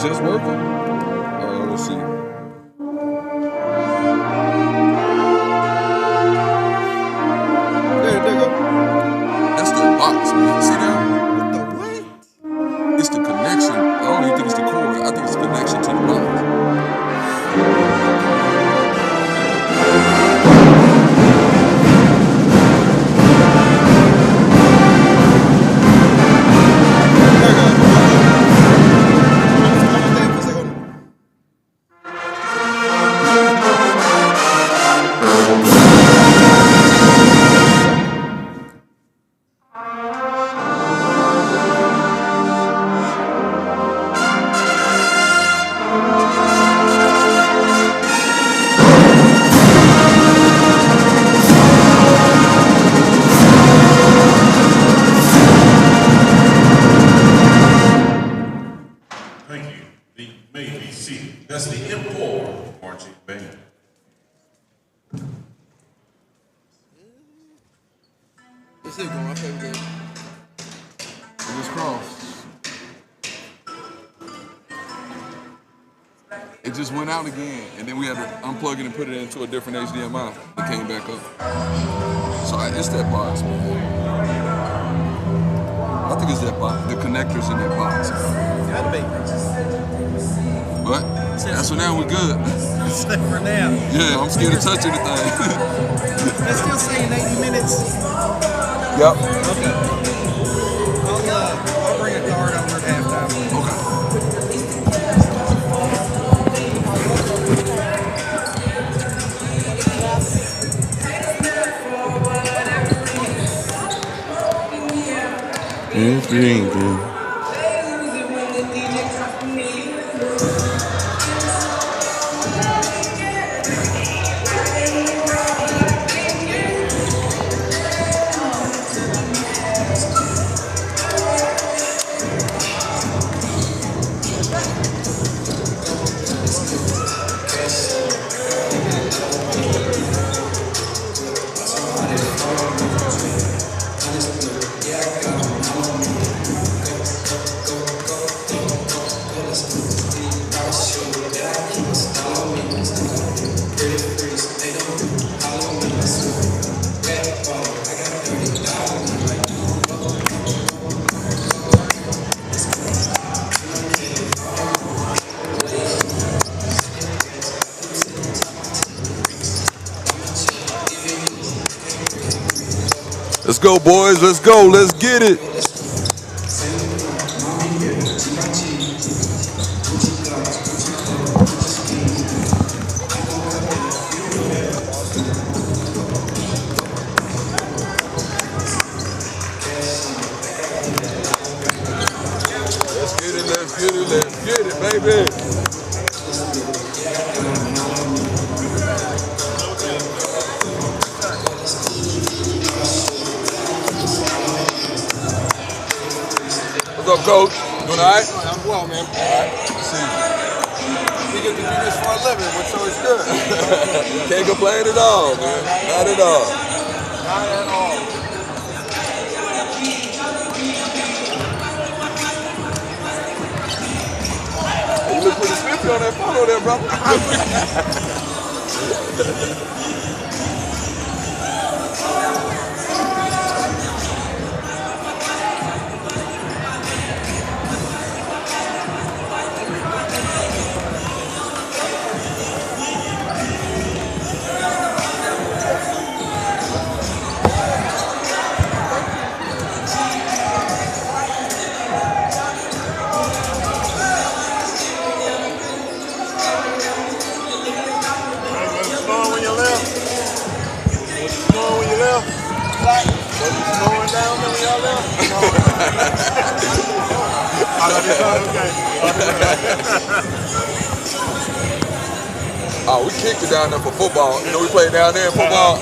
this working? Let's see. There you go. That's the box, man. See that? What the what? It's the connection. I don't even think it's the cord. I think it's the connection to the box. That's the M4 marching band. This is going my favorite. Fingers crossed. It just went out again, and then we had to unplug it and put it into a different HDMI. It came back up. So it's that box, man. I think it's that box. The connectors in that box. But that's for now. We're good. Except for now. Yeah, I'm scared to touch anything. That's still saying 80 minutes. Yep. Okay. I'll bring a card over at halftime. Okay. It's drinking. Let's go, boys. Let's go. Let's get it. Let's get it. Let's get it. Let's get it, baby. What's up, Coach? Doing all right? I'm well, man. All right. Let's see. We get to do this for a living, which is always good. Can't complain at all, man. Not at all. Not at all. You look pretty spiffy on that photo there, brother. Oh, we kicked it down there for football. You know, we played down there in football.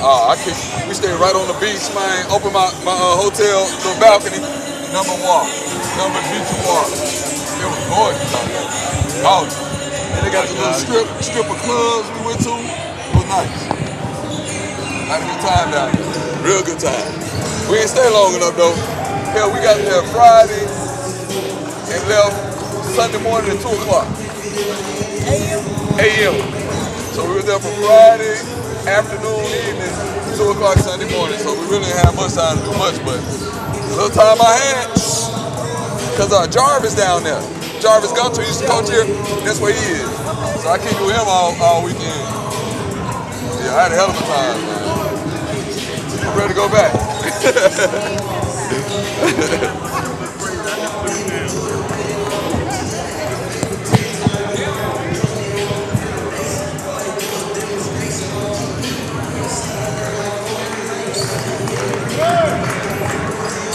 We stayed right on the beach, man. Opened my hotel little balcony. Number beach walk. It was gorgeous out there. Oh, and they got the little strip of clubs we went to. It was nice. Had a good time down there. Real good time. We didn't stay long enough though. Hell, we got there Friday and left Sunday morning at 2 o'clock. A.M. So we were there from Friday afternoon, evening, 2 o'clock Sunday morning. So we really didn't have much time to do much, but the little time I had, because Jarvis down there. Jarvis Gunter used to coach here. That's where he is. So I kicked with him all weekend. Yeah, I had a hell of a time, man. I'm ready to go back.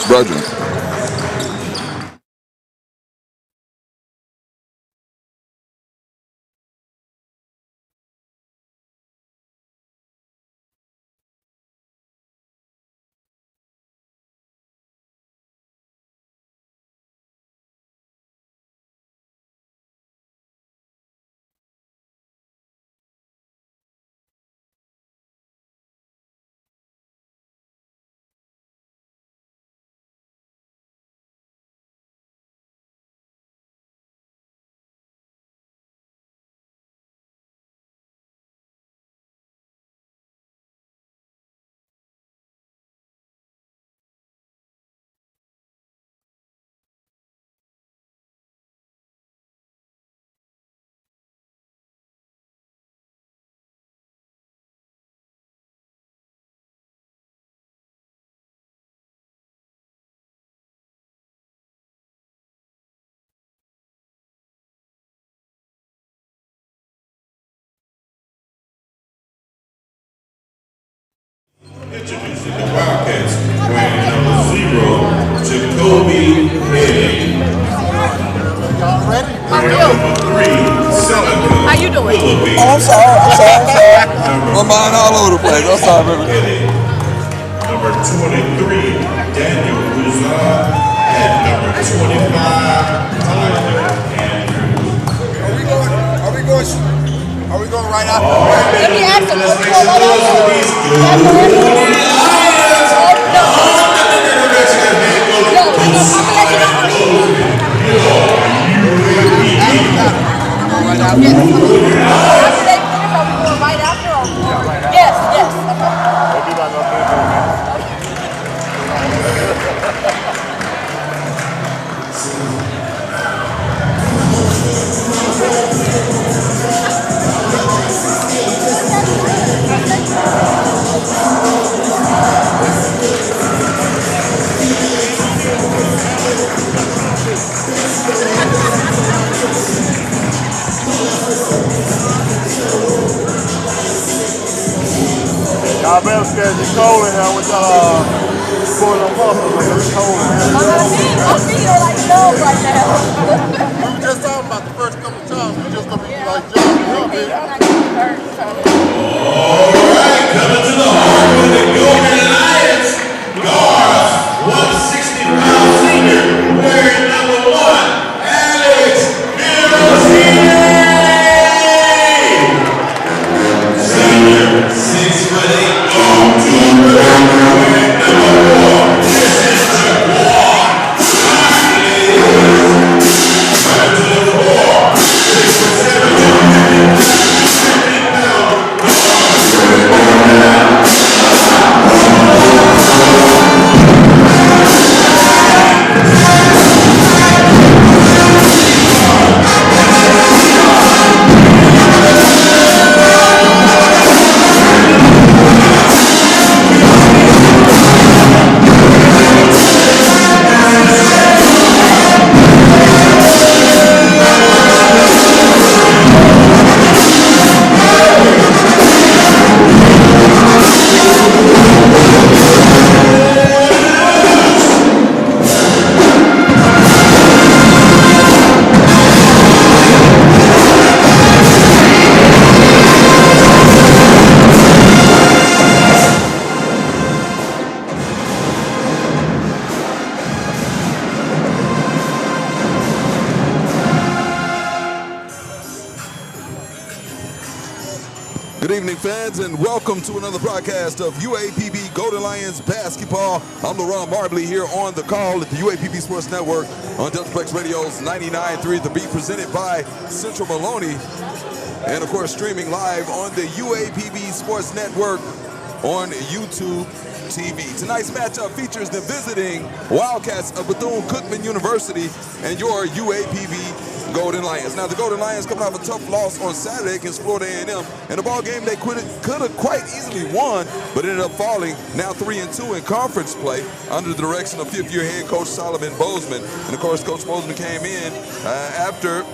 Brother. Introducing the Wildcats, wearing number 0, Jacoby Haley. Y'all ready? Number 3, Seneca. How you doing? Oh, I'm sorry. My mind all over the place. I'm sorry, baby. Number 23, Daniel Buzard. And number 25, Tyler Andrews. Are we going right after? Let me ask him. Let's make some noise for these good Y'all better scared it's cold in here with y'all pulling them muscles, man. It's cold in here. I feel like no right now. We were just talking about the first couple of times. We just gonna be like jumping up here. All right, coming to the heart with the Golden Lions. Guards, 160-pound senior, wearing number 1, Alex Mills. Senior, 6'8", arm to wearing number 4. This is Jaguar. Good evening, fans, and welcome to another broadcast of UAPB Golden Lions basketball. I'm LaRon Marbley here on the call at the UAPB Sports Network on Deltaplex Radio's 99.3 The Beat, presented by Central Maloney, and of course streaming live on the UAPB Sports Network on YouTube TV. Tonight's matchup features the visiting Wildcats of Bethune-Cookman University and your UAPB Golden Lions. Now, the Golden Lions coming off a tough loss on Saturday against Florida A&M. In a ball game they could have quite easily won, but ended up falling now 3-2 in conference play under the direction of fifth-year head coach Solomon Bozeman. And of course, Coach Bozeman came in after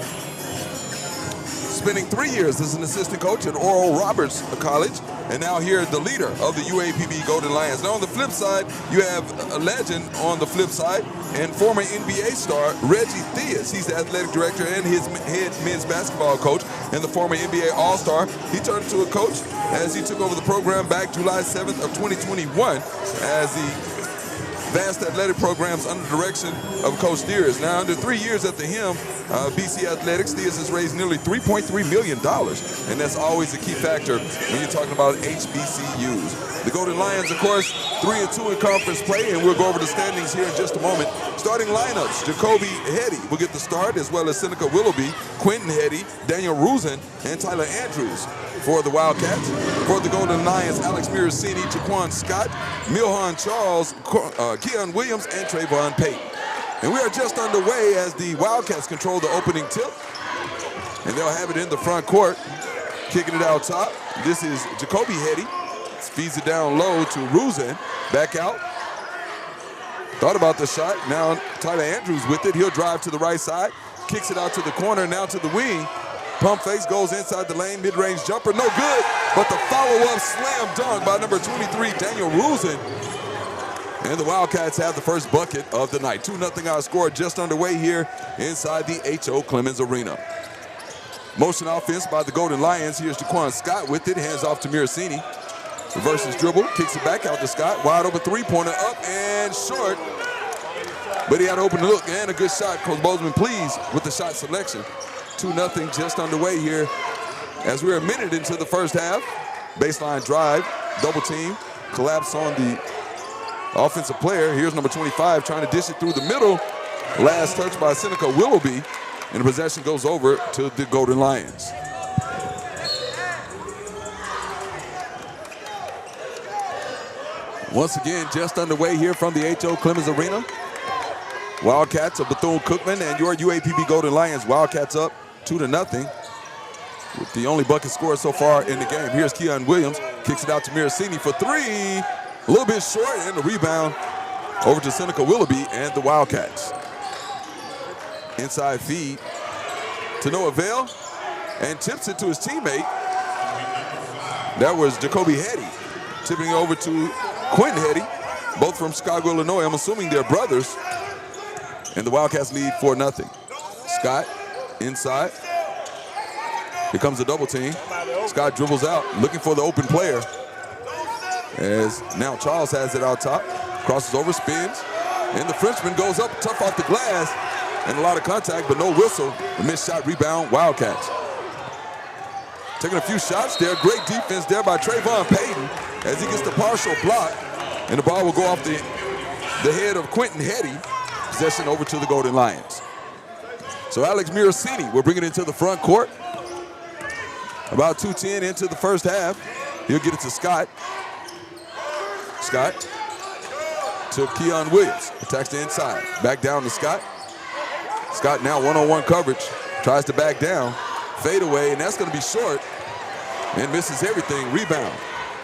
spending 3 years as an assistant coach at Oral Roberts College, and now here the leader of the UAPB Golden Lions. Now on the flip side, you have a legend on the flip side and former NBA star Reggie Theus. He's the athletic director and his head men's basketball coach and the former NBA All-Star. He turned into a coach as he took over the program back July 7th of 2021 as the advanced athletic programs under the direction of Coach Theus. Now, under 3 years at the helm, BC Athletics, Theus has raised nearly $3.3 million, and that's always a key factor when you're talking about HBCUs. The Golden Lions, of course, 3-2 in conference play, and we'll go over the standings here in just a moment. Starting lineups, Jacoby Hetty will get the start, as well as Seneca Willoughby, Quentin Hetty, Daniel Rusin, and Tyler Andrews. For the Wildcats, for the Golden Lions, Alex Miracini, Jaquan Scott, Milhan Charles, Keon Williams, and Trayvon Payton. And we are just underway as the Wildcats control the opening tip. And they'll have it in the front court, kicking it out top. This is Jacoby Hetty. Feeds it down low to Rusin. Back out. Thought about the shot. Now Tyler Andrews with it. He'll drive to the right side. Kicks it out to the corner, now to the wing. Pump fakes, goes inside the lane, mid-range jumper, no good, but the follow-up slam dunk by number 23, Daniel Rusin. And the Wildcats have the first bucket of the night. 2-0 outscore just underway here inside the H.O. Clemens Arena. Motion offense by the Golden Lions. Here's Jaquan Scott with it, hands off to Miracini. Reverses dribble, kicks it back out to Scott. Wide open three-pointer up and short. But he had an open look and a good shot. Coach Bozeman pleased with the shot selection. 2-0 just underway here as we're a minute into the first half. Baseline drive, double team, collapse on the offensive player. Here's number 25 trying to dish it through the middle. Last touch by Seneca Willoughby, and the possession goes over to the Golden Lions. Once again, just underway here from the H.O. Clemens Arena. Wildcats of Bethune-Cookman and your UAPB Golden Lions. Wildcats up 2-0 with the only bucket scored so far in the game. Here's Keon Williams, kicks it out to Miracini for three. A little bit short, and the rebound over to Seneca Willoughby and the Wildcats. Inside feed to Noah Vale, and tips it to his teammate. That was Jacoby Hetty, tipping it over to Quentin Hetty, both from Chicago, Illinois. I'm assuming they're brothers. And the Wildcats lead 4-0. Scott inside. Here comes a double team. Scott dribbles out, looking for the open player. As now Charles has it out top. Crosses over, spins. And the Frenchman goes up tough off the glass. And a lot of contact, but no whistle. The missed shot rebound, Wildcats. Taking a few shots there. Great defense there by Trayvon Payton as he gets the partial block. And the ball will go off the head of Quentin Hetty. Possession over to the Golden Lions. So Alex Miracini will bring it into the front court. About 2:10 into the first half. He'll get it to Scott. Scott to Keon Williams. Attacks the inside. Back down to Scott. Scott now one-on-one coverage. Tries to back down. Fade away, and that's going to be short. And misses everything. Rebound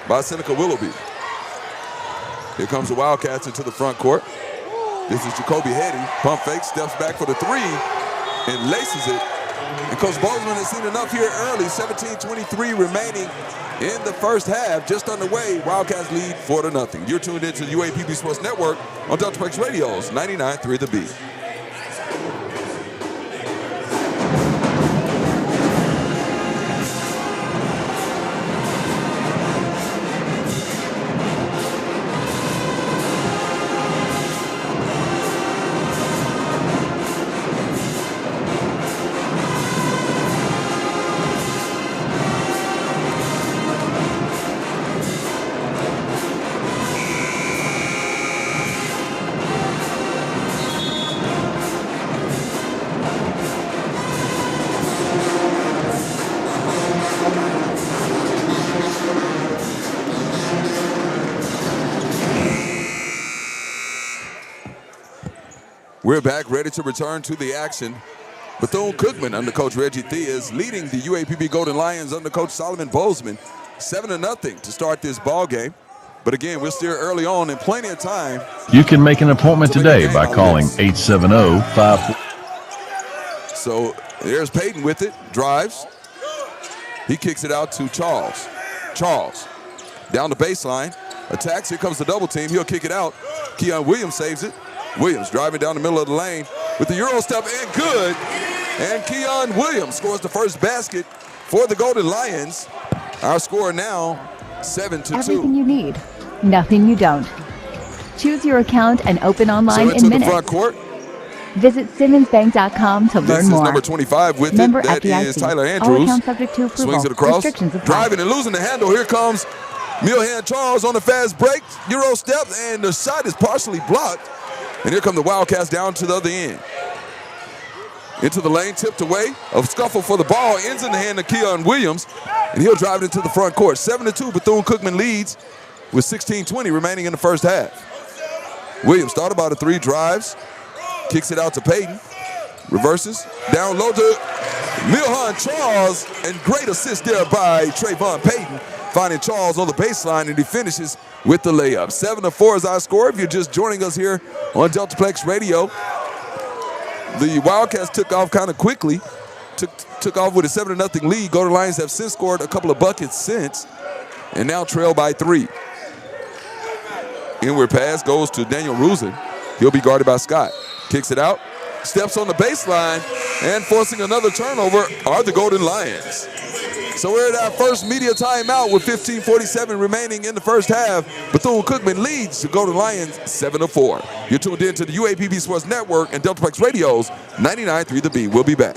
by Seneca Willoughby. Here comes the Wildcats into the front court. This is Jacoby Hetty. Pump fake, steps back for the three, and laces it. And Coach Bozeman has seen enough here early. 17:23 remaining in the first half. Just underway. Wildcats lead 4-0. You're tuned into the UAPB Sports Network on Deltaplex Radio's 99.3 The Beat. We're back, ready to return to the action. Bethune-Cookman under Coach Reggie Thea is leading the UAPB Golden Lions under Coach Solomon Bozeman 7-0 to start this ball game. But again, we're still early on and plenty of time. You can make an appointment today by calling 870-54. So there's Peyton with it, drives. He kicks it out to Charles. Charles down the baseline, attacks. Here comes the double team. He'll kick it out. Keon Williams saves it. Williams driving down the middle of the lane with the Euro step and good. And Keon Williams scores the first basket for the Golden Lions. Our score now 7-2. Everything you need, nothing you don't. Choose your account and open online in minutes. The front court. Visit SimmonsBank.com to learn This is more. number 25 with Member it. That FDIC. is Tyler All Andrews. accounts subject to approval. Swings it across. Restrictions apply. Driving and losing the handle. Here comes Milhan Charles on the fast break. Euro step, and the shot is partially blocked. And here come the Wildcats down to the other end. Into the lane, tipped away. A scuffle for the ball. Ends in the hand of Keon Williams. And he'll drive it into the front court. 7-2, Bethune-Cookman leads with 16:20 remaining in the first half. Williams thought about a three, drives. Kicks it out to Peyton. Reverses. Down low to Milhan Charles. And great assist there by Trayvon Peyton. Finding Charles on the baseline, and he finishes with the layup. 7-4 is our score. If you're just joining us here on Deltaplex Radio, the Wildcats took off kind of quickly. Took off with a 7-0 lead. Golden Lions have since scored a couple of buckets since, and now trail by 3. Inward pass goes to Daniel Rusin. He'll be guarded by Scott. Kicks it out, steps on the baseline, and forcing another turnover are the Golden Lions. So we're at our first media timeout with 15:47 remaining in the first half. Bethune-Cookman leads the Golden Lions 7-4. You're tuned in to the UAPB Sports Network and Deltaplex Radio's 99.3 The Beat. We'll be back.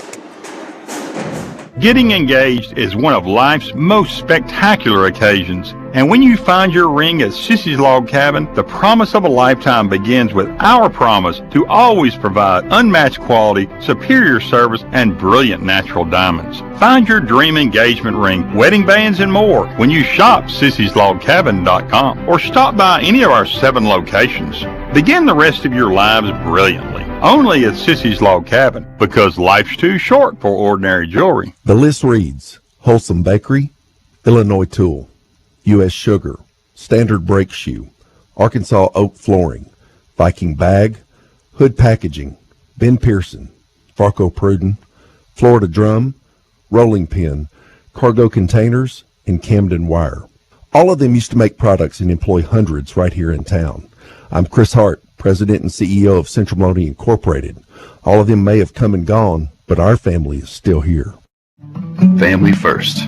Getting engaged is one of life's most spectacular occasions. And when you find your ring at Sissy's Log Cabin, the promise of a lifetime begins with our promise to always provide unmatched quality, superior service, and brilliant natural diamonds. Find your dream engagement ring, wedding bands, and more when you shop sissyslogcabin.com or stop by any of our 7 locations. Begin the rest of your lives brilliantly. Only at Sissy's Log Cabin, because life's too short for ordinary jewelry. The list reads: Wholesome Bakery, Illinois Tool, U.S. Sugar, Standard Brake Shoe, Arkansas Oak Flooring, Viking Bag, Hood Packaging, Ben Pearson, Farco Pruden, Florida Drum, Rolling Pin, Cargo Containers, and Camden Wire. All of them used to make products and employ hundreds right here in town. I'm Chris Hart, President and CEO of Central Maloney Incorporated. All of them may have come and gone, but our family is still here. Family first.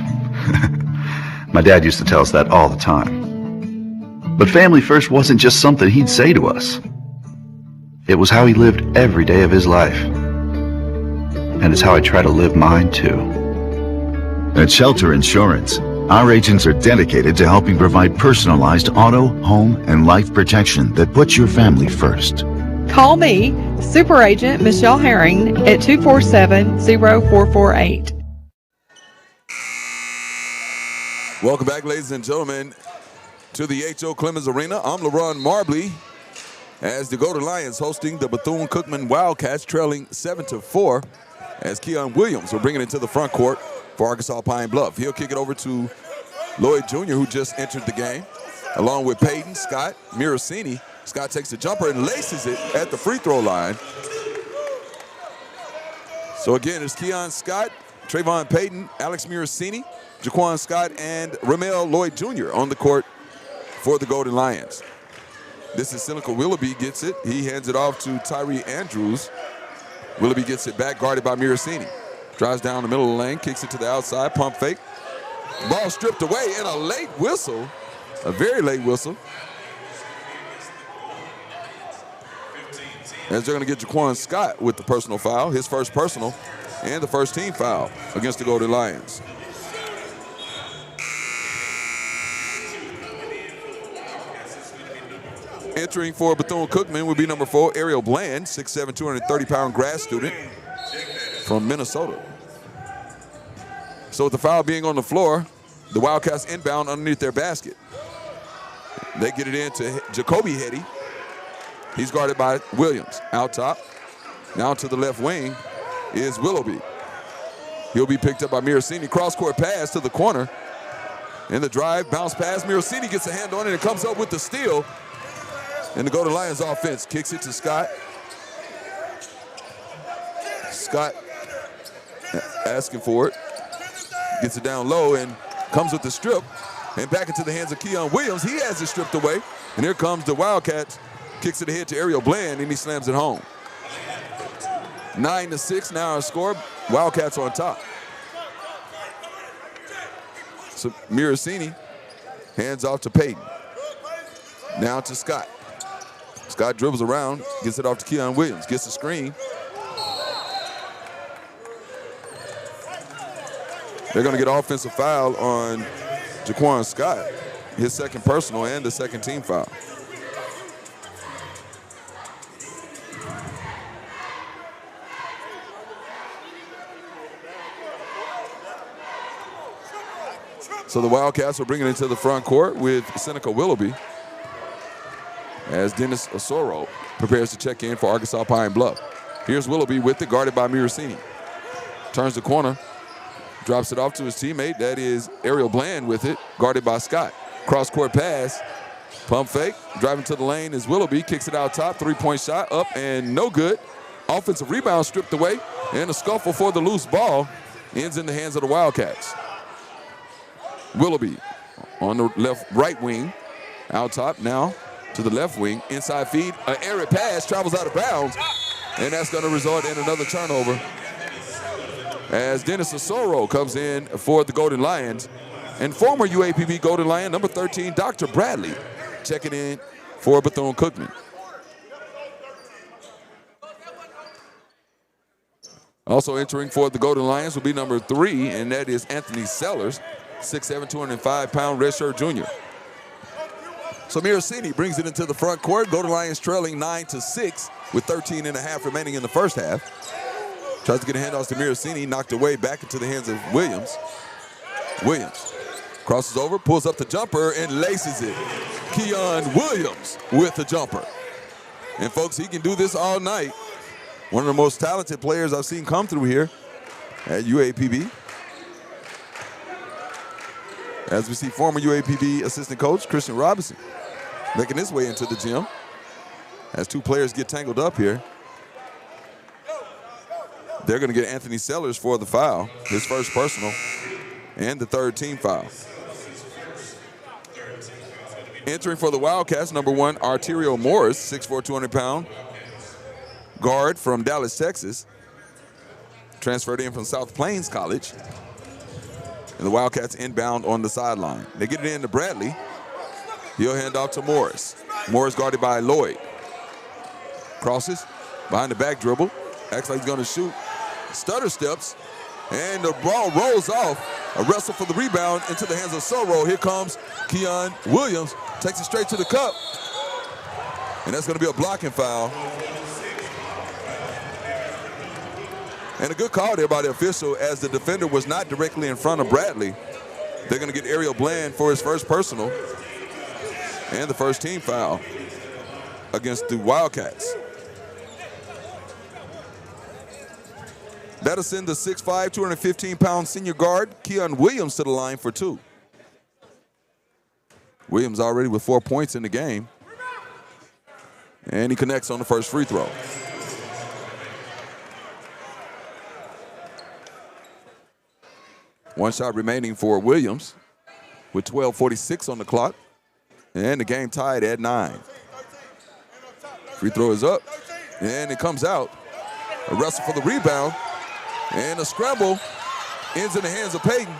My dad used to tell us that all the time. But family first wasn't just something he'd say to us. It was how he lived every day of his life. And it's how I try to live mine too. At Shelter Insurance, our agents are dedicated to helping provide personalized auto, home, and life protection that puts your family first. Call me, Super Agent Michelle Herring, at 247-0448. Welcome back, ladies and gentlemen, to the H.O. Clemens Arena. I'm LaRon Marbley as the Golden Lions hosting the Bethune-Cookman Wildcats, trailing 7-4 as Keon Williams will bring it into the front court for Arkansas Pine Bluff. He'll kick it over to Lloyd Jr., who just entered the game, along with Peyton, Scott, Miracini. Scott takes the jumper and laces it at the free throw line. So again, it's Keon Scott, Trayvon Peyton, Alex Miracini, Jaquan Scott, and Ramel Lloyd Jr. on the court for the Golden Lions. This is Seneca Willoughby gets it. He hands it off to Tyree Andrews. Willoughby gets it back, guarded by Miracini. Drives down the middle of the lane, kicks it to the outside, pump fake. Ball stripped away, and a late whistle, a very late whistle. As they're going to get Jaquan Scott with the personal foul, his first personal, and the first team foul against the Golden Lions. Entering for Bethune-Cookman would be number 4, Ariel Bland, 6'7", 230-pound grad student from Minnesota. So with the foul being on the floor, the Wildcats inbound underneath their basket. They get it in to Jacoby Hetty. He's guarded by Williams. Out top, Now to the left wing is Willoughby. He'll be picked up by Miracini. Cross-court pass to the corner. In the drive, bounce pass. Miracini gets a hand on it and comes up with the steal. And the Golden Lions offense kicks it to Scott. Scott asking for it. Gets it down low and comes with the strip. And back into the hands of Keon Williams. He has it stripped away. And here comes the Wildcats. Kicks it ahead to Ariel Bland, and he slams it home. 9-6 now our score. Wildcats on top. So Miracini hands off to Peyton. Now to Scott. Scott dribbles around, gets it off to Keon Williams, gets the screen. They're going to get an offensive foul on Jaquan Scott, his second personal and the second team foul. So the Wildcats will bring it into the front court with Seneca Willoughby as Dennis Osoro prepares to check in for Arkansas Pine Bluff. Here's Willoughby with it, guarded by Miracini. Turns the corner, drops it off to his teammate. That is Ariel Bland with it, guarded by Scott. Cross-court pass, pump fake, driving to the lane is Willoughby, kicks it out top, three-point shot, up and no good. Offensive rebound stripped away, and a scuffle for the loose ball ends in the hands of the Wildcats. Willoughby on the right wing, out top now to the left wing, inside feed, an errant pass, travels out of bounds, and that's going to result in another turnover as Dennis Osoro comes in for the Golden Lions, and former UAPB Golden Lion, number 13, Dr. Bradley, checking in for Bethune-Cookman. Also entering for the Golden Lions will be number 3, and that is Anthony Sellers, 6'7", 205-pound redshirt junior. So Miracini brings it into the front court. Golden Lions trailing 9-6 with 13.5 remaining in the first half. Tries to get a handoff to Miracini, knocked away back into the hands of Williams. Williams crosses over, pulls up the jumper, and laces it. Keon Williams with the jumper. And folks, he can do this all night. One of the most talented players I've seen come through here at UAPB. As we see former UAPB assistant coach Christian Robinson making his way into the gym as two players get tangled up here. They're going to get Anthony Sellers for the foul, his first personal, and the third team foul. Entering for the Wildcats, number 1, Arterio Morris, 6'4", 200-pound guard from Dallas, Texas. Transferred in from South Plains College. And the Wildcats inbound on the sideline. They get it in to Bradley. He'll hand off to Morris. Morris guarded by Lloyd. Crosses, behind the back dribble. Acts like he's going to shoot. Stutter steps, and the ball rolls off. A wrestle for the rebound into the hands of Soro. Here comes Keon Williams. Takes it straight to the cup. And that's going to be a blocking foul. And a good call there by the official as the defender was not directly in front of Bradley. They're going to get Ariel Bland for his first personal and the first team foul against the Wildcats. That'll send the 6'5", 215-pound senior guard, Keon Williams, to the line for 2. Williams already with 4 points in the game. And he connects on the first free throw. One shot remaining for Williams with 12:46 on the clock. And the game tied at 9. Free throw is up, and it comes out. A wrestle for the rebound, and a scramble ends in the hands of Peyton.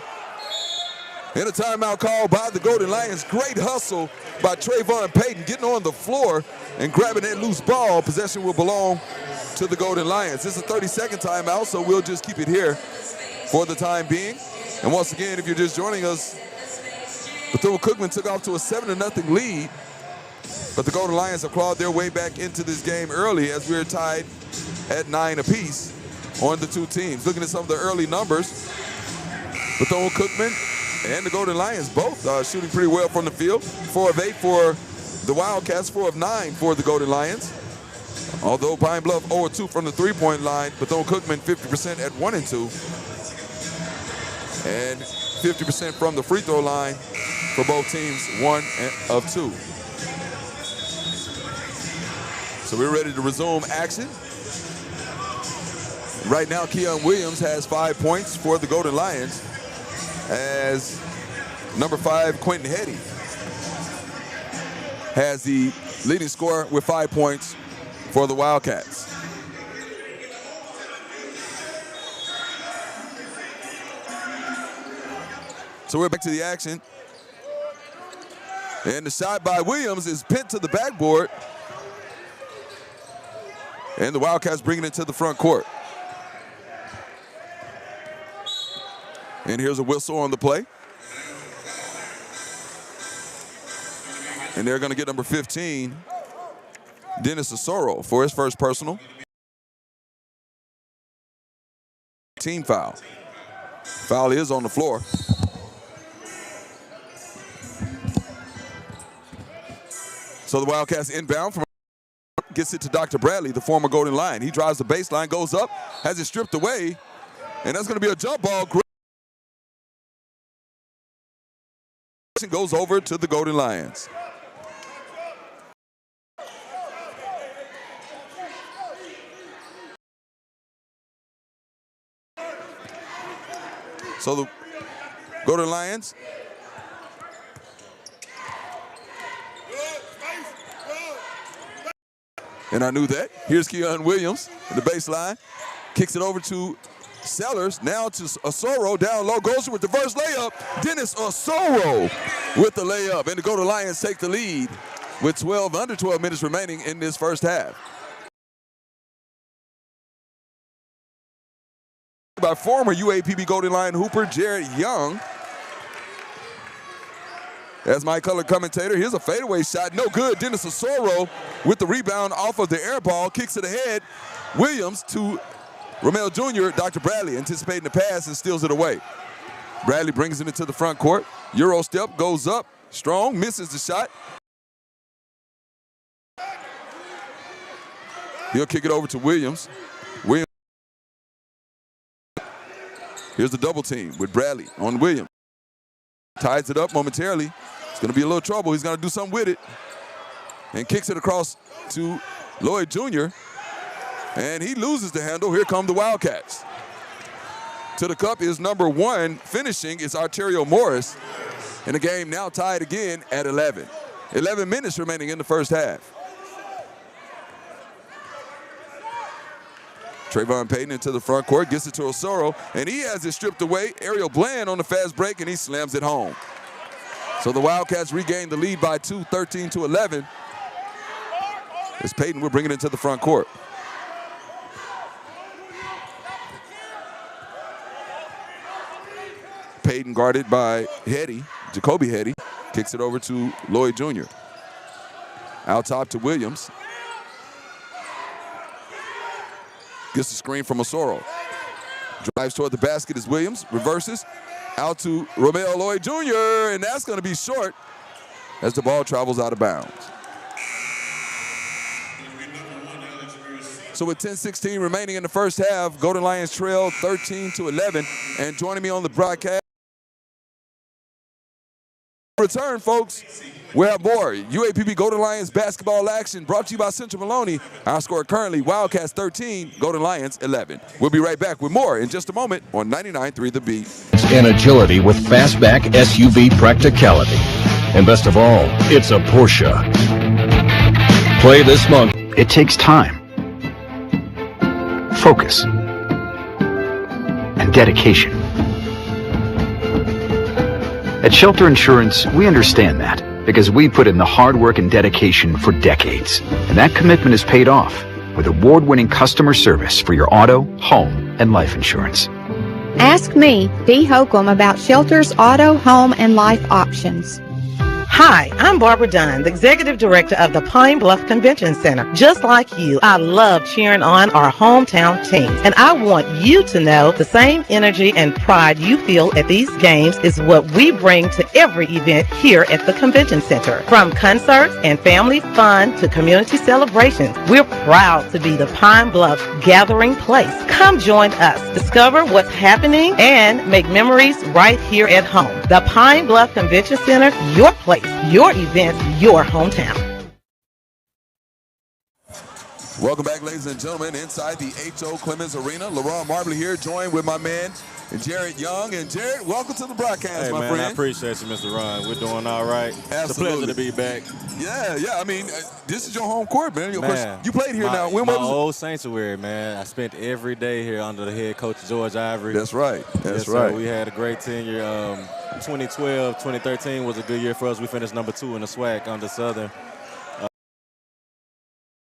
And a timeout call by the Golden Lions. Great hustle by Trayvon Payton getting on the floor and grabbing that loose ball. Possession will belong to the Golden Lions. This is a 30-second timeout, so we'll just keep it here for the time being. And once again, if you're just joining us, Bethune-Cookman took off to a 7-0 lead, but the Golden Lions have clawed their way back into this game early as we're tied at 9 apiece on the two teams. Looking at some of the early numbers, Bethune-Cookman and the Golden Lions both shooting pretty well from the field. 4 of 8 for the Wildcats, 4 of 9 for the Golden Lions. Although Pine Bluff 0-2 from the three-point line, Bethune-Cookman 50% at 1 and 2. And 50% from the free throw line for both teams, 1 of 2. So we're ready to resume action. Right now, Keon Williams has 5 points for the Golden Lions, as number 5, Quentin Hetty, has the leading scorer with 5 points for the Wildcats. So we're back to the action. And the shot by Williams is pinned to the backboard. And the Wildcats bringing it to the front court. And here's a whistle on the play. And they're going to get number 15, Dennis Osoro, for his first personal. Team foul. Foul is on the floor. So the Wildcats inbound from, gets it to Dr. Bradley, the former Golden Lion. He drives the baseline, goes up, has it stripped away, and that's going to be a jump ball. Goes over to the Golden Lions. So the Golden Lions and I knew that. Here's Keon Williams in the baseline. Kicks it over to Sellers. Now to Osoro. Down low. Goes with the reverse layup. Dennis Osoro with the layup. And the Golden Lions take the lead with under 12 minutes remaining in this first half. By former UAPB Golden Lion hooper Jared Young. As my color commentator, here's a fadeaway shot, no good. Dennis Osoro with the rebound off of the air ball, kicks it ahead. Williams to Romeo Jr., Dr. Bradley anticipating the pass and steals it away. Bradley brings it into the front court. Euro step, goes up, strong, misses the shot. He'll kick it over to Williams. Williams. Here's the double team with Bradley on Williams. Ties it up momentarily. It's going to be a little trouble. He's going to do something with it. And kicks it across to Lloyd Jr. And he loses the handle. Here come the Wildcats. To the cup is number 1 finishing is Arterio Morris. And the game now tied again at 11. 11 minutes remaining in the first half. Trayvon Payton into the front court, gets it to Osoro, and he has it stripped away. Ariel Bland on the fast break, and he slams it home. So the Wildcats regain the lead by 2, 13-11. As Payton will bring it into the front court. Payton guarded by Hetty, Jacoby Hetty, kicks it over to Lloyd Jr. Out top to Williams. Gets the screen from Osoro. Drives toward the basket as Williams, reverses. Out to Romeo Lloyd Jr., and that's going to be short as the ball travels out of bounds. So with 10:16 remaining in the first half, Golden Lions trail 13-11. And joining me on the broadcast, return, folks. We have more UAPB Golden Lions basketball action brought to you by Central Maloney. Our score currently, Wildcats 13, Golden Lions 11. We'll be right back with more in just a moment on 99.3 The Beat. And agility with fastback SUV practicality. And best of all, it's a Porsche. Play this month. It takes time, focus, and dedication. At Shelter Insurance, we understand that because we put in the hard work and dedication for decades. And that commitment is paid off with award-winning customer service for your auto, home, and life insurance. Ask me, Dee Holcomb, about Shelter's auto, home, and life options. Hi, I'm Barbara Dunn, the Executive Director of the Pine Bluff Convention Center. Just like you, I love cheering on our hometown teams, and I want you to know the same energy and pride you feel at these games is what we bring to every event here at the Convention Center. From concerts and family fun to community celebrations, we're proud to be the Pine Bluff gathering place. Come join us, discover what's happening, and make memories right here at home. The Pine Bluff Convention Center, your place, your event, your hometown. Welcome back, ladies and gentlemen, inside the H.O. Clemens Arena. LaRon Marbley here, joined with my man, Jared Young. And Jared, welcome to the broadcast, my friend. I appreciate you, Mr. Ron. We're doing all right. Absolutely. It's a pleasure to be back. Yeah. I mean, this is your home court, man. Of course, you played here now. When my was it? old sanctuary, man. I spent every day here under the head coach, George Ivory. That's right. Yes, right. So we had a great tenure. 2012, 2013 was a good year for us. We finished number 2 in the SWAC under Southern.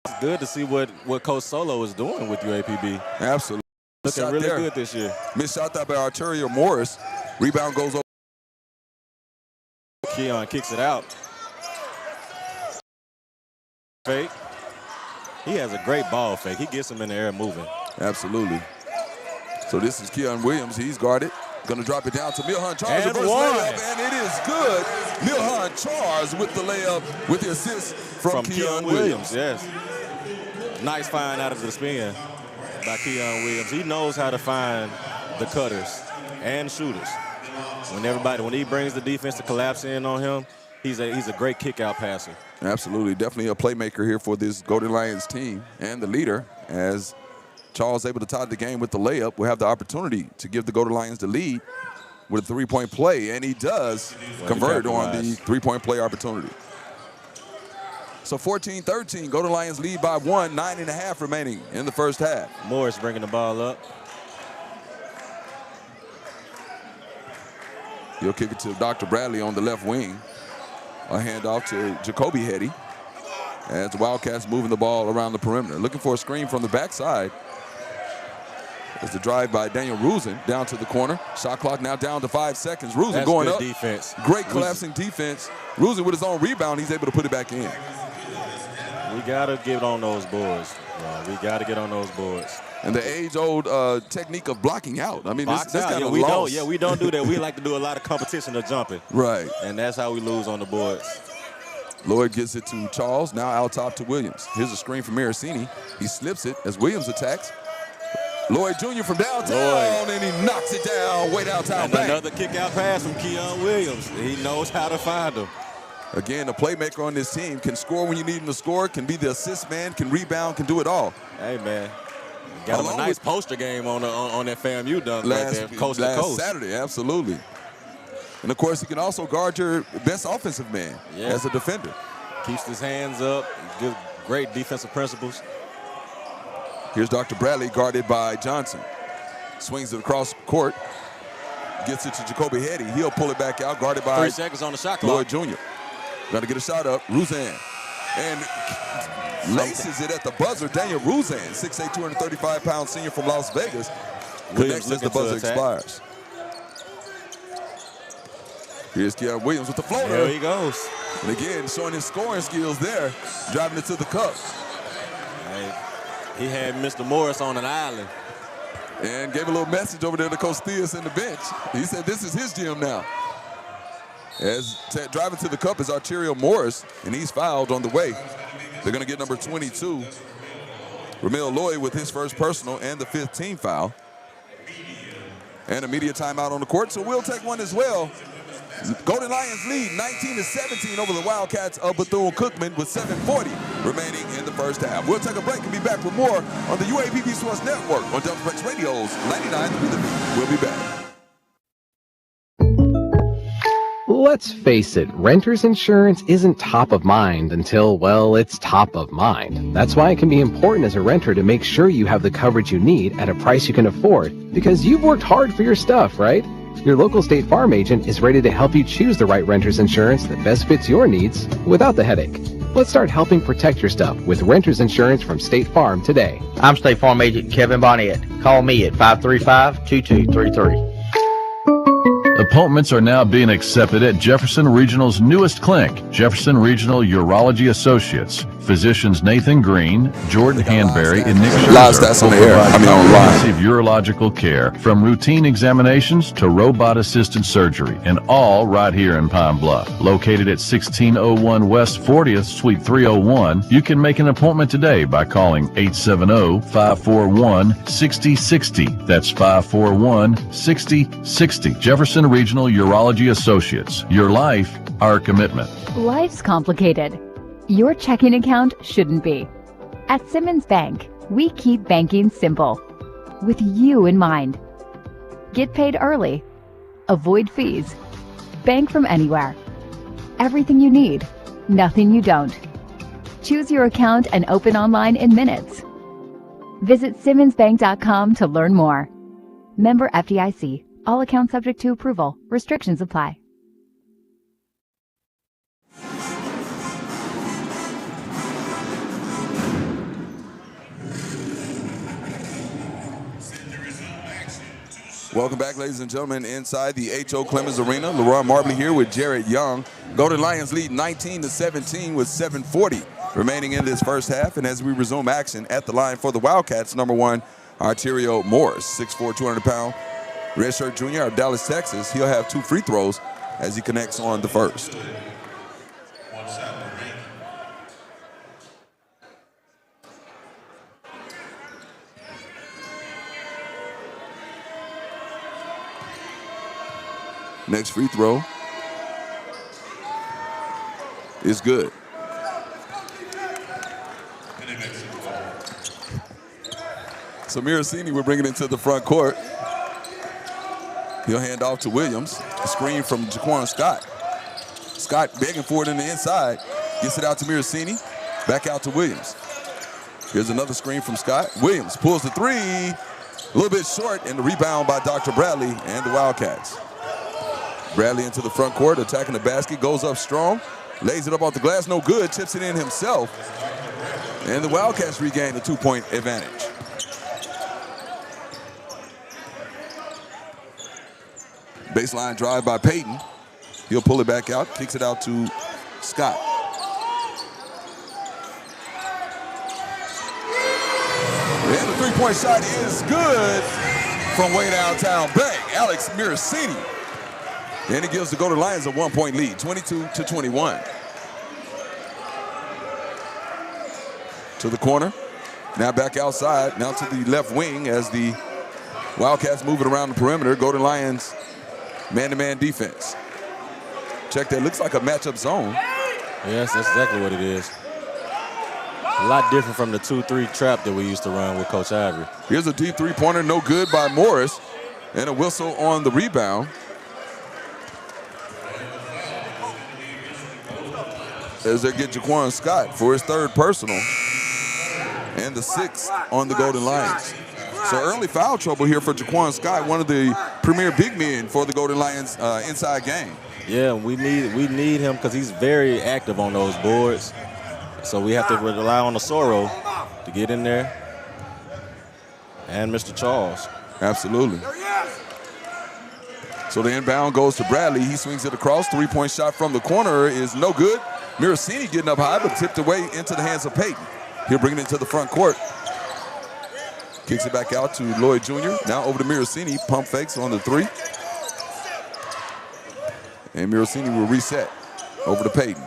It's good to see what Coach Solo is doing with UAPB. Absolutely. Looking really good this year. Missed shot that by Arterio Morris. Rebound goes over. Keon kicks it out. Fake. He has a great ball fake. He gets him in the air moving. Absolutely. So this is Keon Williams. He's guarded. Going to drop it down to Milhan Charles. And reverse one. layup, and it is good. Milhan Charles with the layup, with the assist from Keon Williams. Yes. Nice find out of the spin by Keon Williams. He knows how to find the cutters and shooters. When he brings the defense to collapse in on him, he's a great kick-out passer. Absolutely. Definitely a playmaker here for this Golden Lions team and the leader. As Charles able to tie the game with the layup, we'll have the opportunity to give the Golden Lions the lead with a three-point play, and he does convert on the three-point play opportunity. So 14-13, Golden Lions lead by 1, 9.5 remaining in the first half. Morris bringing the ball up. He'll kick it to Dr. Bradley on the left wing. A handoff to Jacoby Hetty as the Wildcats moving the ball around the perimeter. Looking for a screen from the backside. It's the drive by Daniel Rusin down to the corner. Shot clock now down to 5 seconds. Rusin going up. Defense. Great collapsing defense. Rusin with his own rebound, he's able to put it back in. We got to get on those boards. We got to get on those boards. And the age-old technique of blocking out. I mean, this kind of we don't do that. We like to do a lot of competition of jumping. Right. And that's how we lose on the boards. Lloyd gives it to Charles, now out top to Williams. Here's a screen from Maricini. He slips it as Williams attacks. Lloyd Jr. from downtown, and he knocks it down way downtown. And another kick-out pass from Keon Williams. He knows how to find him. Again, a playmaker on this team can score when you need him to score, can be the assist man, can rebound, can do it all. Hey, man. Got him a nice poster game on that FAMU dunk right there, coast to coast. Saturday, absolutely. And, of course, he can also guard your best offensive man as a defender. Keeps his hands up, great defensive principles. Here's Dr. Bradley guarded by Johnson. Swings it across court. Gets it to Jacoby Hetty. He'll pull it back out, guarded by 3 seconds on the shot clock. Lloyd Jr. Got to get a shot up. Ruzan. And laces it at the buzzer. Daniel Ruzan, 6'8", 235-pound senior from Las Vegas. Connects as the buzzer expires. Here's Keon Williams with the floater. There he goes. And again, showing his scoring skills there, driving it to the cup. He had Mr. Morris on an island. And gave a little message over there to Coach Theus in the bench. He said this is his gym now. As driving to the cup is Arterio Morris, and he's fouled on the way. They're going to get number 22, Ramil Lloyd, with his first personal and the 5th team foul. And a media timeout on the court, so we'll take one as well. Golden Lions lead 19-17 over the Wildcats of Bethune-Cookman with 7:40 remaining in the first half. We'll take a break and be back with more on the UAPB Sports Network on Delta Radio's 99.3. We'll be back. Let's face it, renter's insurance isn't top of mind until, well, it's top of mind. That's why it can be important as a renter to make sure you have the coverage you need at a price you can afford, because you've worked hard for your stuff, right? Your local State Farm agent is ready to help you choose the right renter's insurance that best fits your needs without the headache. Let's start helping protect your stuff with renter's insurance from State Farm today. I'm State Farm agent Kevin Bonnet. Call me at 535-2233. Appointments are now being accepted at Jefferson Regional's newest clinic, Jefferson Regional Urology Associates. Physicians Nathan Green, Jordan Hanbury, and Nick Live Scherzer stats on will the air. provide online. comprehensive urological care, from routine examinations to robot-assisted surgery, and all right here in Pine Bluff. Located at 1601 West 40th, Suite 301, you can make an appointment today by calling 870-541-6060. That's 541-6060. Jefferson Regional Urology Associates. Your life, our commitment. Life's complicated. Your checking account shouldn't be. At Simmons Bank, we keep banking simple, with you in mind. Get paid early. Avoid fees. Bank from anywhere. Everything you need, nothing you don't. Choose your account and open online in minutes. Visit SimmonsBank.com to learn more. Member FDIC. All accounts subject to approval. Restrictions apply. Welcome back, ladies and gentlemen, inside the H.O. Clemens Arena. LeRoy Marbley here with Jared Young. Golden Lions lead 19-17 with 7:40 remaining in this first half. And as we resume action at the line for the Wildcats, number 1, Arterio Morris, 6'4", 200-pound redshirt junior out of Dallas, Texas. He'll have 2 free throws as he connects on the first. Next free throw is good. So Miracini will bring it into the front court. He'll hand off to Williams. A screen from Jaquan Scott. Scott begging for it in the inside. Gets it out to Miracini. Back out to Williams. Here's another screen from Scott. Williams pulls the 3. A little bit short, and the rebound by Dr. Bradley and the Wildcats. Bradley into the front court, attacking the basket, goes up strong, lays it up off the glass, no good, chips it in himself. And the Wildcats regain a 2-point advantage. Baseline drive by Payton. He'll pull it back out, kicks it out to Scott. And the three-point shot is good from way downtown. Bang, Alex Miracini. And it gives the Golden Lions a 1-point lead, 22-21. To the corner, now back outside, now to the left wing as the Wildcats move it around the perimeter. Golden Lions man-to-man defense. Check that, looks like a matchup zone. Yes, that's exactly what it is. A lot different from the 2-3 trap that we used to run with Coach Ivory. Here's a deep three-pointer, no good by Morris, and a whistle on the rebound. As they get Jaquan Scott for his 3rd personal and the 6th on the Golden Lions. So early foul trouble here for Jaquan Scott, one of the premier big men for the Golden Lions inside game. Yeah, we need him because he's very active on those boards. So we have to rely on Osoro to get in there, and Mr. Charles. Absolutely. So the inbound goes to Bradley. He swings it across. 3-point shot from the corner is no good. Miracini getting up high, but tipped away into the hands of Payton. He'll bring it into the front court. Kicks it back out to Lloyd Jr. Now over to Miracini. Pump fakes on the 3. And Miracini will reset over to Payton.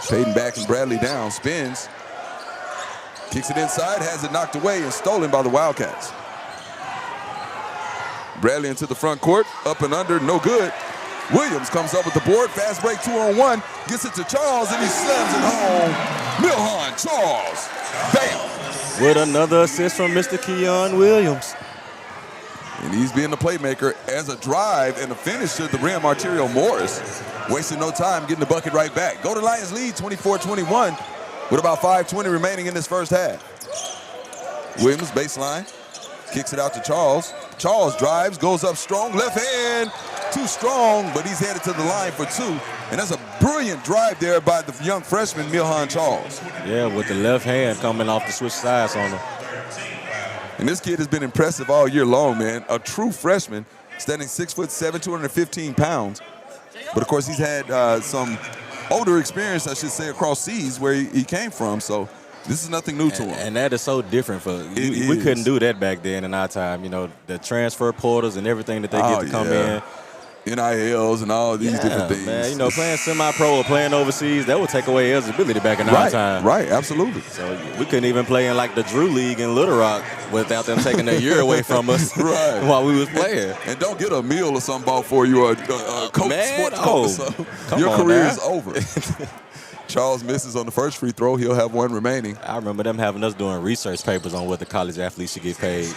Payton backing Bradley down, spins. Kicks it inside, has it knocked away and stolen by the Wildcats. Bradley into the front court, up and under, no good. Williams comes up with the board, fast break 2-on-1, gets it to Charles, and he slams it home. Milhan Charles, bam! With another assist from Mr. Keon Williams. And he's being the playmaker as a drive and a finish to the rim, Arterio Morris. Wasting no time, getting the bucket right back. Golden Lions lead 24-21 with about 5:20 remaining in this first half. Williams, baseline, kicks it out to Charles. Charles drives, goes up strong, left hand, too strong, but he's headed to the line for 2. And that's a brilliant drive there by the young freshman, Milhan Charles. Yeah, with the left hand coming off the switch sides on him. And this kid has been impressive all year long, man. A true freshman, standing 6'7", 215 pounds. But of course, he's had some older experience, I should say, across seas where he came from. So this is nothing new to him. And that is so different. We couldn't do that back then in our time. You know, the transfer portals and everything that they get to come in. NILs and all these different things. Man, you know, playing semi-pro or playing overseas, that would take away eligibility back in our time. Right, absolutely. So we couldn't even play in like the Drew League in Little Rock without them taking a year away from us while we was playing. And don't get a meal or something bought for you or a coach, sports coach. So your career is over. Charles misses on the first free throw. He'll have one remaining. I remember them having us doing research papers on what the college athletes should get paid.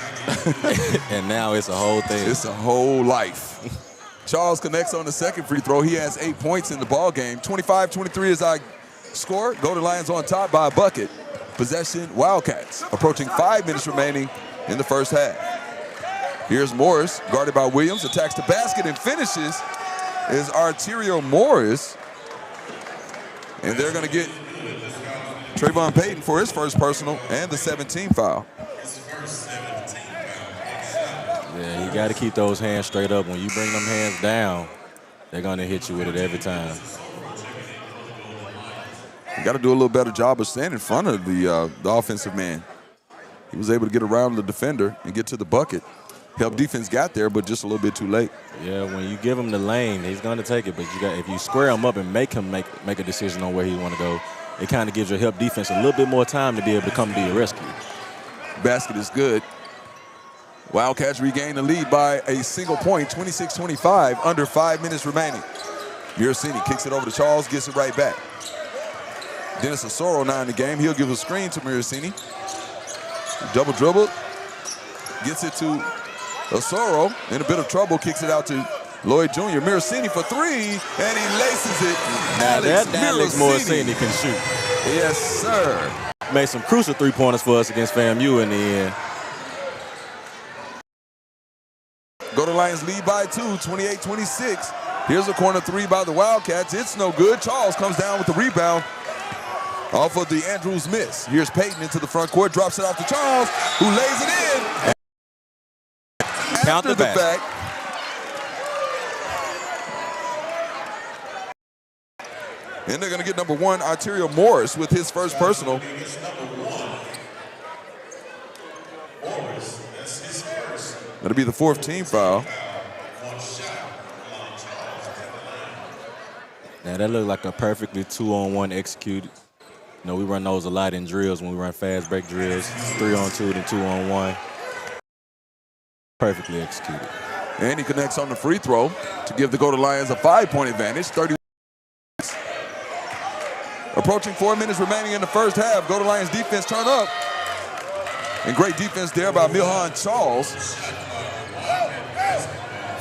And now it's a whole thing. It's a whole life. Charles connects on the second free throw. He has 8 points in the ball game. 25-23 is our score. Golden Lions on top by a bucket. Possession, Wildcats. Approaching 5 minutes remaining in the first half. Here's Morris, guarded by Williams. Attacks the basket and finishes is Arterio Morris. And they're going to get Trayvon Payton for his first personal and the 17th foul. Yeah, you got to keep those hands straight up. When you bring them hands down, they're going to hit you with it every time. You got to do a little better job of staying in front of the offensive man. He was able to get around the defender and get to the bucket. Help defense got there, but just a little bit too late. Yeah, when you give him the lane, he's going to take it. But if you square him up and make him make a decision on where he want to go, it kind of gives your help defense a little bit more time to be able to come to your rescue. Basket is good. Wildcats regain the lead by a single point, 26-25, under 5 minutes remaining. Miracini kicks it over to Charles, gets it right back. Dennis Osoro now in the game. He'll give a screen to Miracini. Double dribble, gets it to Osoro, in a bit of trouble, kicks it out to Lloyd Jr. Miracini for three, and he laces it. Alex Miracini can shoot. Yes, sir. Made some crucial three-pointers for us against FAMU in the end. Golden Lions lead by 2, 28-26. Here's a corner three by the Wildcats. It's no good. Charles comes down with the rebound off of the Andrews miss. Here's Payton into the front court, drops it off to Charles, who lays it in. Count the back. And they're going to get number one, Arterio Morris, with his first personal. That'll be the fourth team foul. Now that looked like a perfectly 2-on-1 executed. You know, we run those a lot in drills when we run fast break drills, 3-on-2 and 2-on-1. Perfectly executed. And he connects on the free throw to give the Golden Lions a 5-point advantage, 30. Approaching 4 minutes remaining in the first half. Golden Lions defense turn up. And great defense there by Milhan Charles,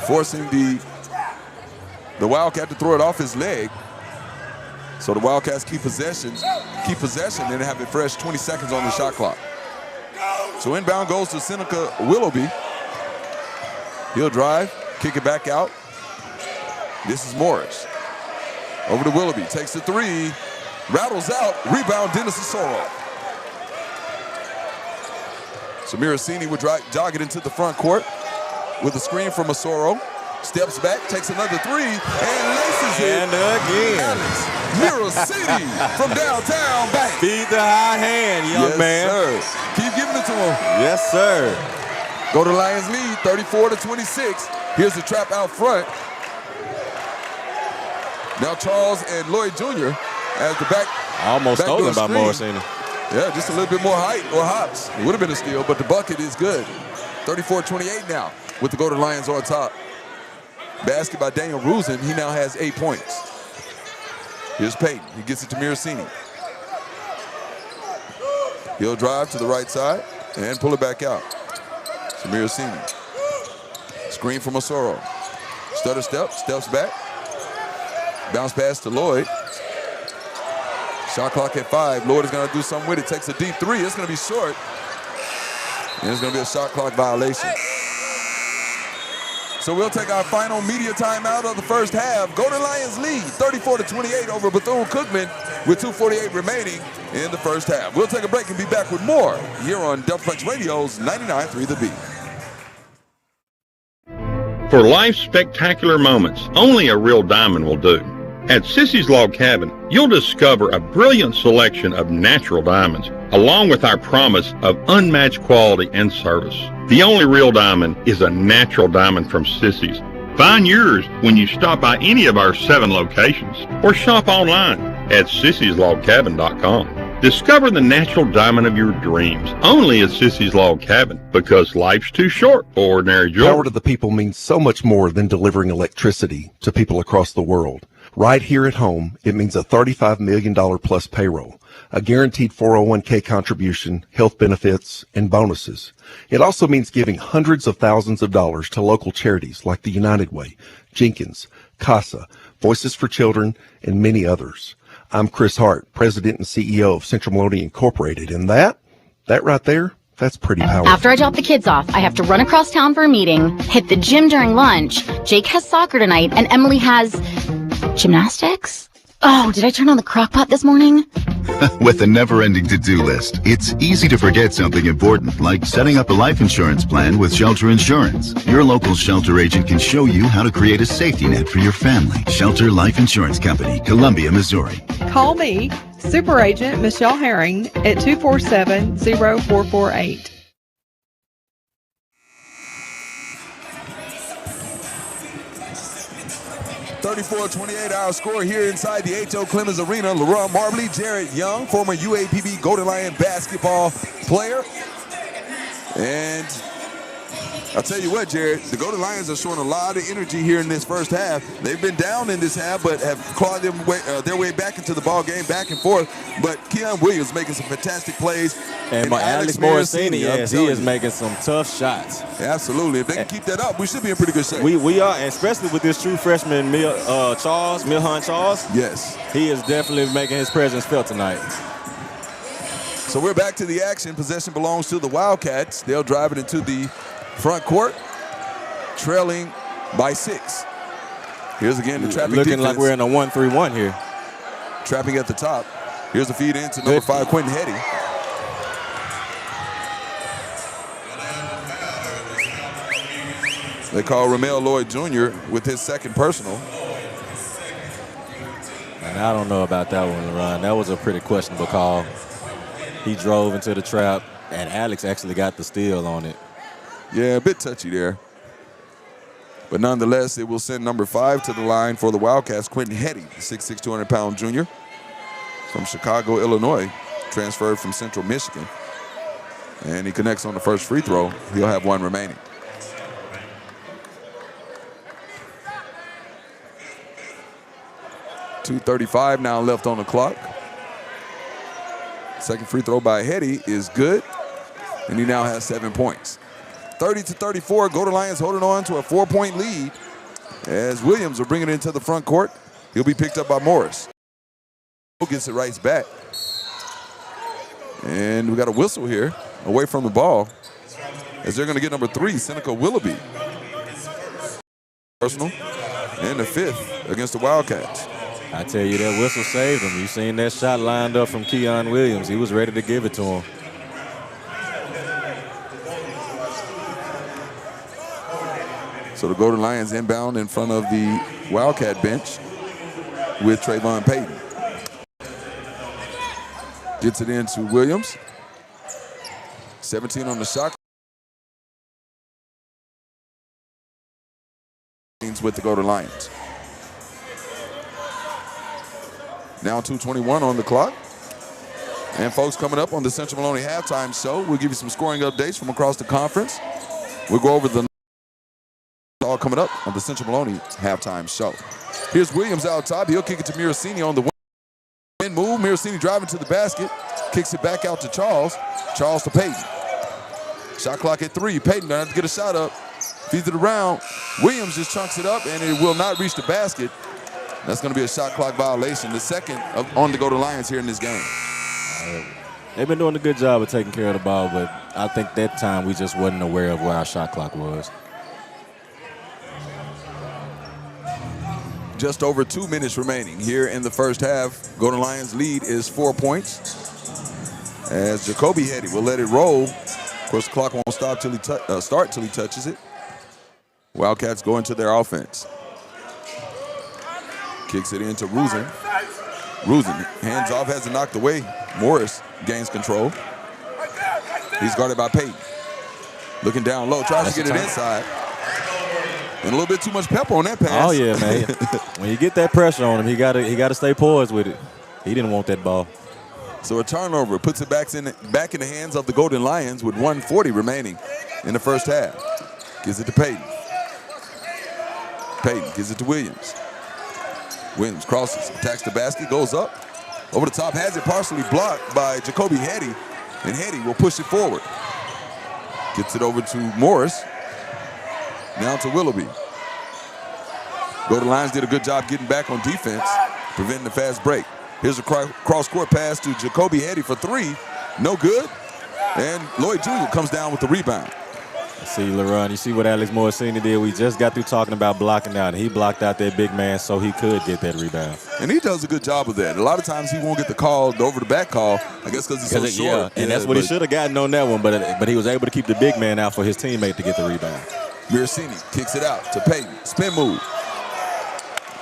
forcing the Wildcat to throw it off his leg. So the Wildcats keep possession and have it fresh, 20 seconds on the shot clock. So inbound goes to Seneca Willoughby. He'll drive, kick it back out. This is Morris. Over to Willoughby, takes the three, rattles out, rebound Dennis Osoro. So Miracini would jog it into the front court with a screen from Osoro. Steps back, takes another three, and laces it. And again. Miracini from downtown back. Feed the high hand, young man. Yes, sir. Keep giving it to him. Yes, sir. Go to Lions lead, 34-26. Here's the trap out front. Now Charles and Lloyd Jr. as the back. Almost stolen by Morrison. Yeah, just a little bit more height or hops. It would have been a steal, but the bucket is good. 34-28 now with the Golden Lions on top. Basket by Daniel Rusin. He now has 8 points. Here's Payton. He gets it to Miracini. He'll drive to the right side and pull it back out. So Miracini. Screen from Osoro. Stutter step, steps back. Bounce pass to Lloyd. Shot clock at 5. Lloyd is going to do something with it. Takes a deep three. It's going to be short. And it's going to be a shot clock violation. So we'll take our final media timeout of the first half. Golden Lions lead 34-28 over Bethune-Cookman with 2:48 remaining in the first half. We'll take a break and be back with more here on Deltaplex Radio's 99.3 The Beat. For life's spectacular moments, only a real diamond will do. At Sissy's Log Cabin, you'll discover a brilliant selection of natural diamonds, along with our promise of unmatched quality and service. The only real diamond is a natural diamond from Sissy's. Find yours when you stop by any of our 7 locations or shop online at sissyslogcabin.com. Discover the natural diamond of your dreams only at Sissy's Log Cabin, because life's too short for ordinary joy. Power to the people means so much more than delivering electricity to people across the world. Right here at home, it means a $35 million plus payroll, a guaranteed 401k contribution, health benefits, and bonuses. It also means giving hundreds of thousands of dollars to local charities like the United Way, Jenkins, CASA, Voices for Children, and many others. I'm Chris Hart, President and CEO of Central Maloney Incorporated, and that right there, that's pretty powerful. After I drop the kids off, I have to run across town for a meeting, hit the gym during lunch. Jake has soccer tonight, and Emily has gymnastics? Oh, did I turn on the crock pot this morning? With a never-ending to-do list, it's easy to forget something important, like setting up a life insurance plan with Shelter Insurance. Your local Shelter agent can show you how to create a safety net for your family. Shelter Life Insurance Company, Columbia, Missouri. Call me, Super Agent Michelle Herring, at 247-0448. 34-28 our score here inside the H.O. Clemens Arena. LaRon Marbley, Jared Young, former UAPB Golden Lion basketball player. And I'll tell you what, Jared, the Golden Lions are showing a lot of energy here in this first half. They've been down in this half, but have clawed their way back into the ball game, back and forth. But Keon Williams making some fantastic plays. And Alex Morosini, yes, he is making some tough shots. Absolutely. If they can keep that up, we should be in pretty good shape. We are, especially with this true freshman, Milhan Charles. Yes. He is definitely making his presence felt tonight. So we're back to the action. Possession belongs to the Wildcats. They'll drive it into the front court, trailing by 6. Here's again the trapping looking defense. like we're in a 1-3-1 here. Trapping at the top. Here's the feed in to number 5, Quentin Hetty. They call Ramel Lloyd Jr. with his second personal. And I don't know about that one, LaRon. That was a pretty questionable call. He drove into the trap, and Alex actually got the steal on it. Yeah, a bit touchy there. But nonetheless, it will send number 5 to the line for the Wildcats, Quentin Hetty, 6'6", 200-pound junior from Chicago, Illinois, transferred from Central Michigan. And he connects on the first free throw. He'll have one remaining. .235 now left on the clock. Second free throw by Hetty is good, and he now has 7 points. 30-34, Golden Lions holding on to a 4-point lead as Williams will bring it into the front court. He'll be picked up by Morris. Gets it right back. And we got a whistle here away from the ball as they're going to get number 3, Seneca Willoughby. Personal, and the 5th against the Wildcats. I tell you, that whistle saved him. You seen that shot lined up from Keon Williams. He was ready to give it to him. So the Golden Lions inbound in front of the Wildcat bench with Trayvon Payton. Gets it into Williams. 17 on the shot. With the Golden Lions. Now 2:21 on the clock. And folks, coming up on the Central Maloney halftime show, we'll give you some scoring updates from across the conference. We'll go over the all coming up on the Central Maloney halftime show. Here's Williams out top. He'll kick it to Mirasini on the wing move. Mirasini driving to the basket. Kicks it back out to Charles. Charles to Payton. Shot clock at 3. Payton gonna have to get a shot up. Feeds it around. Williams just chunks it up, and it will not reach the basket. That's going to be a shot clock violation, the second on the Golden Lions here in this game. They've been doing a good job of taking care of the ball, but I think that time we just wasn't aware of where our shot clock was. Just over 2 minutes remaining here in the first half. Golden Lions lead is 4 points. As Jacoby Hetty will let it roll. Of course, the clock won't stop till he start till he touches it. Wildcats go into their offense. Kicks it into Rusin. Rusin hands off, has it knocked away. Morris gains control. He's guarded by Peyton. Looking down low, tries to get it inside. And a little bit too much pepper on that pass. Oh yeah, man. When you get that pressure on him, he gotta stay poised with it. He didn't want that ball. So a turnover puts it back in the hands of the Golden Lions with 1:40 remaining in the first half. Gives it to Peyton. Peyton gives it to Williams. Williams crosses, attacks the basket, goes up. Over the top, has it partially blocked by Jacoby Hetty. And Hetty will push it forward. Gets it over to Morris. Now to Willoughby. Golden Lions did a good job getting back on defense, preventing the fast break. Here's a cross-court pass to Jacoby Hetty for three. No good. And Lloyd Jr. comes down with the rebound. See, LeRon, you see what Alex Morris Sr. did? We just got through talking about blocking out. He blocked out that big man so he could get that rebound. And he does a good job of that. A lot of times he won't get the call, the over-the-back call, I guess because he's so short. Yeah, and that's what he should have gotten on that one, but he was able to keep the big man out for his teammate to get the rebound. Miracini kicks it out to Peyton. Spin move.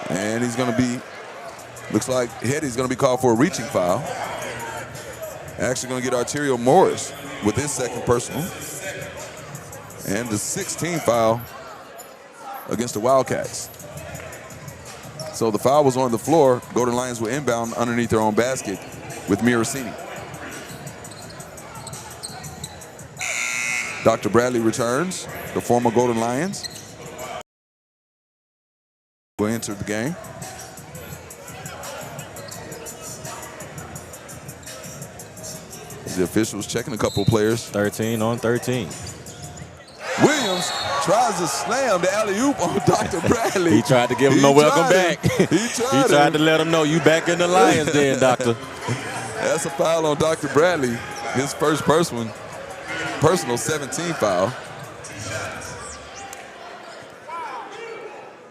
And he's going to be, looks like Hetty's going to be called for a reaching foul. Actually going to get Arterio Morris with his second personal. And the 16th foul against the Wildcats. So the foul was on the floor. Golden Lions were inbound underneath their own basket with Miracini. Dr. Bradley returns, the former Golden Lions. Will enter the game. The officials checking a couple of players. 13 on 13. Williams tries to slam the alley-oop on Dr. Bradley. He tried to give him no welcome back. He tried to let him know you back in the Lions then, Doctor. That's a foul on Dr. Bradley. His first personal 17 foul.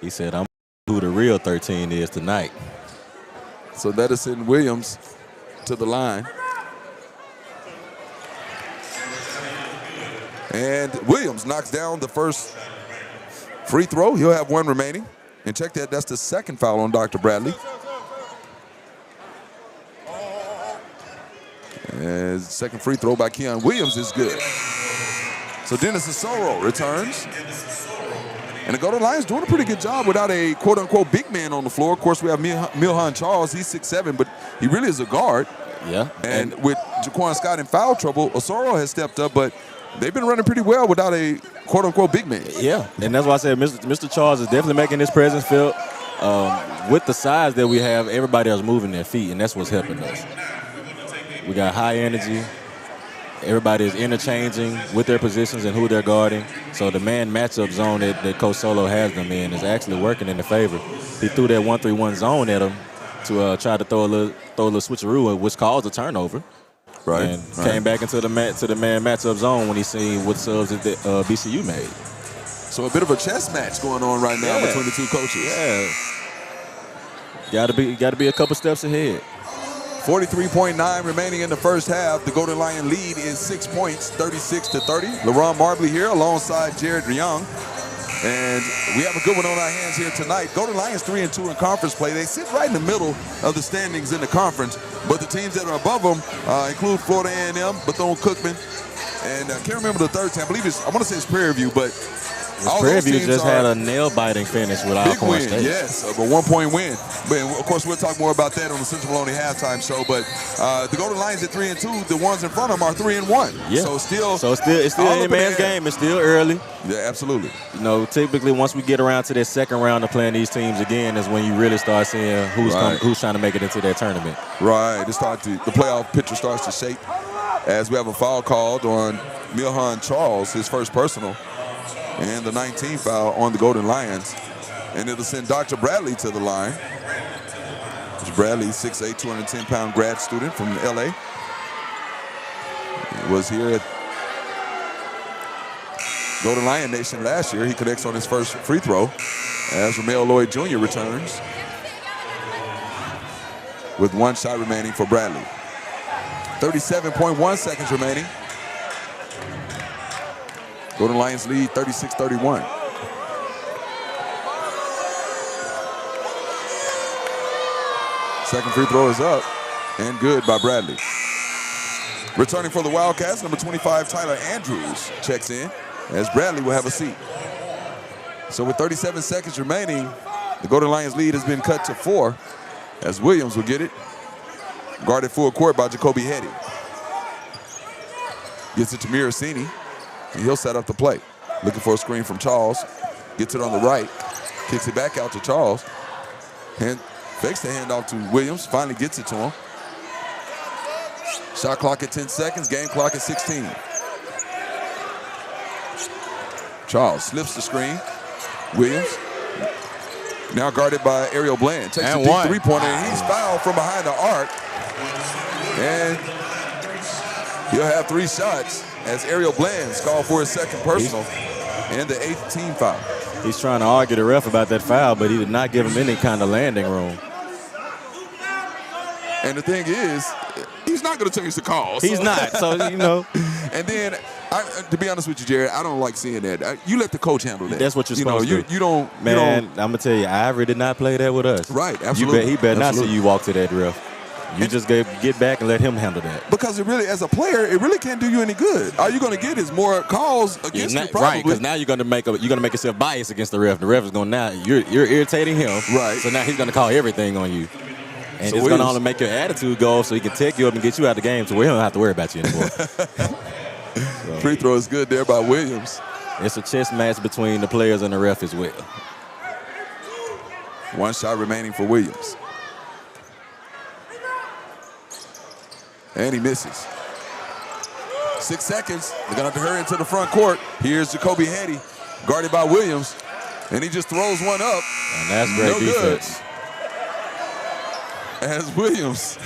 He said, I'm who the real 13 is tonight. So that is sending Williams to the line. And Williams knocks down the first free throw. He'll have one remaining. And check that, that's the second foul on Dr. Bradley. And second free throw by Keon Williams is good. So Dennis Asoro returns. And the Golden Lions doing a pretty good job without a quote-unquote big man on the floor. Of course, we have Milhan Charles. He's 6'7", but he really is a guard. Yeah. And with Jaquan Scott in foul trouble, Asoro has stepped up, but they've been running pretty well without a quote-unquote big man. Yeah, and that's why I said Mr. Charles is definitely making his presence felt. With the size that we have, everybody else moving their feet, and that's what's helping us. We got high energy. Everybody is interchanging with their positions and who they're guarding. So the man matchup zone that Coach Solo has them in is actually working in the favor. He threw that 1-3-1 zone at him to try to throw a little switcheroo, which caused a turnover. Right. And came back into the man matchup zone when he seen what subs that BCU made. So a bit of a chess match going on right now between the two coaches. Yeah. Got to be a couple steps ahead. 43.9 remaining in the first half. The Golden Lion lead is 6 points, 36-30. LaRon Marbley here alongside Jared Young. And we have a good one on our hands here tonight. Golden Lions 3-2 in conference play. They sit right in the middle of the standings in the conference, but the teams that are above them include Florida A&M, Bethune-Cookman, and I can't remember the third team. I want to say it's Prairie View, but Prairie View just had a nail-biting finish with Alcorn State. Yes, a 1-point win. But of course, we'll talk more about that on the Central Maloney halftime show. But the Golden Lions at 3-2. The ones in front of them are 3-1. Yeah. So it's still any man's game. It's still early. Yeah, absolutely. You know, typically once we get around to that second round of playing these teams again, is when you really start seeing who's trying to make it into that tournament. Right. The playoff picture starts to shape as we have a foul called on Milhan Charles, his first personal. And the 19th foul on the Golden Lions. And it'll send Dr. Bradley to the line. Bradley, 6'8", 210-pound grad student from L.A. He was here at Golden Lion Nation last year. He connects on his first free throw as Ramel Lloyd Jr. returns with one shot remaining for Bradley. 37.1 seconds remaining. Golden Lions lead 36-31. Second free throw is up and good by Bradley. Returning for the Wildcats, number 25, Tyler Andrews checks in as Bradley will have a seat. So with 37 seconds remaining, the Golden Lions lead has been cut to 4 as Williams will get it. Guarded full court by Jacoby Hetty. Gets it to Mirasini, and he'll set up the play. Looking for a screen from Charles. Gets it on the right. Kicks it back out to Charles. Fakes the handoff to Williams. Finally gets it to him. Shot clock at 10 seconds. Game clock at 16. Charles slips the screen. Williams. Now guarded by Ariel Bland. Takes a deep three-pointer, and he's fouled from behind the arc. And he'll have 3 shots as Ariel Bland's called for his second personal and the 8th team foul. He's trying to argue the ref about that foul, but he did not give him any kind of landing room. And the thing is, he's not going to change the calls. He's not, so, you know. And then, to be honest with you, Jared, I don't like seeing that. You let the coach handle that. That's what you're supposed to do. You don't. Man, I'm going to tell you, Ivory did not play that with us. Right, absolutely. He better not see you walk to that ref. You just get back and let him handle that. Because it really, as a player, it really can't do you any good. All you're going to get is more calls against you, probably. Right, because now you're going to make yourself biased against the ref. The ref is going you're irritating him. Right. So now he's going to call everything on you. And So it's going to only make your attitude go so he can take you up and get you out of the game to where he don't have to worry about you anymore. Free throw is good there by Williams. It's a chess match between the players and the ref as well. 1 shot remaining for Williams. And he misses. 6 seconds. They're going to have to hurry into the front court. Here's Jacoby Hetty, guarded by Williams. And he just throws one up. And that's great defense. Good. As Williams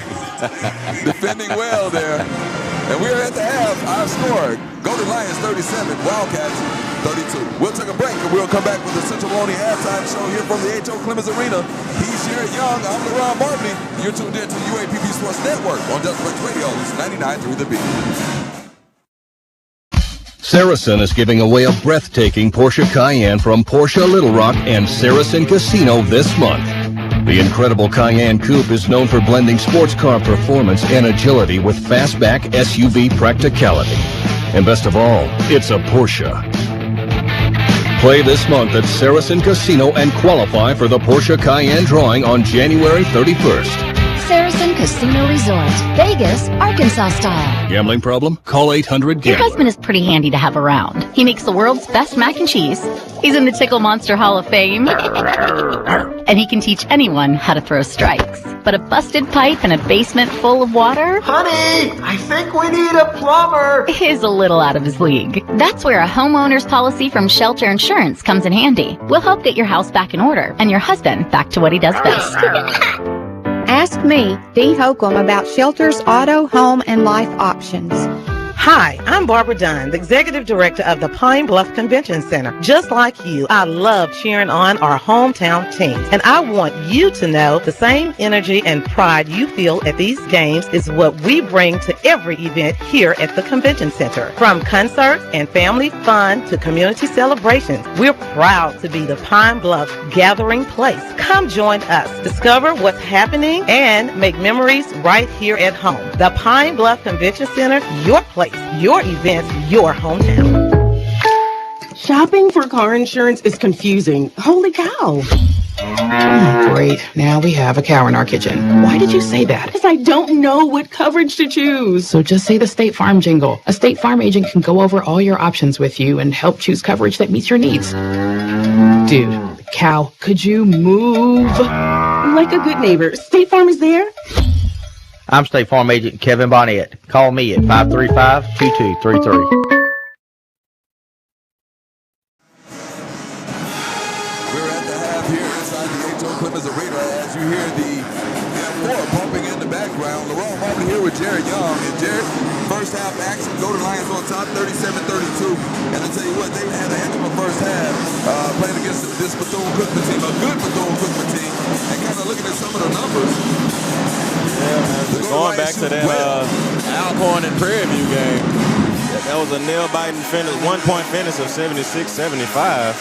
defending well there. And we're at the half. Our score, Golden Lions 37, Wildcats 32. We'll take a break and we'll come back with the Central Maloney halftime show here from the H.O. Clemens Arena. He's Jared Young. I'm LeRon Bartley. You're tuned in to the UAPB Sports Network on Delta Radio's 99.3 The Beat. Saracen is giving away a breathtaking Porsche Cayenne from Porsche Little Rock and Saracen Casino this month. The incredible Cayenne Coupe is known for blending sports car performance and agility with fastback SUV practicality. And best of all, it's a Porsche. Play this month at Saracen Casino and qualify for the Porsche Cayenne drawing on January 31st. Saracen Casino Resort, Vegas, Arkansas style. Gambling problem? Call 800-GAMBLER. Your husband is pretty handy to have around. He makes the world's best mac and cheese. He's in the Tickle Monster Hall of Fame. And he can teach anyone how to throw strikes. But a busted pipe in a basement full of water? Honey, I think we need a plumber. Is a little out of his league. That's where a homeowner's policy from Shelter Insurance comes in handy. We'll help get your house back in order and your husband back to what he does best. Ask me, Dee Holcomb, about Shelter's auto, home, and life options. Hi, I'm Barbara Dunn, the Executive Director of the Pine Bluff Convention Center. Just like you, I love cheering on our hometown teams. And I want you to know the same energy and pride you feel at these games is what we bring to every event here at the Convention Center. From concerts and family fun to community celebrations, we're proud to be the Pine Bluff gathering place. Come join us, discover what's happening, and make memories right here at home. The Pine Bluff Convention Center, your place. Your events, your hometown. Shopping for car insurance is confusing. Holy cow. Great. Now we have a cow in our kitchen. Why did you say that? Because I don't know what coverage to choose. So just say the State Farm jingle. A State Farm agent can go over all your options with you and help choose coverage that meets your needs. Dude, cow, could you move? Like a good neighbor, State Farm is there. I'm State Farm Agent Kevin Bonnet. Call me at 535-2233. We're at the half here inside the H.O. Clemens Arena as you hear the M4 pumping in the background. LeRon Bartley here with Jared Young. And Jared, first half action, Golden Lions on top 37-32. And I tell you what, they had a heck of a first half playing against this Bethune-Cookman team, a good Bethune-Cookman team. And kind of looking at some of the numbers. Going back to that Alcorn and Prairie View game, that was a nail-biting finish, 1-point finish of 76-75.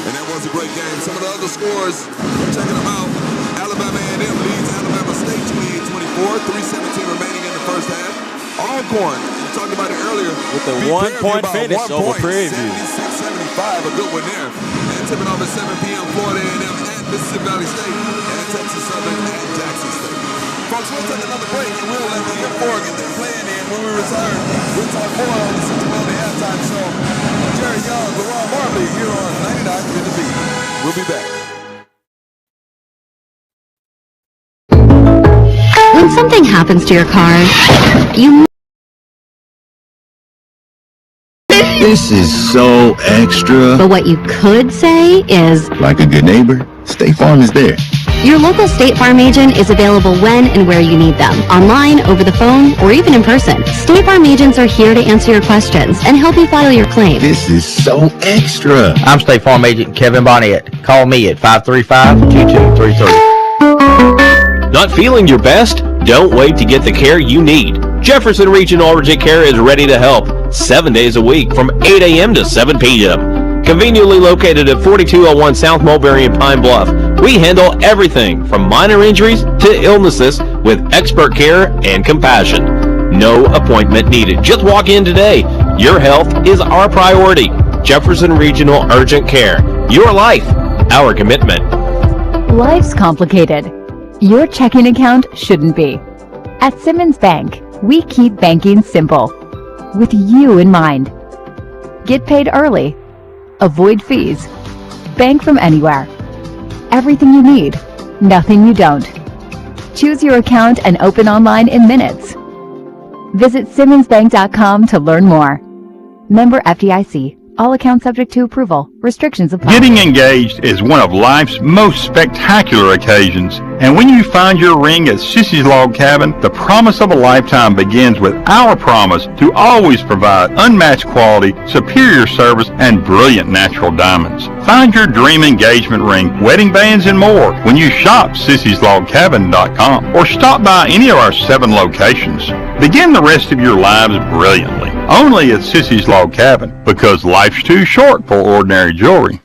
And that was was a great game. Some of the other scores, checking them out. Alabama A&M leads Alabama State 28-24, 3:17 remaining in the first half. Alcorn, we talked about it earlier. With the 1 point finish over Prairie View. 76-75, a good one there. And tipping off at 7 p.m. Florida A&M at Mississippi Valley State and Texas Southern at Jackson State. Folks, we'll take another break and we'll let the M4 get their plan in when we return. We'll talk more on the Central Valley Halftime Show. Jerry Young, LaRon Marley here on 99 in the Beat. We'll be back. When something happens to your car, you... This is so extra. But what you could say is... Like a good neighbor, State Farm is there. Your local State Farm agent is available when and where you need them. Online, over the phone, or even in person. State Farm agents are here to answer your questions and help you file your claim. This is so extra. I'm State Farm agent Kevin Bonnet. Call me at 535-2233. Not feeling your best? Don't wait to get the care you need. Jefferson Regional Urgent Care is ready to help 7 days a week from 8 a.m. to 7 p.m. Conveniently located at 4201 South Mulberry in Pine Bluff, we handle everything from minor injuries to illnesses with expert care and compassion. No appointment needed. Just walk in today. Your health is our priority. Jefferson Regional Urgent Care. Your life, our commitment. Life's complicated. Your checking account shouldn't be. At Simmons Bank, we keep banking simple, with you in mind. Get paid early. Avoid fees. Bank from anywhere. Everything you need, nothing you don't. Choose your account and open online in minutes. Visit SimmonsBank.com to learn more. Member FDIC. All accounts subject to approval. Restrictions apply. Getting engaged is one of life's most spectacular occasions, and when you find your ring at Sissy's Log Cabin, the promise of a lifetime begins with our promise to always provide unmatched quality, superior service, and brilliant natural diamonds. Find your dream engagement ring, wedding bands, and more when you shop Sissy'sLogCabin.com or stop by any of our 7 locations. Begin the rest of your lives brilliantly, only at Sissy's Log Cabin, because life's too short for ordinary jewelry.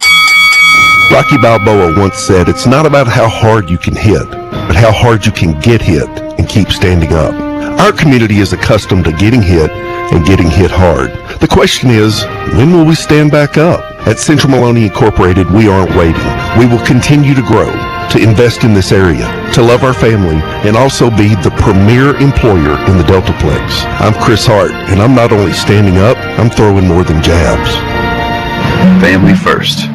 Rocky Balboa once said, it's not about how hard you can hit, but how hard you can get hit and keep standing up. Our community is accustomed to getting hit and getting hit hard. The question is, when will we stand back up? At Central Maloney Incorporated, we aren't waiting. We will continue to grow, to invest in this area, to love our family, and also be the premier employer in the Deltaplex. I'm Chris Hart, and I'm not only standing up, I'm throwing more than jabs. Family first.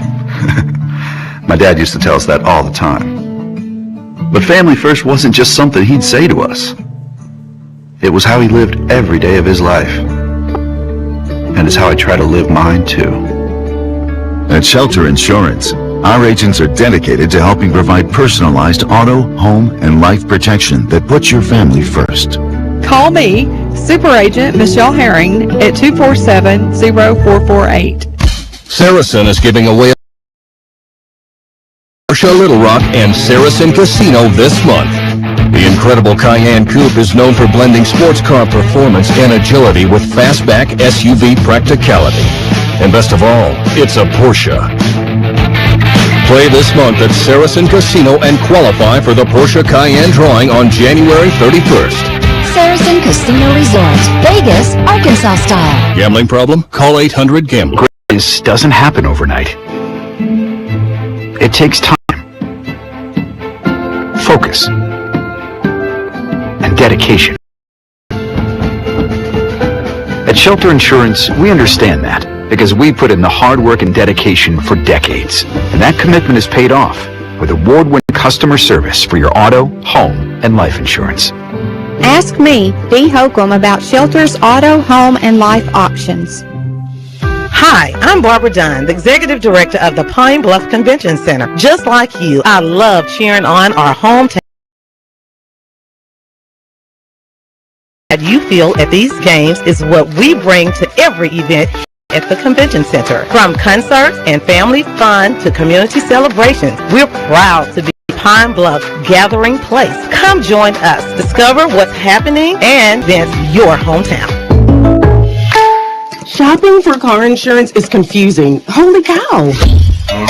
My dad used to tell us that all the time. But family first wasn't just something he'd say to us. It was how he lived every day of his life. And it's how I try to live mine too. At Shelter Insurance, our agents are dedicated to helping provide personalized auto, home, and life protection that puts your family first. Call me, Super Agent Michelle Herring, at 247-0448. Saracen is giving away Porsche Little Rock and Saracen Casino this month. The incredible Cayenne Coupe is known for blending sports car performance and agility with fastback SUV practicality. And best of all, it's a Porsche. Play this month at Saracen Casino and qualify for the Porsche Cayenne drawing on January 31st. Saracen Casino Resort, Vegas, Arkansas style. Gambling problem? Call 800-GAMBLER. This doesn't happen overnight. It takes time, focus, and dedication. At Shelter Insurance, we understand that because we put in the hard work and dedication for decades. And that commitment is paid off with award-winning customer service for your auto, home, and life insurance. Ask me, Dee Holcomb, about Shelter's auto, home, and life options. Hi, I'm Barbara Dunn, the Executive Director of the Pine Bluff Convention Center. Just like you, I love cheering on our hometown. That you feel at these games is what we bring to every event at the Convention Center. From concerts and family fun to community celebrations, we're proud to be Pine Bluff's gathering place. Come join us, discover what's happening, and events your hometown. Shopping for car insurance is confusing. Holy cow!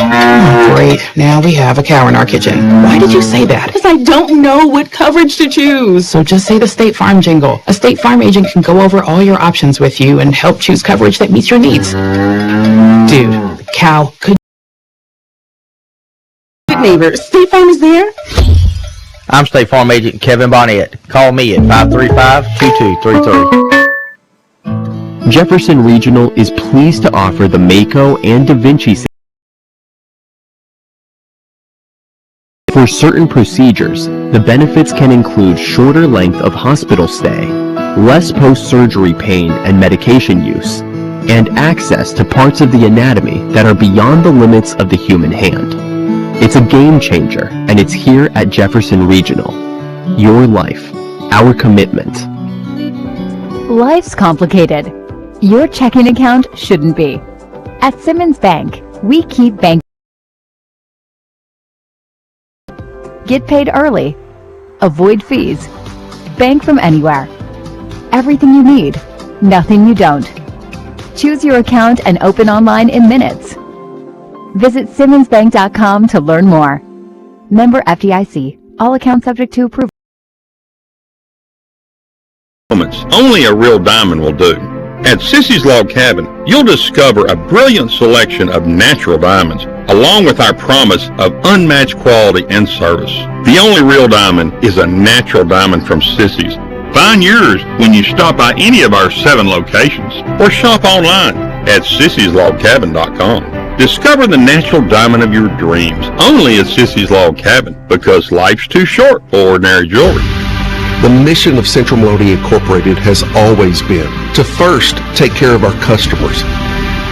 Oh, great. Now we have a cow in our kitchen. Why did you say that? Because I don't know what coverage to choose. So just say the State Farm jingle. A State Farm agent can go over all your options with you and help choose coverage that meets your needs. Dude, cow, could... Good neighbor, State Farm is there? I'm State Farm Agent Kevin Bonnet. Call me at 535-2233. Jefferson Regional is pleased to offer the Mako and Da Vinci for certain procedures. The benefits can include shorter length of hospital stay, less post-surgery pain and medication use, and access to parts of the anatomy that are beyond the limits of the human hand. It's a game changer, and it's here at Jefferson Regional. Your life, our commitment. Life's complicated. Your checking account shouldn't be. At Simmons Bank, we keep banking. Get paid early. Avoid fees. Bank from anywhere. Everything you need, nothing you don't. Choose your account and open online in minutes. Visit SimmonsBank.com to learn more. Member FDIC. All accounts subject to approval. Only a real diamond will do. At Sissy's Log Cabin, you'll discover a brilliant selection of natural diamonds, along with our promise of unmatched quality and service. The only real diamond is a natural diamond from Sissy's. Find yours when you stop by any of our 7 locations or shop online at sissyslogcabin.com. Discover the natural diamond of your dreams only at Sissy's Log Cabin, because life's too short for ordinary jewelry. The mission of Central Melody Incorporated has always been to first take care of our customers.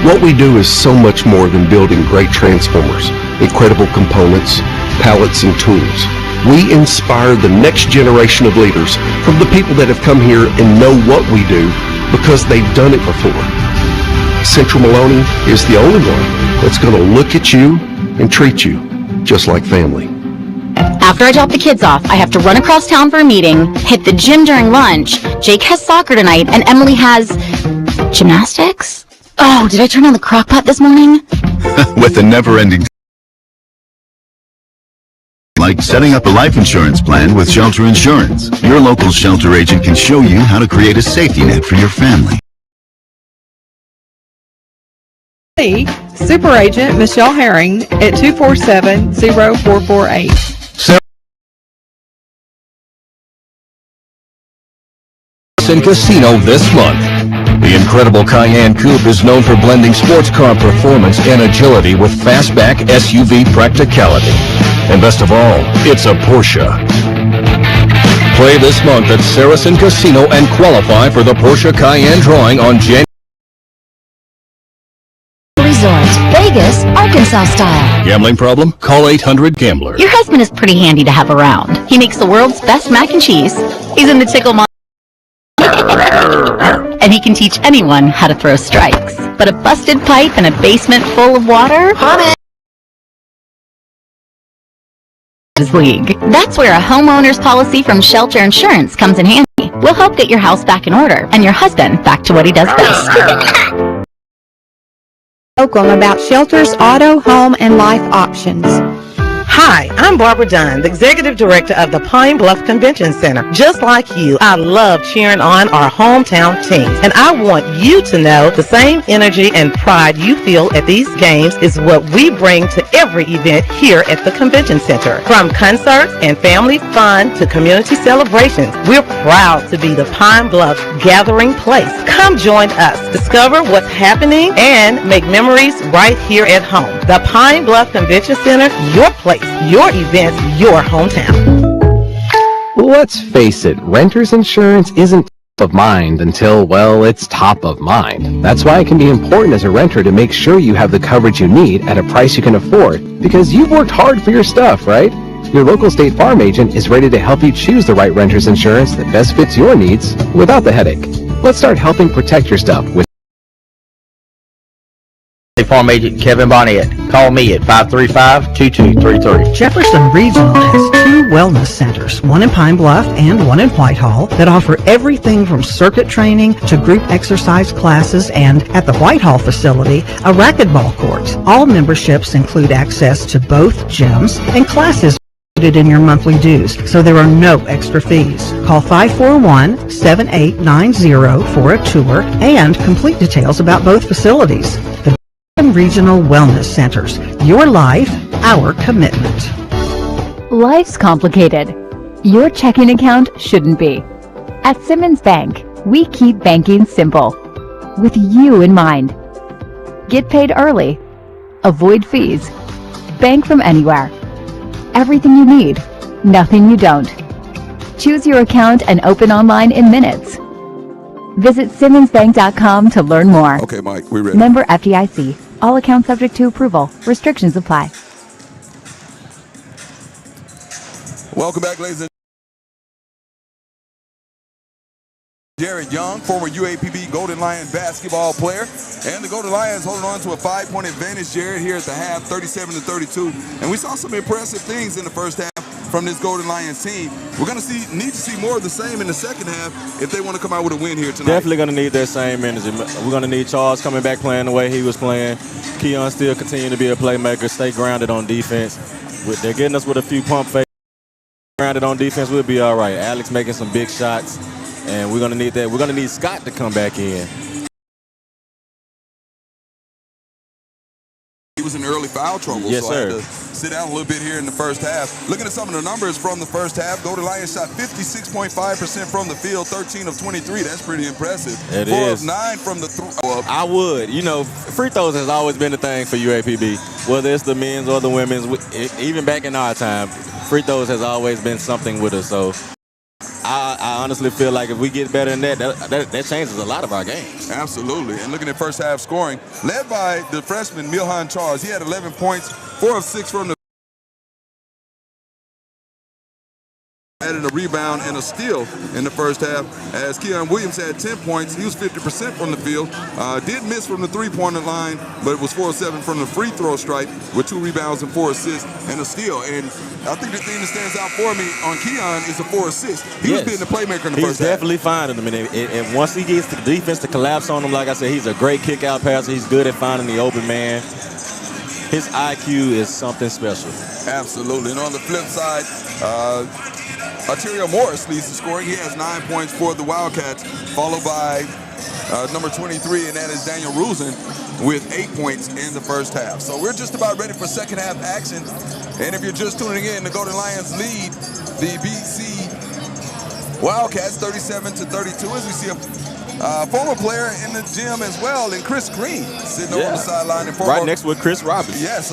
What we do is so much more than building great transformers, incredible components, pallets, and tools. We inspire the next generation of leaders from the people that have come here and know what we do because they've done it before. Central Maloney is the only one that's going to look at you and treat you just like family. After I drop the kids off, I have to run across town for a meeting, hit the gym during lunch. Jake has soccer tonight, and Emily has gymnastics? Oh, did I turn on the crock pot this morning? With a never-ending like setting up a life insurance plan with Shelter Insurance. Your local shelter agent can show you how to create a safety net for your family. Super Agent Michelle Herring at 247-0448. And Casino this month. The incredible Cayenne Coupe is known for blending sports car performance and agility with fastback SUV practicality. And best of all, it's a Porsche. Play this month at Saracen Casino and qualify for the Porsche Cayenne drawing on January. Resort, Vegas, Arkansas style. Gambling problem? Call 800-GAMBLER. Your husband is pretty handy to have around. He makes the world's best mac and cheese. He's in the tickle monster. And he can teach anyone how to throw strikes. But a busted pipe and a basement full of water? Honey! League. That's where a homeowner's policy from Shelter Insurance comes in handy. We'll help get your house back in order and your husband back to what he does best. Welcome about shelters, auto, home, and life options. Hi, I'm Barbara Dunn, the Executive Director of the Pine Bluff Convention Center. Just like you, I love cheering on our hometown teams, and I want you to know the same energy and pride you feel at these games is what we bring to every event here at the Convention Center. From concerts and family fun to community celebrations, we're proud to be the Pine Bluff gathering place. Come join us, discover what's happening, and make memories right here at home. The Pine Bluff Convention Center, your place. Your event, your hometown. Let's face it, renter's insurance isn't top of mind until, well, it's top of mind. That's why it can be important as a renter to make sure you have the coverage you need at a price you can afford, because you've worked hard for your stuff, right? Your local State Farm agent is ready to help you choose the right renter's insurance that best fits your needs without the headache. Let's start helping protect your stuff with State Farm Agent Kevin Bonnet. Call me at 535-2233. Jefferson Regional has two wellness centers, one in Pine Bluff and one in Whitehall, that offer everything from circuit training to group exercise classes, and at the Whitehall facility, a racquetball court. All memberships include access to both gyms, and classes in your monthly dues, so there are no extra fees. Call 541-7890 for a tour and complete details about both facilities. The Regional Wellness Centers. Your life, our commitment. Life's complicated. Your checking account shouldn't be. At Simmons Bank, we keep banking simple, with you in mind. Get paid early. Avoid fees. Bank from anywhere. Everything you need, nothing you don't. Choose your account and open online in minutes. Visit SimmonsBank.com to learn more. Okay, Mike, we ready. Member FDIC. All accounts subject to approval. Restrictions apply. Welcome back, ladies and Jared Young, former UAPB Golden Lion basketball player. And the Golden Lions holding on to a 5-point advantage, Jared, here at the half, 37-32. And we saw some impressive things in the first half from this Golden Lions team. We're going to need to see more of the same in the second half if they want to come out with a win here tonight. Definitely going to need that same energy. We're going to need Charles coming back playing the way he was playing. Keon still continuing to be a playmaker, stay grounded on defense. They're getting us with a few pump fakes. Grounded on defense, we'll be all right. Alex making some big shots, and we're going to need that. We're going to need Scott to come back in. He was in early foul trouble, yes, so sir. I had to sit down a little bit here in the first half. Looking at some of the numbers from the first half, Golden Lions shot 56.5% from the field, 13 of 23. That's pretty impressive. It 4 is. of 9 from the throw. I would. You know, free throws has always been a thing for UAPB, whether it's the men's or the women's. Even back in our time, free throws has always been something with us. So I honestly feel like if we get better than that changes a lot of our games. Absolutely. And looking at first half scoring, led by the freshman Milhan Charles. He had 11 points, 4 of 6 from the added a rebound and a steal in the first half, as Keon Williams had 10 points. He was 50% from the field. Did miss from the three-pointer line, but it was 4 of 7 from the free throw stripe with 2 rebounds and 4 assists and a steal. And I think the thing that stands out for me on Keon is the 4 assists. He was being the playmaker in the first half. He's definitely finding them. And once he gets the defense to collapse on him, like I said, he's a great kick-out passer. He's good at finding the open man. His IQ is something special. Absolutely. And on the flip side, Arterio Morris leads the scoring. He has 9 points for the Wildcats, followed by number 23, and that is Daniel Rusin with 8 points in the first half. So we're just about ready for second half action. And if you're just tuning in, the Golden Lions lead the BC Wildcats 37-32, as we see a former player in the gym as well, and Chris Green sitting over on the sideline. And right next with Chris Roberts. Yes,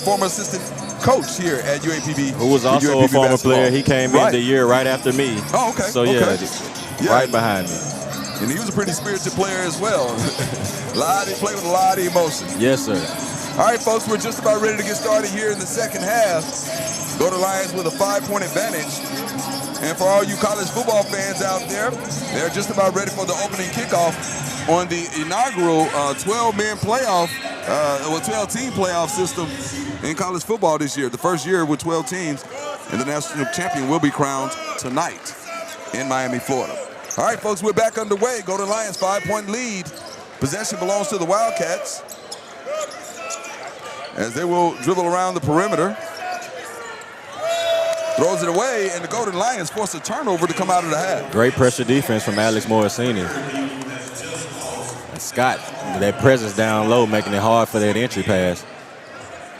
former assistant coach here at UAPB. Who was also a former player. He came in the year right after me. Oh, okay. So, yeah, right behind me. And he was a pretty spirited player as well. He played with a lot of emotion. Yes, sir. All right, folks, we're just about ready to get started here in the second half. Go to Lions with a 5-point advantage. And for all you college football fans out there, they're just about ready for the opening kickoff on the inaugural 12-man playoff, 12-team playoff system in college football this year. The first year with 12 teams, and the national champion will be crowned tonight in Miami, Florida. All right, folks, we're back underway. Golden Lions 5-point lead. Possession belongs to the Wildcats, as they will dribble around the perimeter. Throws it away, and the Golden Lions force a turnover to come out of the half. Great pressure defense from Alex Morrisini. And Scott, that presence down low, making it hard for that entry pass.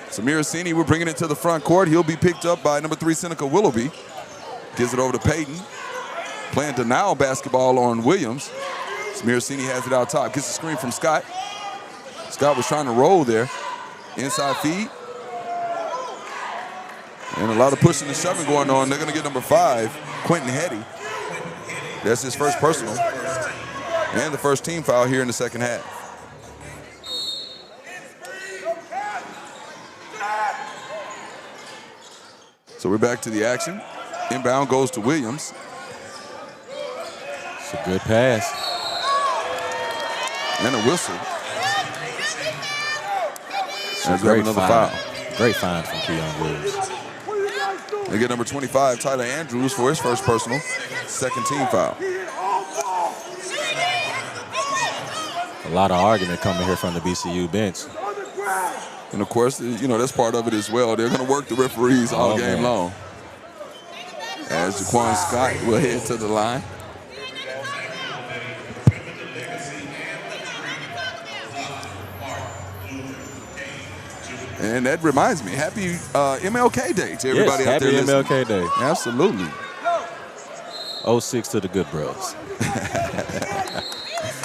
Samir Assini, we're bringing it to the front court. He'll be picked up by number 3, Seneca Willoughby. Gives it over to Peyton. Playing denial basketball on Williams. Samir Assini has it out top. Gets the screen from Scott. Scott was trying to roll there. Inside feed. And a lot of pushing and shoving going on. They're going to get number 5, Quentin Hetty. That's his first personal. And the first team foul here in the second half. So we're back to the action. Inbound goes to Williams. It's a good pass. And a whistle. As we have another foul. Great find from Keon Williams. They get number 25, Tyler Andrews, for his first personal, second team foul. A lot of argument coming here from the BCU bench. And of course, you know, that's part of it as well. They're going to work the referees all game long. As Jaquan Scott will head to the line. And that reminds me, happy MLK Day to everybody out there listening. Happy MLK Day. Absolutely. 06 to the Good Bros.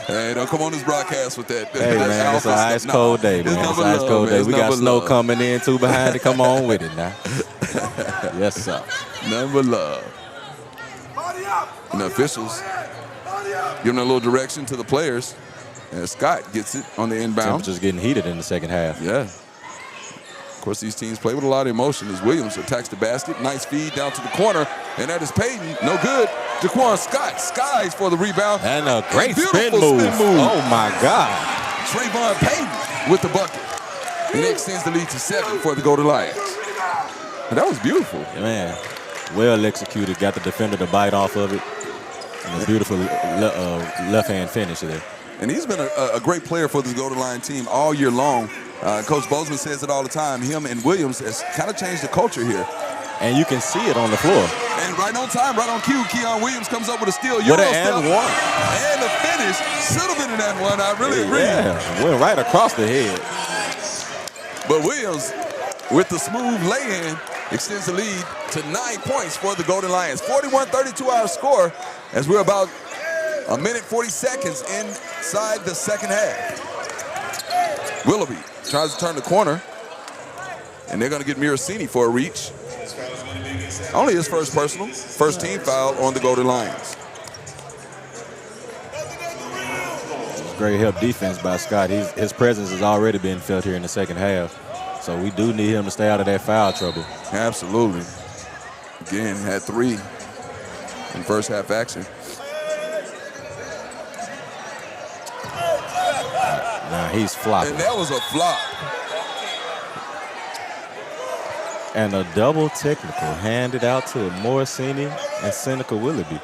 Hey, don't come on this broadcast with that. Hey, man, it's an ice cold day, man. It's an ice cold day. We got snow coming in, too, behind it. Come on with it now. Yes, sir. Number love. And the officials giving a little direction to the players. And Scott gets it on the inbound. Temperature's getting heated in the second half. Yeah. Of course, these teams play with a lot of emotion as Williams attacks the basket. Nice feed down to the corner. And that is Payton. No good. Jaquan Scott skies for the rebound. And a great spin move. Oh, my God. Trayvon Payton with the bucket. And it extends the lead to 7 for the Golden Lions. And that was beautiful. Yeah, man. Well executed. Got the defender to bite off of it. And a beautiful left-hand finish there. And he's been a great player for this Golden Lion team all year long. Coach Bozeman says it all the time. Him and Williams has kind of changed the culture here. And you can see it on the floor. And right on time, right on cue, Keon Williams comes up with a steal. What an and one. And the finish should have been in that one. I really agree. Yeah, went right across the head. But Williams, with the smooth lay-in, extends the lead to 9 points for the Golden Lions. 41-32 our score as we're about a minute 40 seconds inside the second half. Willoughby tries to turn the corner, and they're going to get Miracini for a reach. Only his first personal, first team foul on the Golden Lions. Great help defense by Scott. His presence has already been felt here in the second half. So we do need him to stay out of that foul trouble. Absolutely. Again, had 3 in first half action. Nah, he's flopping. And that was a flop. And a double technical handed out to Morosini and Seneca Willoughby.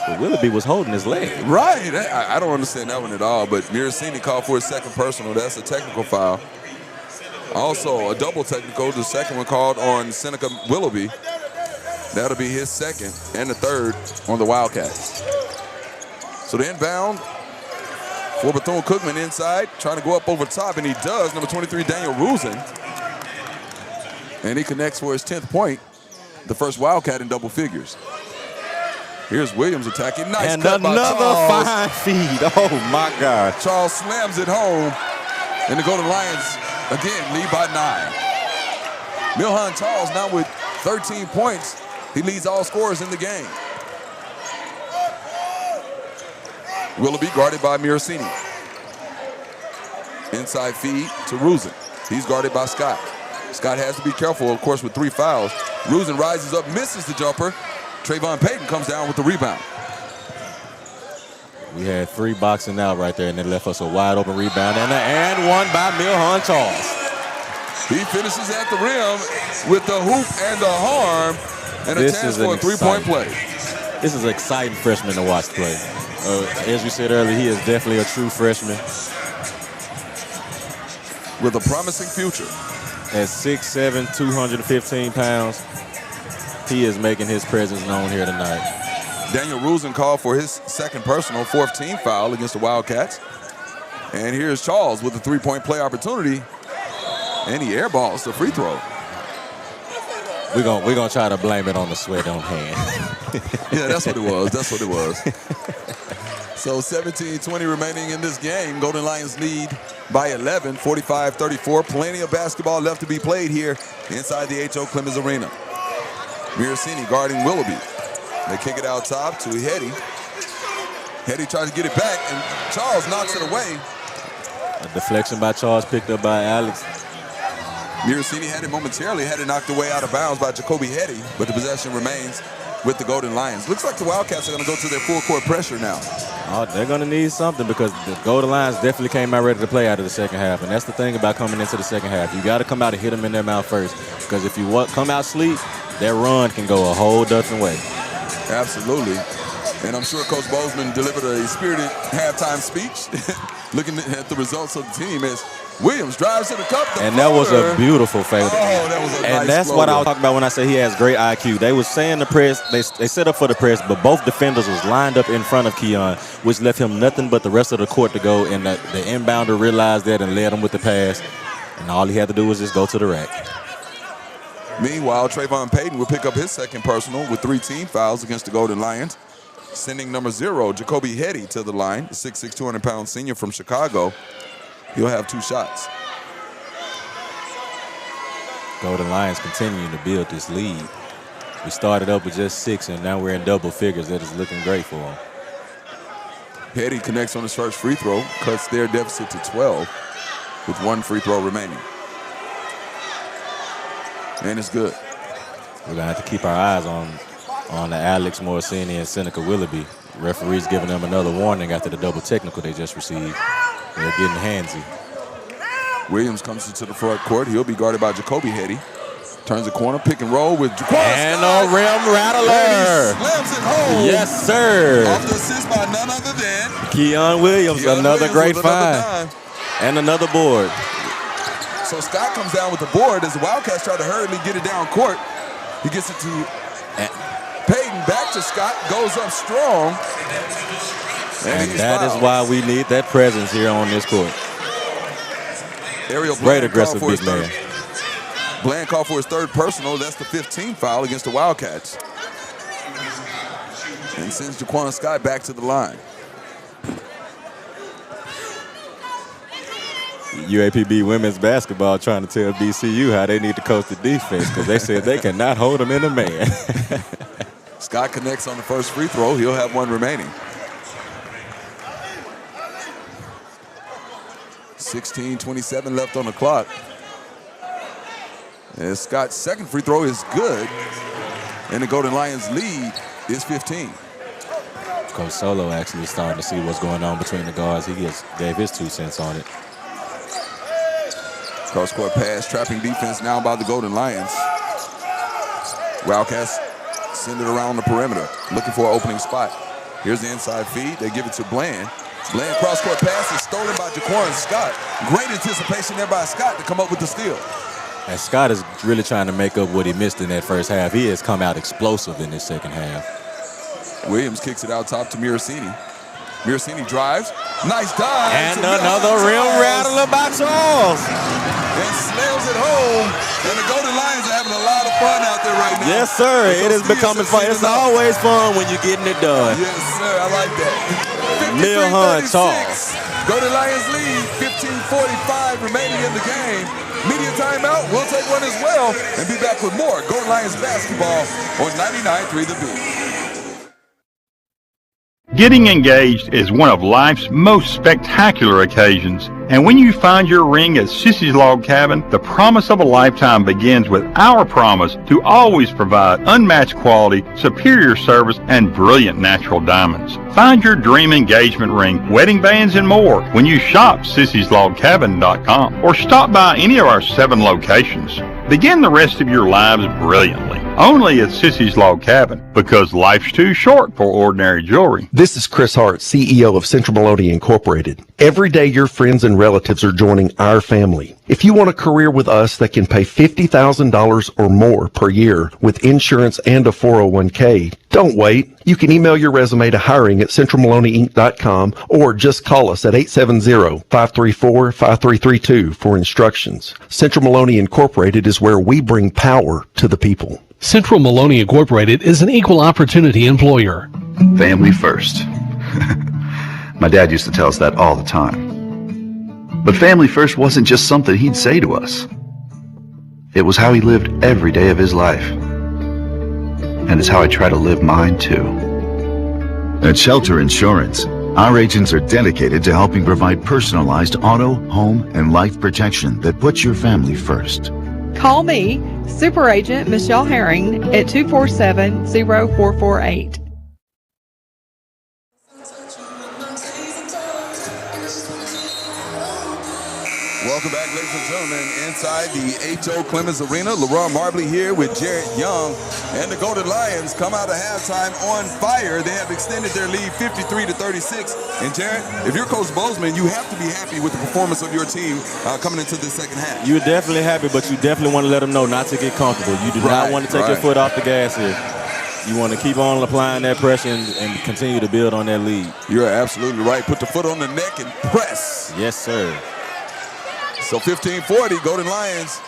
But Willoughby was holding his leg. Right. I don't understand that one at all. But Miracini called for his second personal. That's a technical foul. Also, a double technical. The second one called on Seneca Willoughby. That'll be his second and the third on the Wildcats. So the inbound for Bethune-Cookman inside, trying to go up over top, and he does. Number 23, Daniel Rusin. And he connects for his 10th point, the first Wildcat in double figures. Here's Williams attacking. Nice and cut by another Charles. fine feed. Oh, my God. Charles slams it home, and the Golden Lions, again, lead by 9. Milhan Charles now with 13 points. He leads all scorers in the game. Willoughby guarded by Miracini. Inside feed to Rusin. He's guarded by Scott. Scott has to be careful, of course, with 3 fouls. Rusin rises up, misses the jumper. Trayvon Payton comes down with the rebound. We had 3 boxing out right there, and they left us a wide open rebound. And one by Milhan Charles. He finishes at the rim with the hoop and the harm, and a chance for a 3-point play. This is an exciting freshman to watch play. As we said earlier, he is definitely a true freshman. With a promising future. At 6'7", 215 pounds, he is making his presence known here tonight. Daniel Rusin called for his second personal, 4th team foul against the Wildcats. And here's Charles with a 3-point play opportunity. And he airballs the free throw. We're gonna try to blame it on the sweat on hand. Yeah, that's what it was. That's what it was. So 17-20 remaining in this game. Golden Lions lead by 11, 45-34. Plenty of basketball left to be played here inside the H.O. Clemens Arena. Miracini guarding Willoughby. They kick it out top to Hetty. Hetty tries to get it back, and Charles knocks it away. A deflection by Charles, picked up by Alex. Miracini had it momentarily, had it knocked away out of bounds by Jacoby Hetty, but the possession remains with the Golden Lions. Looks like the Wildcats are going to go to their full court pressure now. Oh, they're going to need something because the Golden Lions definitely came out ready to play out of the second half. And that's the thing about coming into the second half. You got to come out and hit them in their mouth first. Because if you come out sleep, their run can go a whole different way. Absolutely. And I'm sure Coach Bozeman delivered a spirited halftime speech looking at the results of the team as Williams drives to the cup. And that was a beautiful fadeaway. Oh, that was a and nice that's floater. what I was talking about when I say he has great IQ. They was saying the press, they set up for the press, but both defenders was lined up in front of Keon, which left him nothing but the rest of the court to go. And the inbounder realized that and led him with the pass. And all he had to do was just go to the rack. Meanwhile, Trayvon Payton will pick up his second personal with 3 team fouls against the Golden Lions, sending number 0, Jacoby Hetty, to the line, the 6'6", 200-pound senior from Chicago. He'll have 2 shots. Golden Lions continuing to build this lead. We started up with just 6, and now we're in double figures. That is looking great for them. Hetty connects on his first free throw, cuts their deficit to 12 with 1 free throw remaining. And it's good. We're going to have to keep our eyes on Alex Morosini and Seneca Willoughby. Referees giving them another warning after the double technical they just received. They're getting handsy. Williams comes into the front court. He'll be guarded by Jacoby Hetty. Turns the corner, pick and roll with Jaquan And Scott. a rim rattler. Slams it home. Yes, sir. Off the assist by none other than Keon Williams, another great find. And another board. So Scott comes down with the board as the Wildcats try to hurriedly get it down court. He gets it to Payton, back to Scott, goes up strong. And that is why we need that presence here on this court. Ariel Great aggressive big man. Bland called for his 3rd personal. That's the 15th foul against the Wildcats. And sends Jaquan Scott back to the line. UAPB women's basketball trying to tell BCU how they need to coach the defense because they said they cannot hold them in a man. Scott connects on the first free throw. He'll have 1 remaining. 16:27 left on the clock. And Scott's second free throw is good. And the Golden Lions lead is 15. Coach Solo actually starting to see what's going on between the guards. He gave his 2 cents on it. Cross-court pass, trapping defense now by the Golden Lions. Wildcats send it around the perimeter, looking for an opening spot. Here's the inside feed. They give it to Bland. Bland cross-court pass is stolen by Jaquan Scott. Great anticipation there by Scott to come up with the steal. And Scott is really trying to make up what he missed in that first half. He has come out explosive in this second half. Williams kicks it out top to Mirasini. Mirasini drives. Nice dive. And another rim rattler by Charles. And slams it home. And the Golden Lions are having a lot of fun out there right now. Yes, sir. It is becoming fun. It's always fun when you're getting it done. Yes, sir. I like that. Milhan Charles. Golden Lions lead. 15:45 remaining in the game. Media timeout. We'll take one as well. And be back with more Golden Lions basketball on 99.3 The Beat. Getting engaged is one of life's most spectacular occasions, and when you find your ring at Sissy's Log Cabin, the promise of a lifetime begins with our promise to always provide unmatched quality, superior service, and brilliant natural diamonds. Find your dream engagement ring, wedding bands, and more when you shop sissyslogcabin.com or stop by any of our 7 locations. Begin the rest of your lives brilliantly. Only at Sissy's Log Cabin, because life's too short for ordinary jewelry. This is Chris Hart, CEO of Central Maloney Incorporated. Every day your friends and relatives are joining our family. If you want a career with us that can pay $50,000 or more per year with insurance and a 401k, don't wait. You can email your resume to hiring@centralmaloneyinc.com or just call us at 870-534-5332 for instructions. Central Maloney Incorporated is where we bring power to the people. Central Maloney Incorporated is an equal opportunity employer. Family first. My dad used to tell us that all the time. But family first wasn't just something he'd say to us. It was how he lived every day of his life. And it's how I try to live mine too. At Shelter Insurance, our agents are dedicated to helping provide personalized auto, home, and life protection that puts your family first. Call me, Super Agent Michelle Herring at 247-0448. Welcome back, ladies and gentlemen, inside the H.O. Clemens Arena. LaRon Marbley here with Jarrett Young. And the Golden Lions come out of halftime on fire. They have extended their lead 53-36. And Jarrett, if you're Coach Bozeman, you have to be happy with the performance of your team coming into the second half. You're definitely happy, but you definitely want to let them know not to get comfortable. You do not want to take your foot off the gas here. You want to keep on applying that pressure and continue to build on that lead. You're absolutely right. Put the foot on the neck and press. Yes, sir. So 15-40, Golden Lions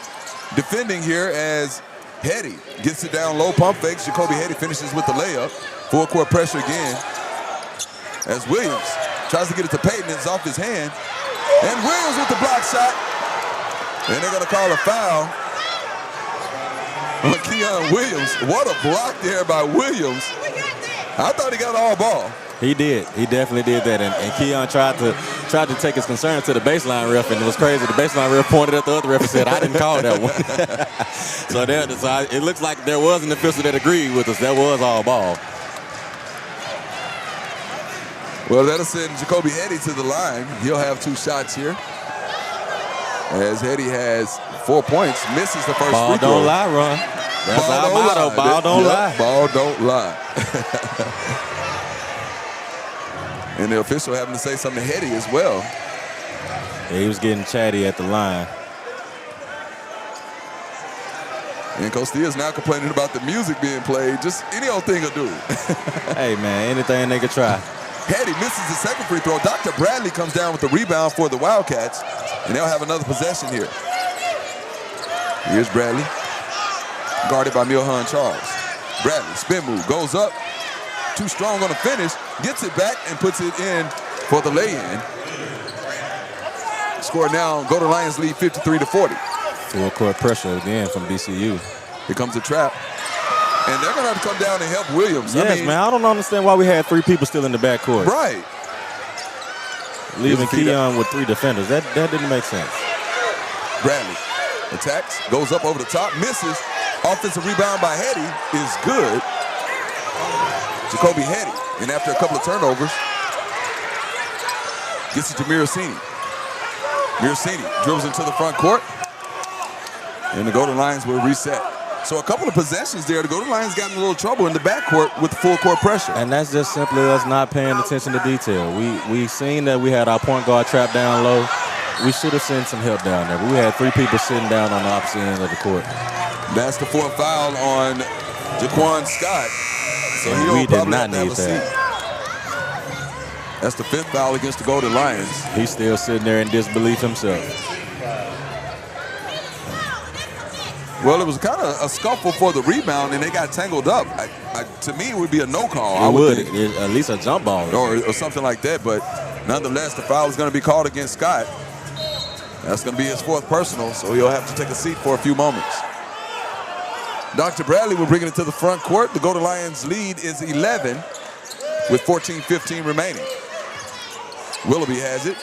defending here as Hetty gets it down low, pump fakes. Jacoby Hetty finishes with the layup. Full court pressure again as Williams tries to get it to Payton. It's off his hand. And Williams with the block shot. And they're going to call a foul on Keon Williams. What a block there by Williams. I thought he got all ball. He did. He definitely did that. And Keon tried to take his concern to the baseline ref, and it was crazy. The baseline ref pointed at the other ref and said, I didn't call that one. So it looks like there was an official that agreed with us. That was all ball. Well, that'll send Jacoby Hetty to the line. He'll have 2 shots here. As Hetty has 4 points, misses the first free throw. Ball don't lie, Ron. That's our motto. Ball don't lie. Ball don't lie. And the official having to say something to Hetty as well. Yeah, he was getting chatty at the line. And Costilla's now complaining about the music being played. Just any old thing will do. Hey, man, anything they could try. Hetty misses the second free throw. Dr. Bradley comes down with the rebound for the Wildcats. And they'll have another possession here. Here's Bradley, guarded by Milhan Charles. Bradley, spin move, goes up. Too strong on the finish, gets it back and puts it in for the lay-in. Score now, Golden Lions lead 53-40. Full court pressure again from BCU. Here comes the trap. And they're going to have to come down and help Williams. Yes, man, I don't understand why we had 3 people still in the backcourt. Right. Leaving Keon with 3 defenders. That didn't make sense. Bradley attacks, goes up over the top, misses. Offensive rebound by Hetty is good. Jacoby Hetty, and after a couple of turnovers, gets it to Miracini. Miracini dribbles into the front court, and the Golden Lions will reset. So a couple of possessions there. The Golden Lions got in a little trouble in the backcourt with the full court pressure. And that's just simply us not paying attention to detail. We seen that we had our point guard trapped down low. We should have sent some help down there, but we had 3 people sitting down on the opposite end of the court. That's the 4th foul on Jaquan Scott. So we did not need that. That's the 5th foul against the Golden Lions. He's still sitting there in disbelief himself. Well, it was kind of a scuffle for the rebound, and they got tangled up. To me, it would be a no call. I would think. At least a jump ball. Or something like that. But nonetheless, the foul is going to be called against Scott. That's going to be his 4th personal, so he'll have to take a seat for a few moments. Dr. Bradley will bring it to the front court. The Golden Lions lead is 11 with 14-15 remaining. Willoughby has it.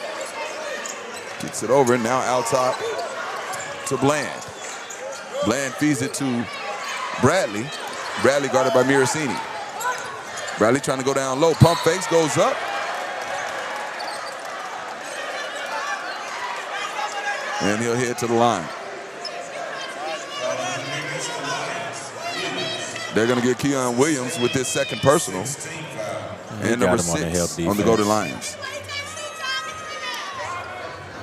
Kicks it over, and now out top to Bland. Bland feeds it to Bradley. Bradley guarded by Miracini. Bradley trying to go down low. Pump fakes, goes up. And he'll head to the line. They're going to get Keon Williams with this 2nd personal. And number 6 on the Golden Lions.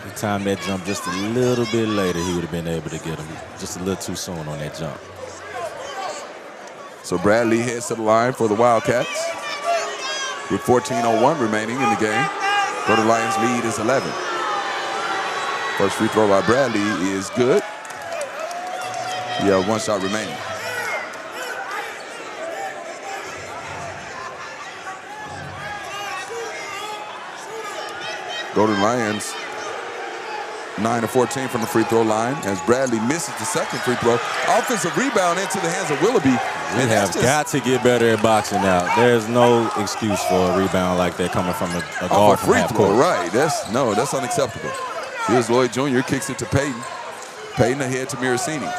He timed that jump just a little bit later, he would have been able to get him just a little too soon on that jump. So Bradley heads to the line for the Wildcats with 14:01 remaining in the game. Golden Lions lead is 11. First free throw by Bradley is good. Yeah, 1 shot remaining. Golden Lions 9 of 14 from the free throw line as Bradley misses the 2nd free throw. Offensive rebound into the hands of Willoughby. We have got to get better at boxing out. There's no excuse for a rebound like that coming from a guard from half court. Right, that's unacceptable. Here's Lloyd Jr. kicks it to Payton. Payton ahead to Miracini.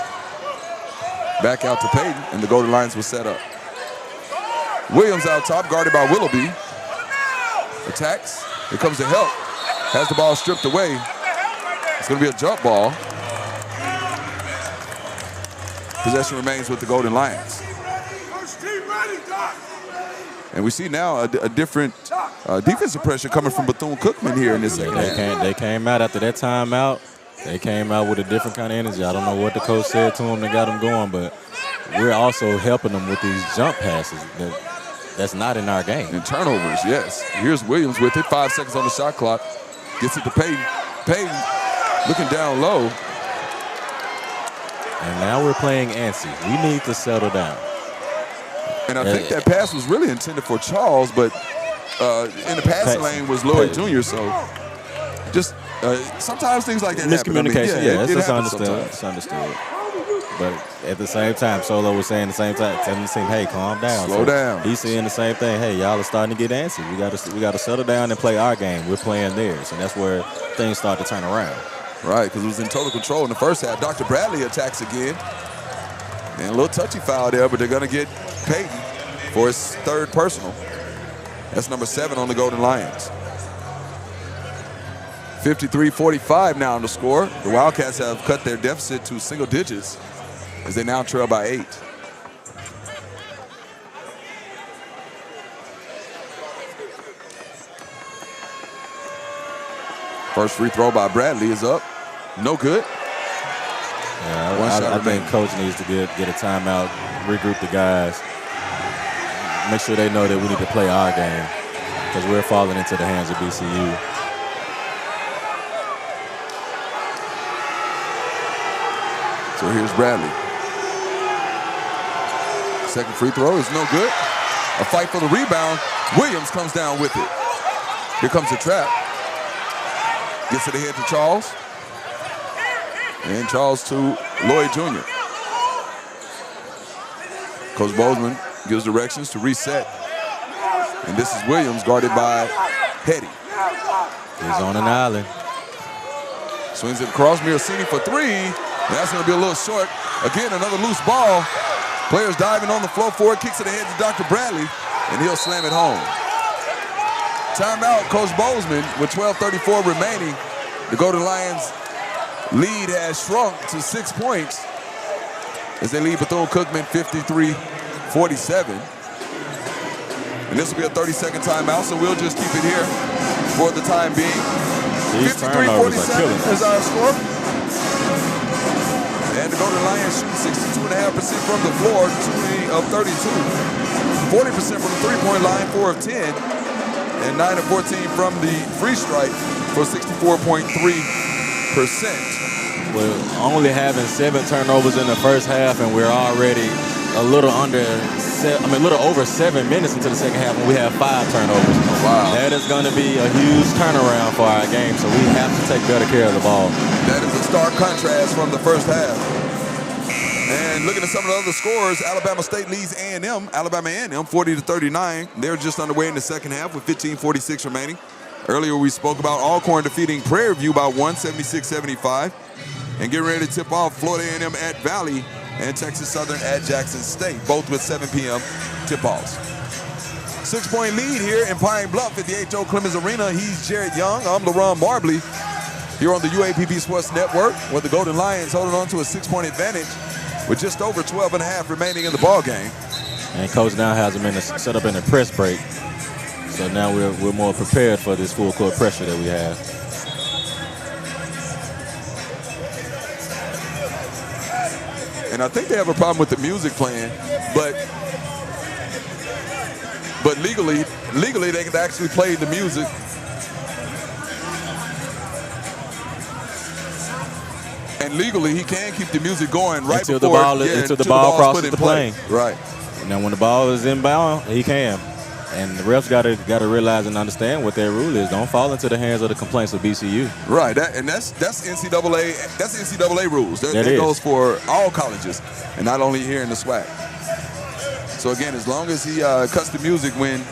Back out to Payton, and the Golden Lions will set up. Williams out top, guarded by Willoughby. Attacks. Here comes the help. Has the ball stripped away. It's going to be a jump ball. Possession remains with the Golden Lions. And we see now a different defensive pressure coming from Bethune-Cookman here in this second half. They came out after that timeout. They came out with a different kind of energy. I don't know what the coach said to them that got them going, but we're also helping them with these jump passes that's not in our game. And turnovers, yes. Here's Williams with it. 5 seconds on the shot clock. Gets it to Payton. Payton looking down low. And now we're playing antsy. We need to settle down. And I think that pass was really intended for Charles, but in the passing lane was Lloyd Jr., so just sometimes things like that miscommunication, happen. I mean, it's understood. It's understood. But at the same time, Solo was saying the same time, telling the team, hey, calm down. Slow down. He's saying the same thing. Hey, y'all are starting to get antsy. We got to settle down and play our game. We're playing theirs, and that's where things start to turn around. Right, because it was in total control in the first half. Dr. Bradley attacks again. And a little touchy foul there, but they're going to get Payton for his third personal. That's number 7 on the Golden Lions. 53-45 now on the score. The Wildcats have cut their deficit to single digits as they now trail by 8. First free throw by Bradley is up. No good. Yeah, I think coach needs to get a timeout, regroup the guys, make sure they know that we need to play our game because we're falling into the hands of BCU. So here's Bradley. Second free throw is no good. A fight for the rebound. Williams comes down with it. Here comes the trap. Gets it ahead to Charles. And Charles to Lloyd Jr. Coach Bozeman gives directions to reset. And this is Williams guarded by Petty. He's on an island. Swings it across. Miracini for 3. That's going to be a little short. Again, another loose ball. Players diving on the floor for it. Kicks it ahead to Dr. Bradley. And he'll slam it home. Timeout, Coach Bozeman with 12:34 remaining. The Golden Lions lead has shrunk to 6 points as they lead Bethune-Cookman 53-47. And this will be a 30-second timeout, so we'll just keep it here for the time being. 53-47 is our score. And the Golden Lions shoot 62.5% from the floor, 20 of 32. 40% from the three-point line, 4 of 10. And 9 of 14 from the free strike for 64.3%. We're only having 7 turnovers in the first half, and we're already a little over 7 minutes into the second half, and we have 5 turnovers. Wow. That is going to be a huge turnaround for our game, so we have to take better care of the ball. That is a stark contrast from the first half. And looking at some of the other scores, Alabama State leads Alabama A&M 40-39. They're just underway in the second half with 15:46 remaining. Earlier we spoke about Alcorn defeating Prairie View by 176-75. And getting ready to tip off Florida A&M at Valley and Texas Southern at Jackson State, both with 7 p.m. tip-offs. 6-point lead here in Pine Bluff at the H.O. Clemens Arena. He's Jared Young. I'm LaRon Marbley here on the UAPB Sports Network, where the Golden Lions holding on to a 6-point advantage with just over 12.5 remaining in the ball game. And coach now has them set up in a press break. So now we're more prepared for this full court pressure that we have. And I think they have a problem with the music playing, but legally they can actually play the music. And legally he can keep the music going right until before the ball crosses the plane. Right. Now when the ball is inbound, he can. And the refs got to realize and understand what their rule is. Don't fall into the hands of the complaints of BCU. Right, that's NCAA. That's NCAA rules. That goes for all colleges, and not only here in the SWAC. So again, as long as he cuts the music when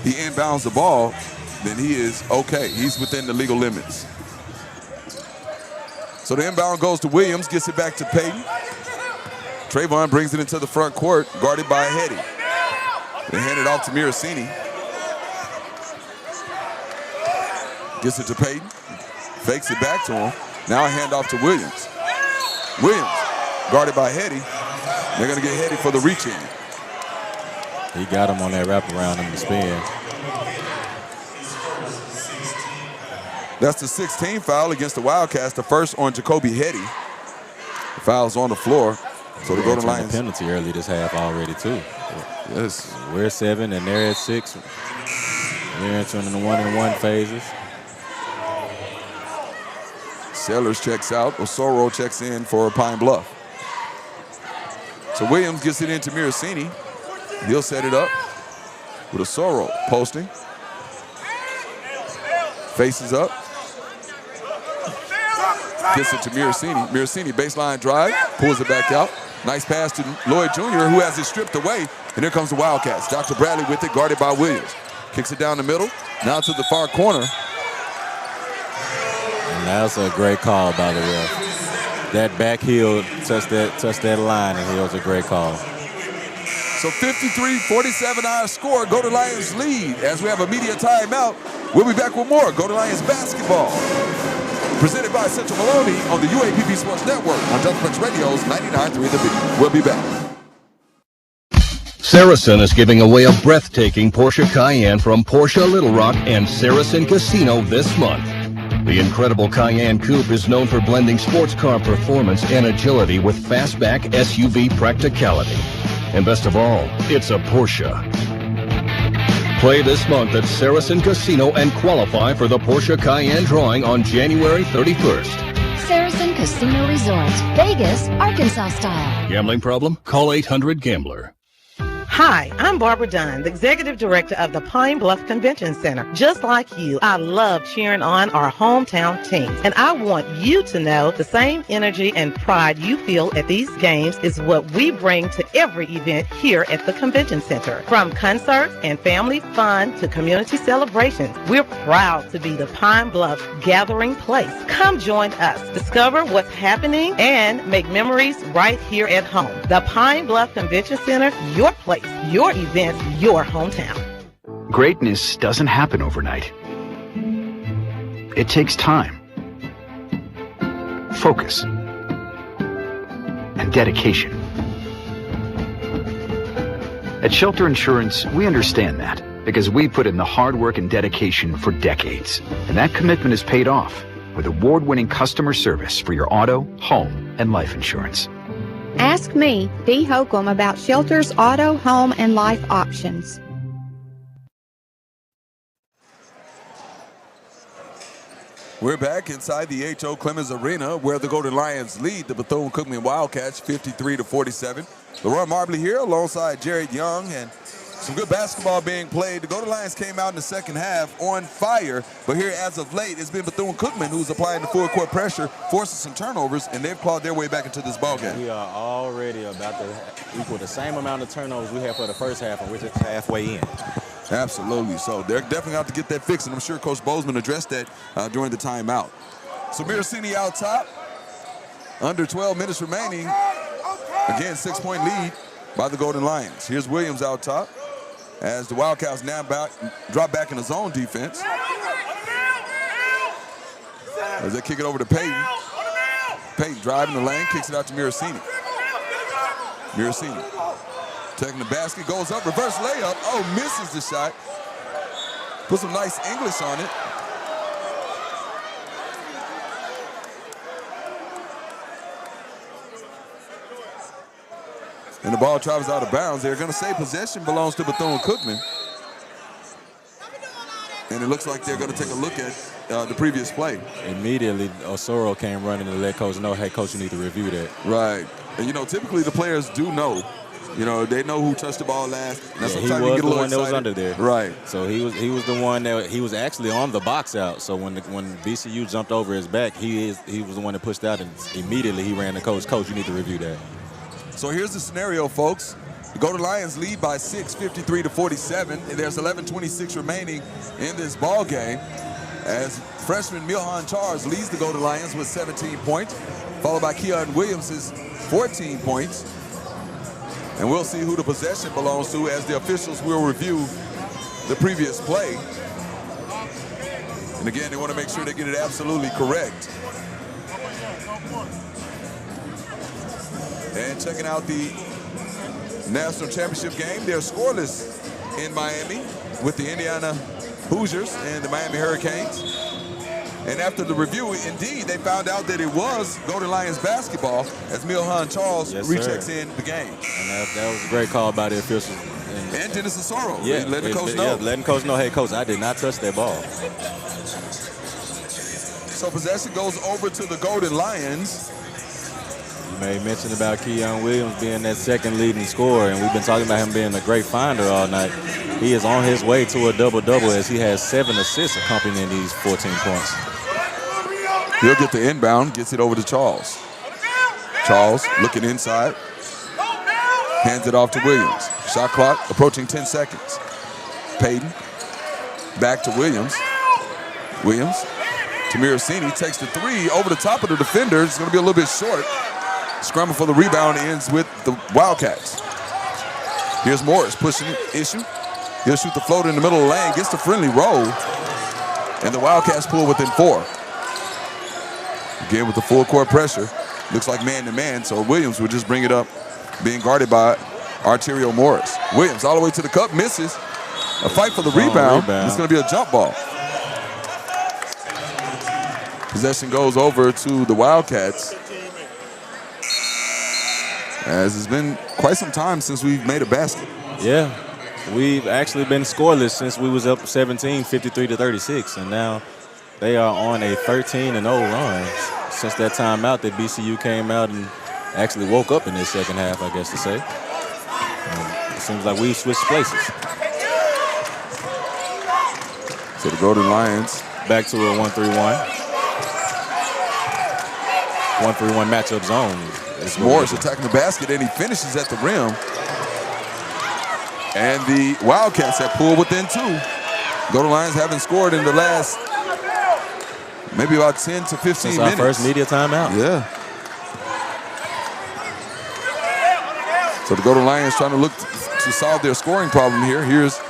he inbounds the ball, then he is okay. He's within the legal limits. So the inbound goes to Williams, gets it back to Payton. Trayvon brings it into the front court, guarded by Hetty. They hand it off to Miracini. Gets it to Peyton. Fakes it back to him. Now a handoff to Williams. Williams, guarded by Hetty. They're going to get Hetty for the reach-in. He got him on that wraparound in the spin. That's the 16th foul against the Wildcats, the first on Jacoby Hetty. The foul's on the floor. So the Golden Lions. Penalty early this half already, too. Yes. We're at 7 and they're at 6. We're entering in the 1-and-1 phases. Sellers checks out. Osoro checks in for Pine Bluff. So Williams gets it into Miracini. He'll set it up with Osoro posting. Faces up. Gets it to Miracini. Miracini baseline drive. Pulls it back out. Nice pass to Lloyd Jr., who has it stripped away. And here comes the Wildcats. Dr. Bradley with it, guarded by Williams. Kicks it down the middle. Now to the far corner. And that's a great call by the ref. That back heel touched that line, and it was a great call. So 53-47 our score. Golden Lions lead as we have a media timeout. We'll be back with more Golden Lions basketball. Presented by Central Maloney on the UAPB Sports Network on Delta Prince Radio's 99.3 The Beat. We'll be back. Saracen is giving away a breathtaking Porsche Cayenne from Porsche Little Rock and Saracen Casino this month. The incredible Cayenne Coupe is known for blending sports car performance and agility with fastback SUV practicality. And best of all, it's a Porsche. Play this month at Saracen Casino and qualify for the Porsche Cayenne drawing on January 31st. Saracen Casino Resort, Vegas, Arkansas style. Gambling problem? Call 800-GAMBLER. Hi, I'm Barbara Dunn, the Executive Director of the Pine Bluff Convention Center. Just like you, I love cheering on our hometown teams. And I want you to know the same energy and pride you feel at these games is what we bring to every event here at the Convention Center. From concerts and family fun to community celebrations, we're proud to be the Pine Bluff gathering place. Come join us, discover what's happening, and make memories right here at home. The Pine Bluff Convention Center, your place. Your event, your hometown. Greatness doesn't happen overnight. It takes time, focus, and dedication. At Shelter Insurance, we understand that because we put in the hard work and dedication for decades. And that commitment is paid off with award-winning customer service for your auto, home, and life insurance. Ask me, Dee Holcomb, about Shelter's auto, home, and life options. We're back inside the H.O. Clemens Arena where the Golden Lions lead the Bethune-Cookman Wildcats 53-47. LaRon Marbley here alongside Jared Young, and some good basketball being played. The Golden Lions came out in the second half on fire, but here as of late, it's been Bethune-Cookman who's applying the full court pressure, forcing some turnovers, and they've clawed their way back into this ballgame. We are already about to equal the same amount of turnovers we had for the first half, and we're just halfway in. Absolutely. So they're definitely out to get that fixed, and I'm sure Coach Bozeman addressed that during the timeout. So Miracini out top, under 12 minutes remaining. Again, 6-point lead by the Golden Lions. Here's Williams out top as the Wildcats now drop back in the zone defense. As they kick it over to Peyton. Peyton driving the lane, kicks it out to Miracini. Miracini taking the basket, goes up, reverse layup. Oh, misses the shot. Put some nice English on it. And the ball travels out of bounds. They're going to say possession belongs to Bethune-Cookman. And it looks like they're going to take a look at the previous play. Immediately, Osoro came running to let Coach know, hey, Coach, you need to review that. Right. And, you know, typically the players do know. You know, they know who touched the ball last. Yeah, he was the one that was under there. Right. So he was the one that he was actually on the box out. So when BCU jumped over his back, he was the one that pushed out, and immediately he ran to Coach. Coach, you need to review that. So here's the scenario, folks. The Golden Lions lead by 6, 53-47. And there's 11:26 remaining in this ball game as freshman Milhan Charles leads the Golden Lions with 17 points, followed by Keon Williams' 14 points. And we'll see who the possession belongs to as the officials will review the previous play. And again, they want to make sure they get it absolutely correct. And checking out the National Championship game, they're scoreless in Miami with the Indiana Hoosiers and the Miami Hurricanes. And after the review, indeed, they found out that it was Golden Lions basketball as Milhan Charles rechecks in the game. And that was a great call by the officials. And Dennis Osoro, yeah, letting the coach know. Yeah, letting coach know, hey, coach, I did not touch that ball. So possession goes over to the Golden Lions. You made mention about Keon Williams being that second leading scorer, and we've been talking about him being a great finder all night. He is on his way to a double-double as he has 7 assists accompanying these 14 points. He'll get the inbound, gets it over to Charles. Charles looking inside, hands it off to Williams. Shot clock approaching 10 seconds. Payton back to Williams. Williams to Miracini, takes the three over the top of the defender. It's going to be a little bit short. Scramble for the rebound ends with the Wildcats. Here's Morris pushing it. Issue. He'll shoot the floater in the middle of the lane, gets the friendly roll, and the Wildcats pull within 4. Again with the full court pressure. Looks like man-to-man, so Williams would just bring it up, being guarded by Arterio Morris. Williams all the way to the cup, misses. A fight for the rebound. It's going to be a jump ball. Possession goes over to the Wildcats. As it's been quite some time since we've made a basket. Yeah, we've actually been scoreless since we was up 17, 53-36, and now they are on a 13-0 run. Since that timeout that BCU came out and actually woke up in this second half, I guess to say. It seems like we've switched places. So the Golden Lions back to a 1-3-1. 1-3-1 matchup zone. Morris attacking the basket, and he finishes at the rim. And the Wildcats have pulled within 2. Golden Lions haven't scored in the last maybe about 10 to 15 Since minutes. Our first media timeout. Yeah. So the Golden Lions trying to look to solve their scoring problem here. Here's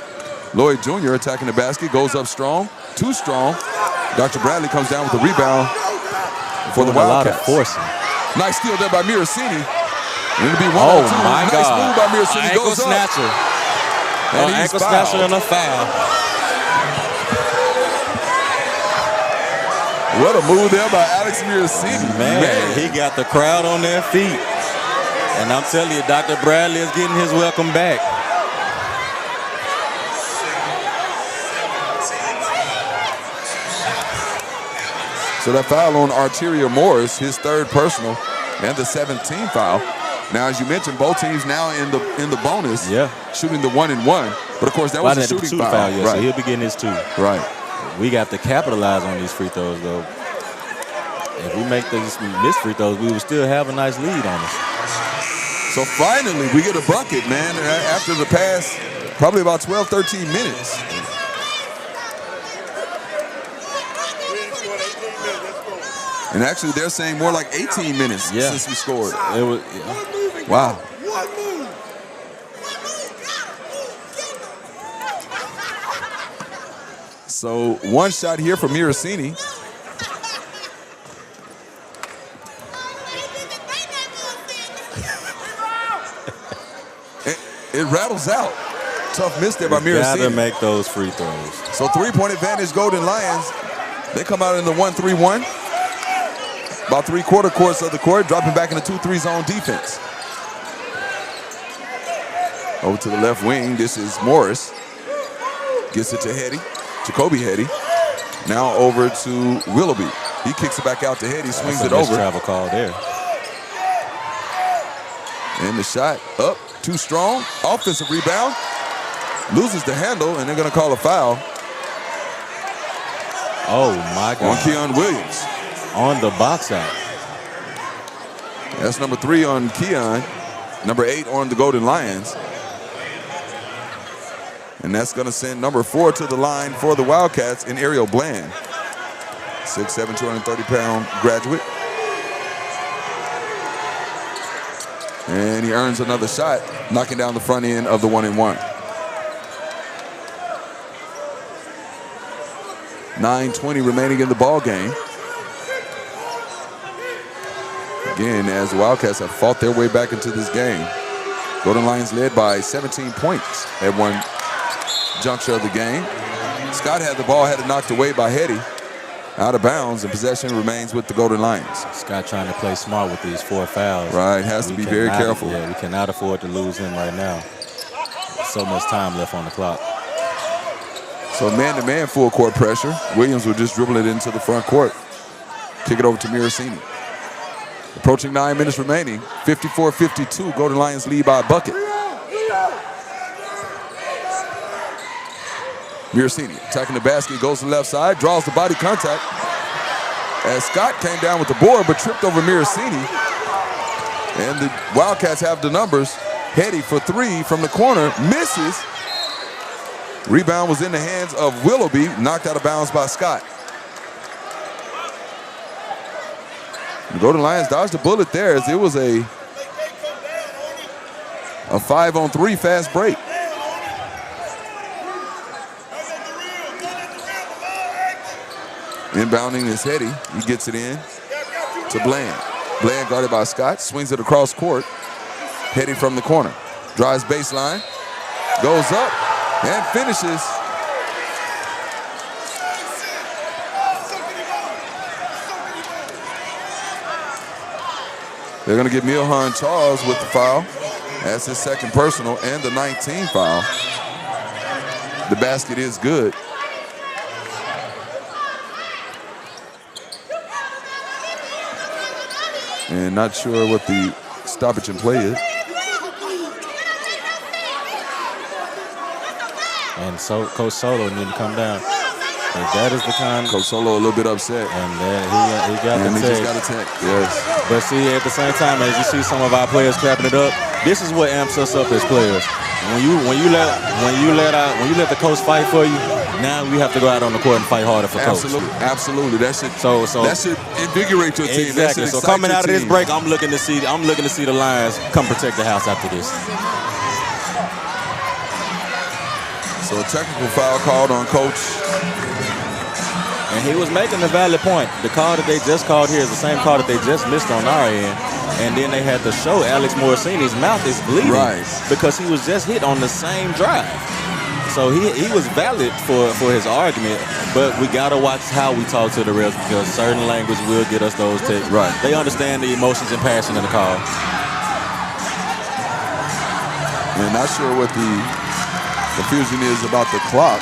Lloyd Jr. attacking the basket, goes up strong, too strong. Dr. Bradley comes down with the rebound for the Wildcats. A lot of forcing. Nice steal there by Miracini. And it'll be 1-2. Oh my nice God. move by Miracini. Ankle Goes snatcher. up. And he's ankle fouled. snatcher and a foul. What a move there by Alex Miracini. Man, he got the crowd on their feet. And I'm telling you, Dr. Bradley is getting his welcome back. So that foul on Arterio Morris, his 3rd personal, and the 17th foul. Now, as you mentioned, both teams now in the bonus, shooting the 1-and-1. But of course, that was a shooting foul. Yeah, right. So he'll be getting his 2. Right. We got to capitalize on these free throws, though. If we make these missed free throws, we will still have a nice lead on us. So finally, we get a bucket, man, after the past probably about 12, 13 minutes. And actually, they're saying more like 18 minutes since we scored. It was, Wow. So one shot here for Miracini. It rattles out. Tough miss there by Miracini. Gotta make those free throws. So 3-point advantage, Golden Lions. They come out in the 1-3-1. About 3/4 course of the court, dropping back in the 2-3 zone defense. Over to the left wing, this is Morris. Gets it to Hetty, Jacoby Hetty. Now over to Willoughby. He kicks it back out to Hetty, swings it over. Travel call there. And the shot up, too strong. Offensive rebound. Loses the handle, and they're going to call a foul. Oh, my God. On Keon Williams. On the box out. That's number 3 on Keon. Number 8 on the Golden Lions. And that's going to send number 4 to the line for the Wildcats in Ariel Bland. 6'7", 230-pound graduate. And he earns another shot, knocking down the front end of the 1-and-1. 9:20 remaining in the ball game. Again, as the Wildcats have fought their way back into this game. Golden Lions led by 17 points at one juncture of the game. Scott had the ball, had it knocked away by Hetty. Out of bounds, and possession remains with the Golden Lions. Scott trying to play smart with these 4 fouls. Right, has to be very careful. Yeah, we cannot afford to lose him right now. So much time left on the clock. So man-to-man full court pressure. Williams will just dribble it into the front court. Kick it over to Mirasini. Approaching 9 minutes remaining. 54-52, Golden Lions lead by a bucket. Mirasini attacking the basket, goes to the left side, draws the body contact. As Scott came down with the board, but tripped over Mirasini. And the Wildcats have the numbers. Hetty for 3 from the corner, misses. Rebound was in the hands of Willoughby, knocked out of bounds by Scott. The Golden Lions dodged a bullet there as it was a 5-on-3 fast break. Inbounding is Hetty. He gets it in to Bland. Bland guarded by Scott, swings it across court. Hetty from the corner. Drives baseline, goes up, and finishes. They're going to get Milhan Charles with the foul. That's his second personal and the 19th foul. The basket is good. And not sure what the stoppage in play is. And so Coach Solo need to come down. And that is the kind. Coach Solo a little bit upset. And he got the he tech. just got a tech. Yes. But see, at the same time, as you see some of our players clapping it up, this is what amps us up as players. When you let the coach fight for you, now we have to go out on the court and fight harder for coach. Absolutely. That should invigorate your team. Exactly. So coming out of this break, I'm looking to see the Lions come protect the house after this. So a technical foul called on Coach. And he was making a valid point. The call that they just called here is the same call that they just missed on our end. And then they had to show Alex Morosini's mouth is bleeding because he was just hit on the same drive. So he was valid for his argument, but we got to watch how we talk to the refs because certain language will get us those texts. Right. They understand the emotions and passion in the call. And not sure what the confusion is about the clock.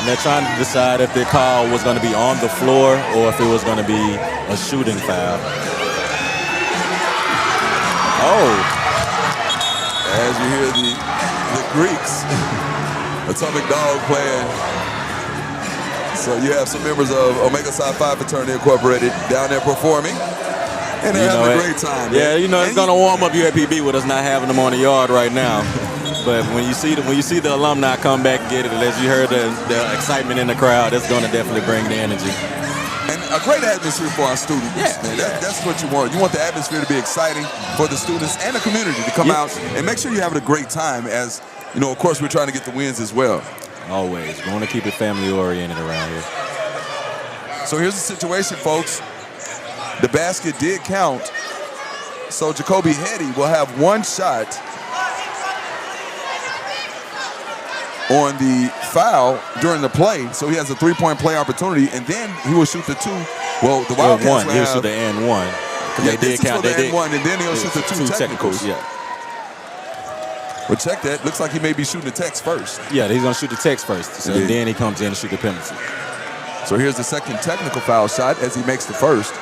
And they're trying to decide if the call was going to be on the floor or if it was going to be a shooting foul. Oh. As you hear the Greeks, Atomic Dog playing. So you have some members of Omega Psi Phi Fraternity Incorporated down there performing. And they're having a great time. Yeah, it's going to warm up UAPB with us not having them on the yard right now. But when you see the alumni come back and get it, as you heard the excitement in the crowd, that's going to definitely bring the energy. And a great atmosphere for our students. Man. That's what you want. You want the atmosphere to be exciting for the students and the community to come out and make sure you're having a great time. As you know, of course, we're trying to get the wins as well. Always. We want to keep it family oriented around here. So here's the situation, folks. The basket did count. So Jacoby Hetty will have one shot on the foul during the play. So he has a three-point play opportunity, and then he will shoot the two. Well, the Wildcats will he'll shoot the and one. Yeah, they did count. They did one, and then he'll shoot the two technicals. Yeah. Well, check that. Looks like he may be shooting the text first. Yeah, he's going to shoot the text first. So then he comes in and shoot the penalty. So here's the second technical foul shot as he makes the first.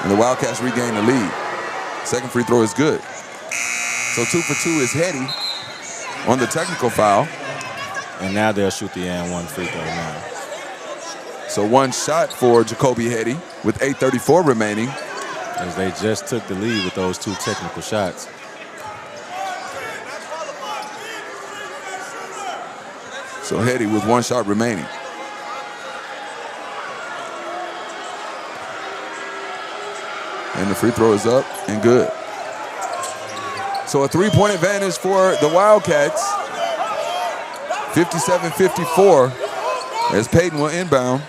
And the Wildcats regain the lead. Second free throw is good. So 2 for 2 is Hetty on the technical foul. And now they'll shoot the and one free throw now. So one shot for Jacoby Hetty with 8:34 remaining. As they just took the lead with those two technical shots. So Hetty with one shot remaining. And the free throw is up and good. So a 3-point advantage for the Wildcats. 57-54 as Payton will inbound.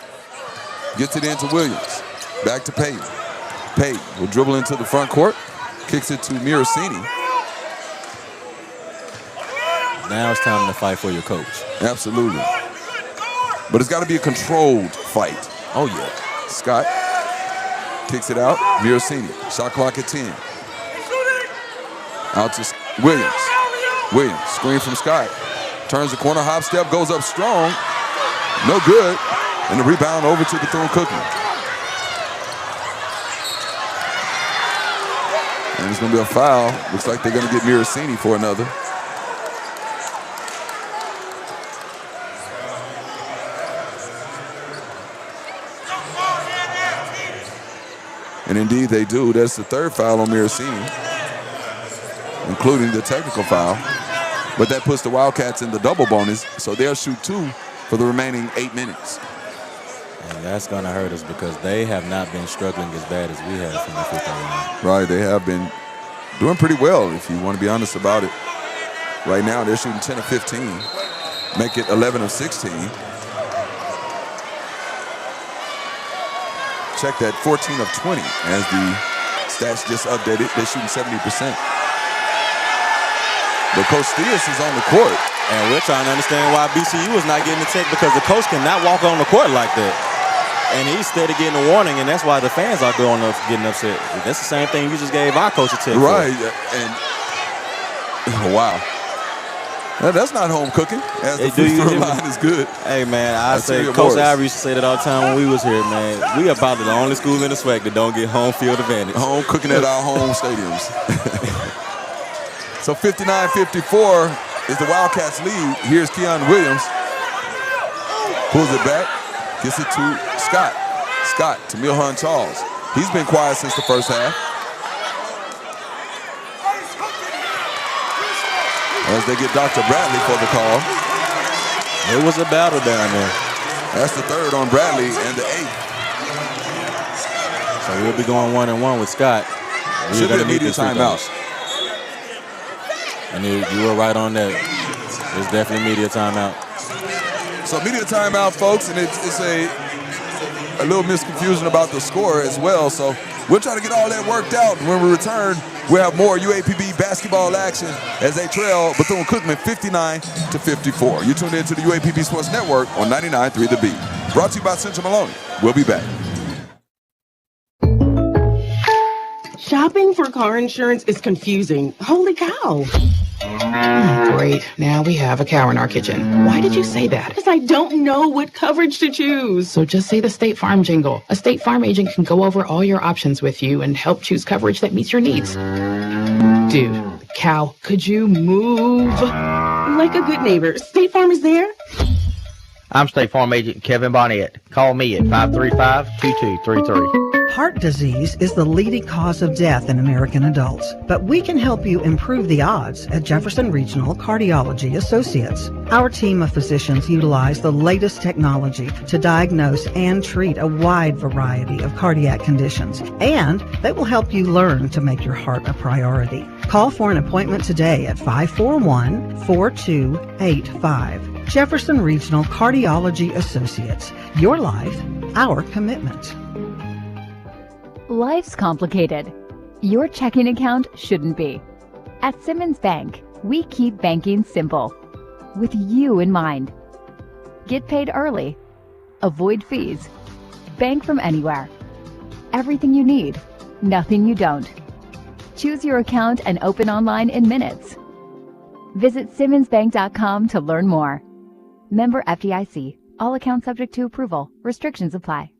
Gets it into Williams. Back to Payton. Payton will dribble into the front court. Kicks it to Miracini. Now it's time to fight for your coach. Absolutely. But it's got to be a controlled fight. Oh, yeah. Scott kicks it out. Miracini. Shot clock at 10. Out to Williams. Williams, screen from Scott. Turns the corner, hop step, goes up strong. No good. And the rebound over to Bethune-Cookman. And it's going to be a foul. Looks like they're going to get Miracini for another. And indeed they do. That's the third foul on Miracini, including the technical foul. But that puts the Wildcats in the double bonus, so they'll shoot 2 for the remaining 8 minutes. And that's going to hurt us because they have not been struggling as bad as we have from the 15 line. Right, they have been doing pretty well, if you want to be honest about it. Right now, they're shooting 10 of 15, make it 11 of 16. Check that, 14 of 20 as the stats just updated. They're shooting 70%. But Coach Theus is on the court. And we're trying to understand why BCU is not getting the tech because the coach cannot walk on the court like that. And he's steady getting a warning, and that's why the fans are getting upset. That's the same thing you just gave our coach a tech right. for. And wow. That's not home cooking. As the free throw line is good. Hey, man, I say Coach Ivory used to say that all the time when we was here, man. We about the only school in the SWAC that don't get home field advantage. Home cooking at our home stadiums. So 59-54 is the Wildcats lead. Here's Keon Williams. Pulls it back. Gets it to Scott. Scott to Milhan Charles. He's been quiet since the first half. As they get Dr. Bradley for the call. It was a battle down there. That's the third on Bradley and the 8th. So we'll be going 1-1 with Scott. Should be immediate timeout. And you were right on that. It's definitely media timeout. So media timeout, folks, and it's a little misconfusion about the score as well. So we'll try to get all that worked out. And when we return, we'll have more UAPB basketball action as they trail Bethune-Cookman 59-54. You tuned in to the UAPB Sports Network on 99.3 The Beat. Brought to you by Central Maloney. We'll be back. Shopping for car insurance is confusing. Holy cow. Great. Now we have a cow in our kitchen. Why did you say that? Because I don't know what coverage to choose. So just say the State Farm jingle. A State Farm agent can go over all your options with you and help choose coverage that meets your needs. Dude, cow, could you move? Like a good neighbor, State Farm is there. I'm State Farm Agent Kevin Bonnet. Call me at 535-2233. Heart disease is the leading cause of death in American adults, but we can help you improve the odds at Jefferson Regional Cardiology Associates. Our team of physicians utilize the latest technology to diagnose and treat a wide variety of cardiac conditions, and they will help you learn to make your heart a priority. Call for an appointment today at 541-4285. Jefferson Regional Cardiology Associates. Your life, our commitment. Life's complicated. Your checking account shouldn't be. At Simmons Bank, we keep banking simple, with you in mind. Get paid early. Avoid fees. Bank from anywhere. Everything you need, nothing you don't. Choose your account and open online in minutes. Visit SimmonsBank.com to learn more. Member FDIC. All accounts subject to approval. Restrictions apply.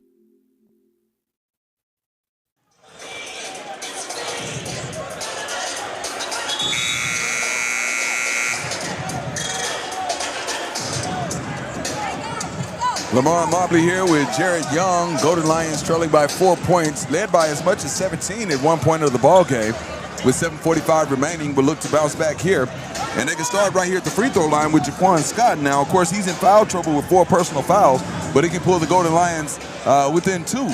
Lamar Mobley here with Jared Young. Golden Lions trailing by 4 points, led by as much as 17 at one point of the ball game. With 7:45 remaining, but look to bounce back here. And they can start right here at the free throw line with Jaquan Scott. Now, of course, he's in foul trouble with 4 personal fouls, but he can pull the Golden Lions within 2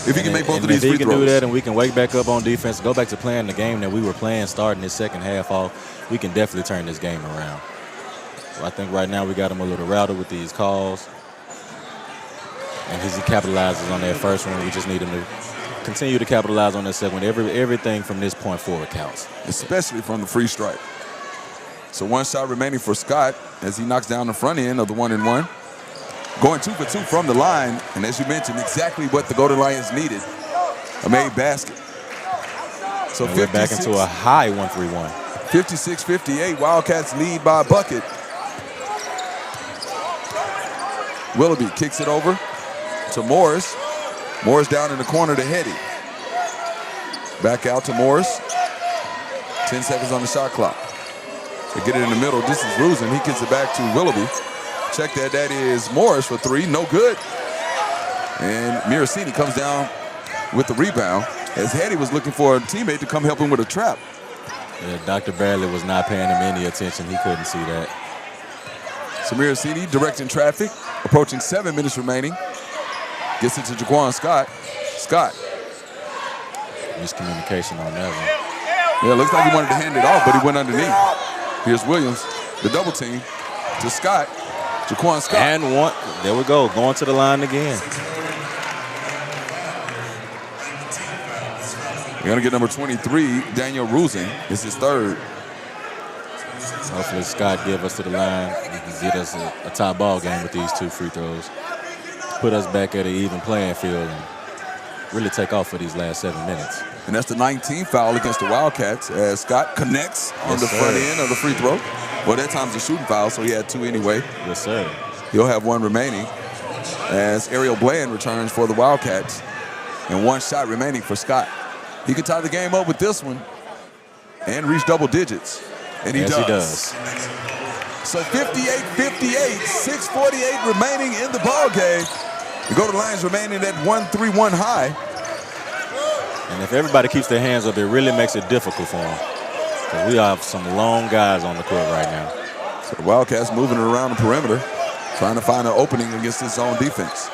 If he can make both of these free throws. If he can do that and we can wake back up on defense, go back to playing the game that we were playing starting this second half off, we can definitely turn this game around. So I think right now we got him a little routed with these calls. And he capitalizes on that first one. We just need him to continue to capitalize on that second one. Everything from this point forward counts. Especially from the free strike. So 1 shot remaining for Scott as he knocks down the front end of the 1-and-1. Going 2 for 2 from the line. And as you mentioned, exactly what the Golden Lions needed. A made basket. So we're back into a high 1-3-1. 56-58. Wildcats lead by a bucket. Willoughby kicks it over to Morris. Morris down in the corner to Hetty. Back out to Morris. 10 seconds on the shot clock. They get it in the middle. This is losing. He gets it back to Willoughby. Check that. That is Morris for 3. No good. And Miracini comes down with the rebound as Hetty was looking for a teammate to come help him with a trap. Yeah, Dr. Bradley was not paying him any attention. He couldn't see that. So Miracini directing traffic. Approaching 7 minutes remaining. Gets it to Jaquan Scott. Scott. Miscommunication on that one. Yeah, looks like he wanted to hand it off, but he went underneath. Here's Williams, the double team to Scott. Jaquan Scott. And one. There we go. Going to the line again. We're going to get number 23, Daniel Rusing. It's his third. Hopefully Scott give us to the line. He can get us a tie ball game with these 2 free throws. Put us back at an even playing field and really take off for these last 7 minutes. And that's the 19th foul against the Wildcats as Scott connects on the front end of the free throw. Well, that time's a shooting foul, so he had 2 anyway. Yes, sir. He'll have 1 remaining as Ariel Bland returns for the Wildcats. And 1 shot remaining for Scott. He can tie the game up with this one and reach double digits. And he does. So 58-58, 6:48 remaining in the ball game. The Golden Lions remaining at 1-3-1 high. And if everybody keeps their hands up, it really makes it difficult for them. Because we have some long guys on the court right now. So the Wildcats moving it around the perimeter, trying to find an opening against his zone defense.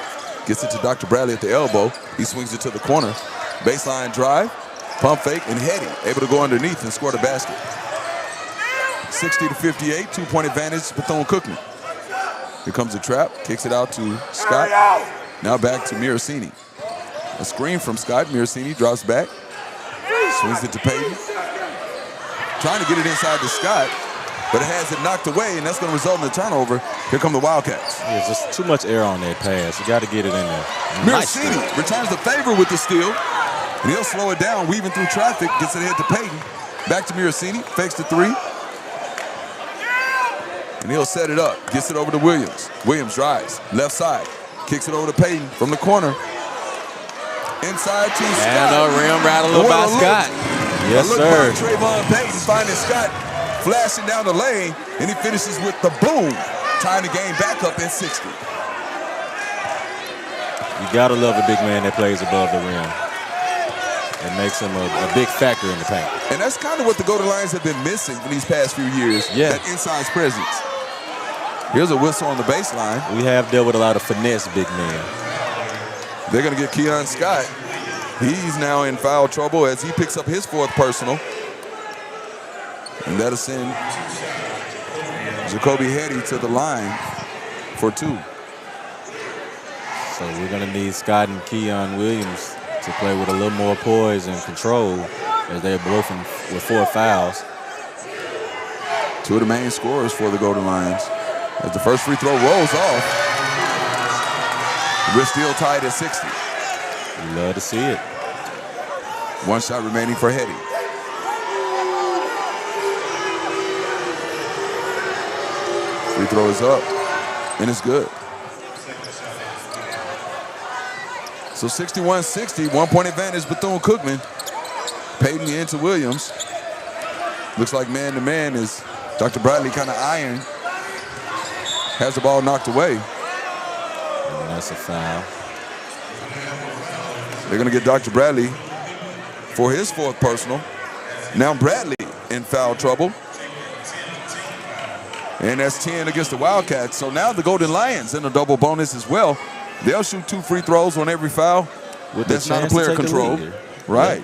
Gets it to Dr. Bradley at the elbow. He swings it to the corner. Baseline drive, pump fake, and Hetty able to go underneath and score the basket. 60-58, 2-point advantage, Bethune-Cookman. Here comes the trap, kicks it out to Scott. Now back to Miracini. A screen from Scott. Miracini drops back, swings it to Payton. Trying to get it inside to Scott, but it has it knocked away, and that's going to result in a turnover. Here come the Wildcats. Yeah, just too much air on that pass. You got to get it in there. Miracini returns the favor with the steal, and he'll slow it down, weaving through traffic, gets it ahead to Payton. Back to Miracini, fakes the 3. And he'll set it up, gets it over to Williams. Williams drives, left side, kicks it over to Payton from the corner. Inside to Scott. And a rim rattle by Scott. Yes, sir. Trayvon Payton finding Scott flashing down the lane, and he finishes with the boom, tying the game back up at 60. You gotta love a big man that plays above the rim. It makes him a big factor in the paint. And that's kind of what the Golden Lions have been missing for these past few years, that inside presence. Here's a whistle on the baseline. We have dealt with a lot of finesse big men. They're going to get Keon Scott. He's now in foul trouble as he picks up his 4th personal. And that'll send Jacoby Hetty to the line for 2. So we're going to need Scott and Keon Williams to play with a little more poise and control as they're both with 4 fouls. 2 of the main scorers for the Golden Lions. As the first free throw rolls off, we're still tied at 60. Love to see it. 1 shot remaining for Hetty. Free throw is up, and it's good. So 61-60, 1-point advantage, Bethune-Cookman. Payton into Williams. Looks like man-to-man is Dr. Bradley kind of iron. Has the ball knocked away. And that's a foul. They're going to get Dr. Bradley for his 4th personal. Now Bradley in foul trouble. And that's 10 against the Wildcats. So now the Golden Lions in a double bonus as well. They'll shoot 2 free throws on every foul. with that's the not a chance to player take the control. lead. Right.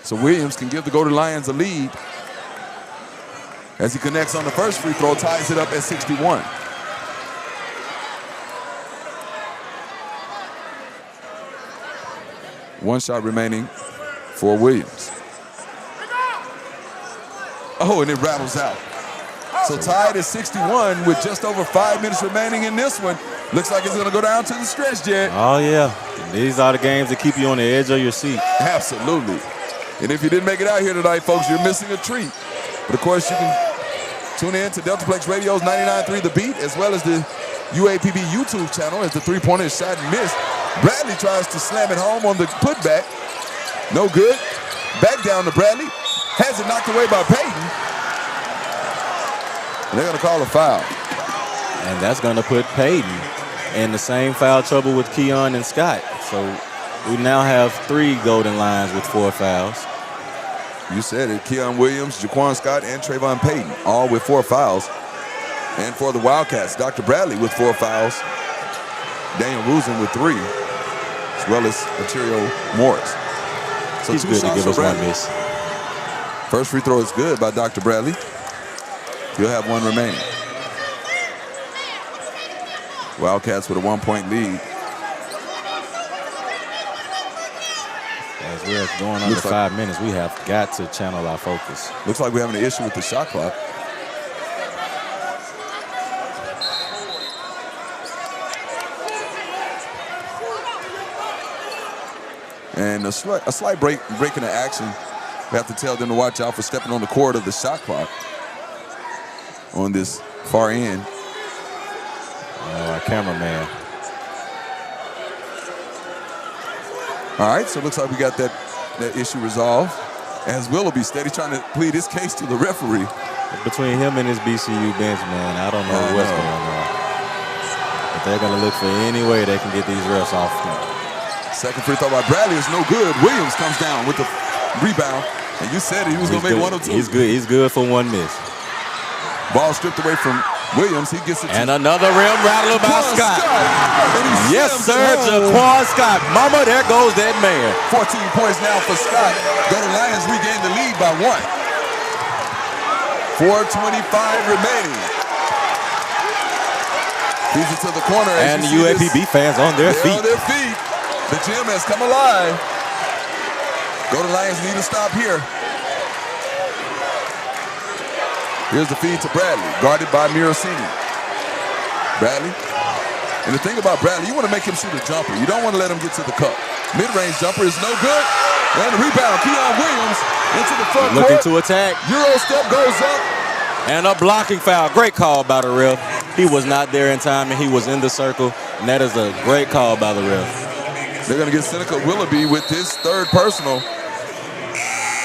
So Williams can give the Golden Lions a lead as he connects on the first free throw, ties it up at 61. One shot remaining for Williams. Oh, and it rattles out. So tied at 61 with just over 5 minutes remaining in this one. Looks like it's going to go down to the stretch, Jared. Oh, yeah. These are the games that keep you on the edge of your seat. Absolutely. And if you didn't make it out here tonight, folks, you're missing a treat. But, of course, you can tune in to Deltaplex Radio's 99.3 The Beat, as well as the UAPB YouTube channel as the three-pointer is shot and missed. Bradley tries to slam it home on the putback. No good. Back down to Bradley. Has it knocked away by Payton. And they're going to call a foul. And that's going to put Payton in the same foul trouble with Keon and Scott. So we now have 3 Golden Lions with 4 fouls. You said it. Keon Williams, Jaquan Scott, and Trayvon Payton, all with 4 fouls. And for the Wildcats, Dr. Bradley with 4 fouls. Daniel Rosen with 3, as well as Arterio Morris. So he's 2 good to shots give for us Bradley. one miss. First free throw is good by Dr. Bradley. He'll have 1 remaining. Wildcats with a 1-point lead. As we're going under 5 minutes, we have got to channel our focus. Looks like we're having an issue with the shot clock. And a slight break in the action. We have to tell them to watch out for stepping on the cord of the shot clock on this far end. Our cameraman. All right, so it looks like we got that issue resolved. As Willoughby steady trying to plead his case to the referee. Between him and his BCU bench, man, I don't know what's going on. But they're going to look for any way they can get these refs off. Second free throw by Bradley is no good. Williams comes down with the rebound. And you said he was going to make 1 or 2. He's good. He's good for 1 miss. Ball stripped away from Williams. He gets it. And another rim rattler by Scott. Yes, sir. Jaquan Scott. Mama, there goes that man. 14 points now for Scott. Golden Lions regain the lead by 1. 4:25 remaining. Feeds it to the corner. And the UAPB fans on their feet. On their feet. The gym has come alive. Golden Lions need to stop here. Here's the feed to Bradley, guarded by Mirosini. Bradley. And the thing about Bradley, you want to make him shoot a jumper. You don't want to let him get to the cup. Mid-range jumper is no good. And the rebound, Keon Williams into the front court. Looking to attack. Euro step goes up. And a blocking foul. Great call by the ref. He was not there in time, and he was in the circle. And that is a great call by the ref. They're going to get Seneca Willoughby with his 3rd personal.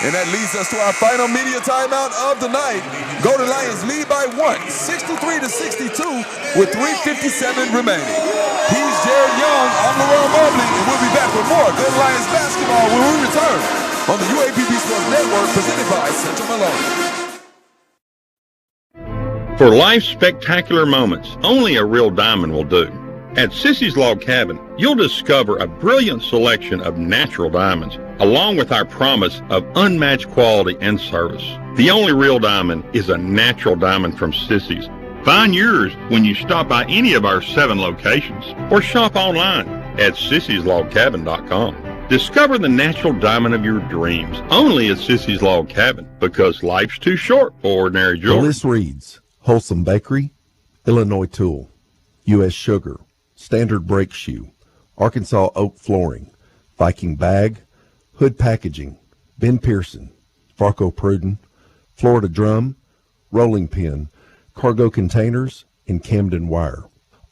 And that leads us to our final media timeout of the night. Golden Lions lead by 1, 63-62, with 3:57 remaining. He's Jared Young. I'm Leroy Mobley, and we'll be back with more Golden Lions basketball when we return on the UAPB Sports Network, presented by Central Maloney. For life's spectacular moments, only a real diamond will do. At Sissy's Log Cabin, you'll discover a brilliant selection of natural diamonds, along with our promise of unmatched quality and service. The only real diamond is a natural diamond from Sissy's. Find yours when you stop by any of our 7 locations or shop online at sissyslogcabin.com. Discover the natural diamond of your dreams only at Sissy's Log Cabin, because life's too short for ordinary The jewelry. list reads: Wholesome Bakery, Illinois Tool, U.S. Sugar, Standard Brake Shoe, Arkansas Oak Flooring, Viking Bag, Hood Packaging, Ben Pearson, Farco Pruden, Florida Drum, Rolling Pin, Cargo Containers, and Camden Wire.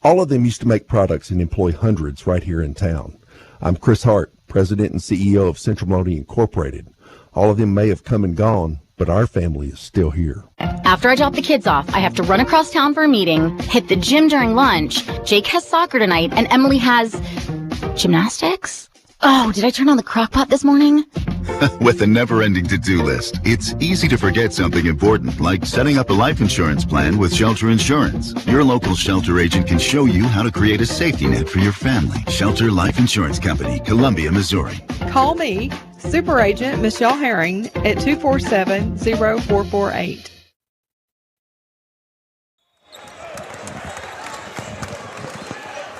All of them used to make products and employ hundreds right here in town. I'm Chris Hart, President and CEO of Central Maloney Incorporated. All of them may have come and gone, but our family is still here. After I drop the kids off, I have to run across town for a meeting, hit the gym during lunch. Jake has soccer tonight, and Emily has gymnastics. Oh, did I turn on the crock pot this morning? With a never-ending to-do list, it's easy to forget something important, like setting up a life insurance plan with Shelter Insurance. Your local Shelter agent can show you how to create a safety net for your family. Shelter Life Insurance Company, Columbia, Missouri. Call me, Super Agent Michelle Herring, at 247-0448.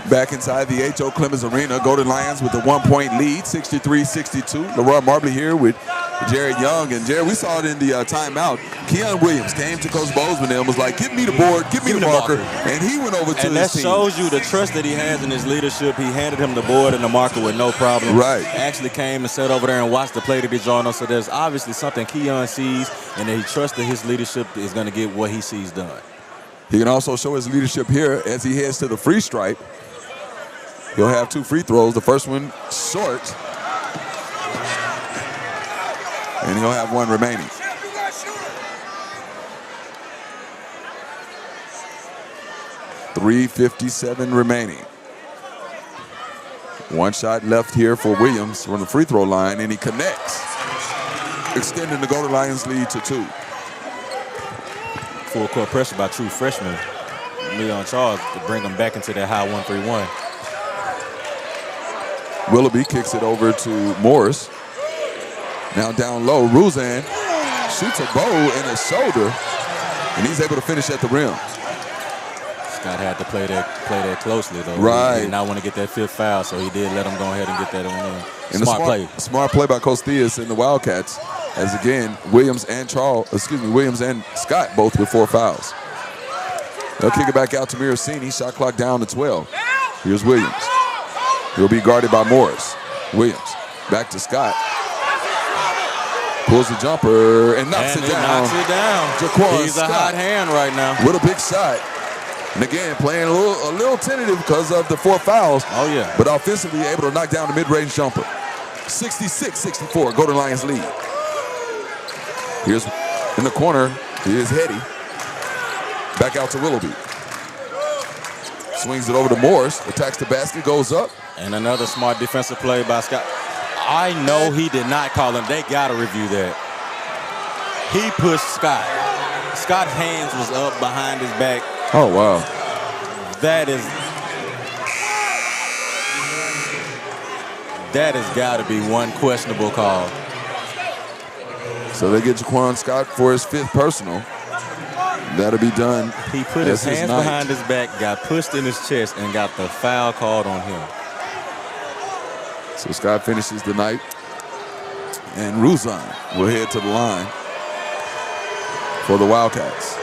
Back inside the H.O. Clemens Arena, Golden Lions with a 1-point lead, 63-62. Leroy Marbley here with Jared Young. And Jared, we saw it in the timeout. Keon Williams came to Coach Bozeman and was like, give me the board, give me the marker. And he went over to and his that team. shows you the trust that he has in his leadership. He handed him the board and the marker with no problem. Right. Actually came and sat over there and watched the play that he's drawing on. So there's obviously something Keon sees, and that he trusts that his leadership is going to get what he sees done. He can also show his leadership here as he heads to the free stripe. He'll have 2 free throws. The first one short. And he'll have 1 remaining. .357 remaining. 1 shot left here for Williams from the free throw line, and he connects, extending the Golden Lions lead to 2. Full court pressure by true freshman Leon Charles to bring him back into that high 1-3-1. Willoughby kicks it over to Morris. Now down low, Ruzan shoots a bow in his shoulder, and he's able to finish at the rim. Scott had to play that closely, though. Right. He did not want to get that 5th foul, so he did let him go ahead and get that on in. And Smart play. Smart play by Coach Theus and the Wildcats, as again, Williams and Scott both with 4 fouls. They'll kick it back out to Miracini. Shot clock down to 12. Here's Williams. He'll be guarded by Morris. Williams back to Scott. Pulls the jumper and knocks it down. Jaquan He's Scott a hot hand right now. with a big shot. And again, playing a little tentative because of the 4 fouls. Oh, yeah. But offensively able to knock down the mid-range jumper. 66-64, Golden Lions lead. Here's in the corner, here's Hetty. Back out to Willoughby. Swings it over to Morris, attacks the basket, goes up. And another smart defensive play by Scott. I know he did not call him. They got to review that. He pushed Scott. Scott's hands was up behind his back. Oh, wow. That has got to be one questionable call. So they get Jaquan Scott for his 5th personal. That'll be done. He put his hands behind his back, got pushed in his chest, and got the foul called on him. So Scott finishes the night. And Ruzan will head to the line for the Wildcats.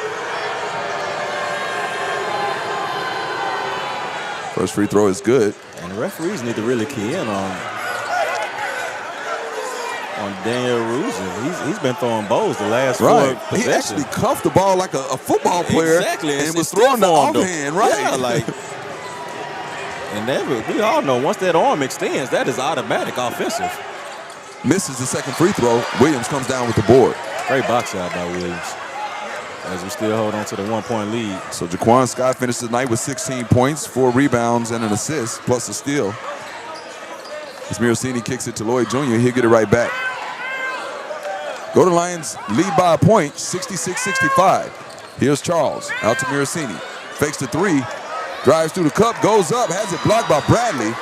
First free throw is good. And the referees need to really key in on Daniel Ruzan. He's been throwing bows the last 4 possessions. He actually cuffed the ball like a football player. Exactly. And was throwing the offhand, right? Yeah, and we all know once that arm extends, that is automatic offensive. Misses the second free throw. Williams comes down with the board. Great box out by Williams, as we still hold on to the 1-point lead. So Jaquan Scott finished the night with 16 points, 4 rebounds, and an assist, plus a steal. As Miracini kicks it to Lloyd Jr., he'll get it right back. Golden Lions lead by a point, 66-65. Here's Charles, out to Miracini. Fakes the 3, drives through the cup, goes up, has it blocked by Bradley.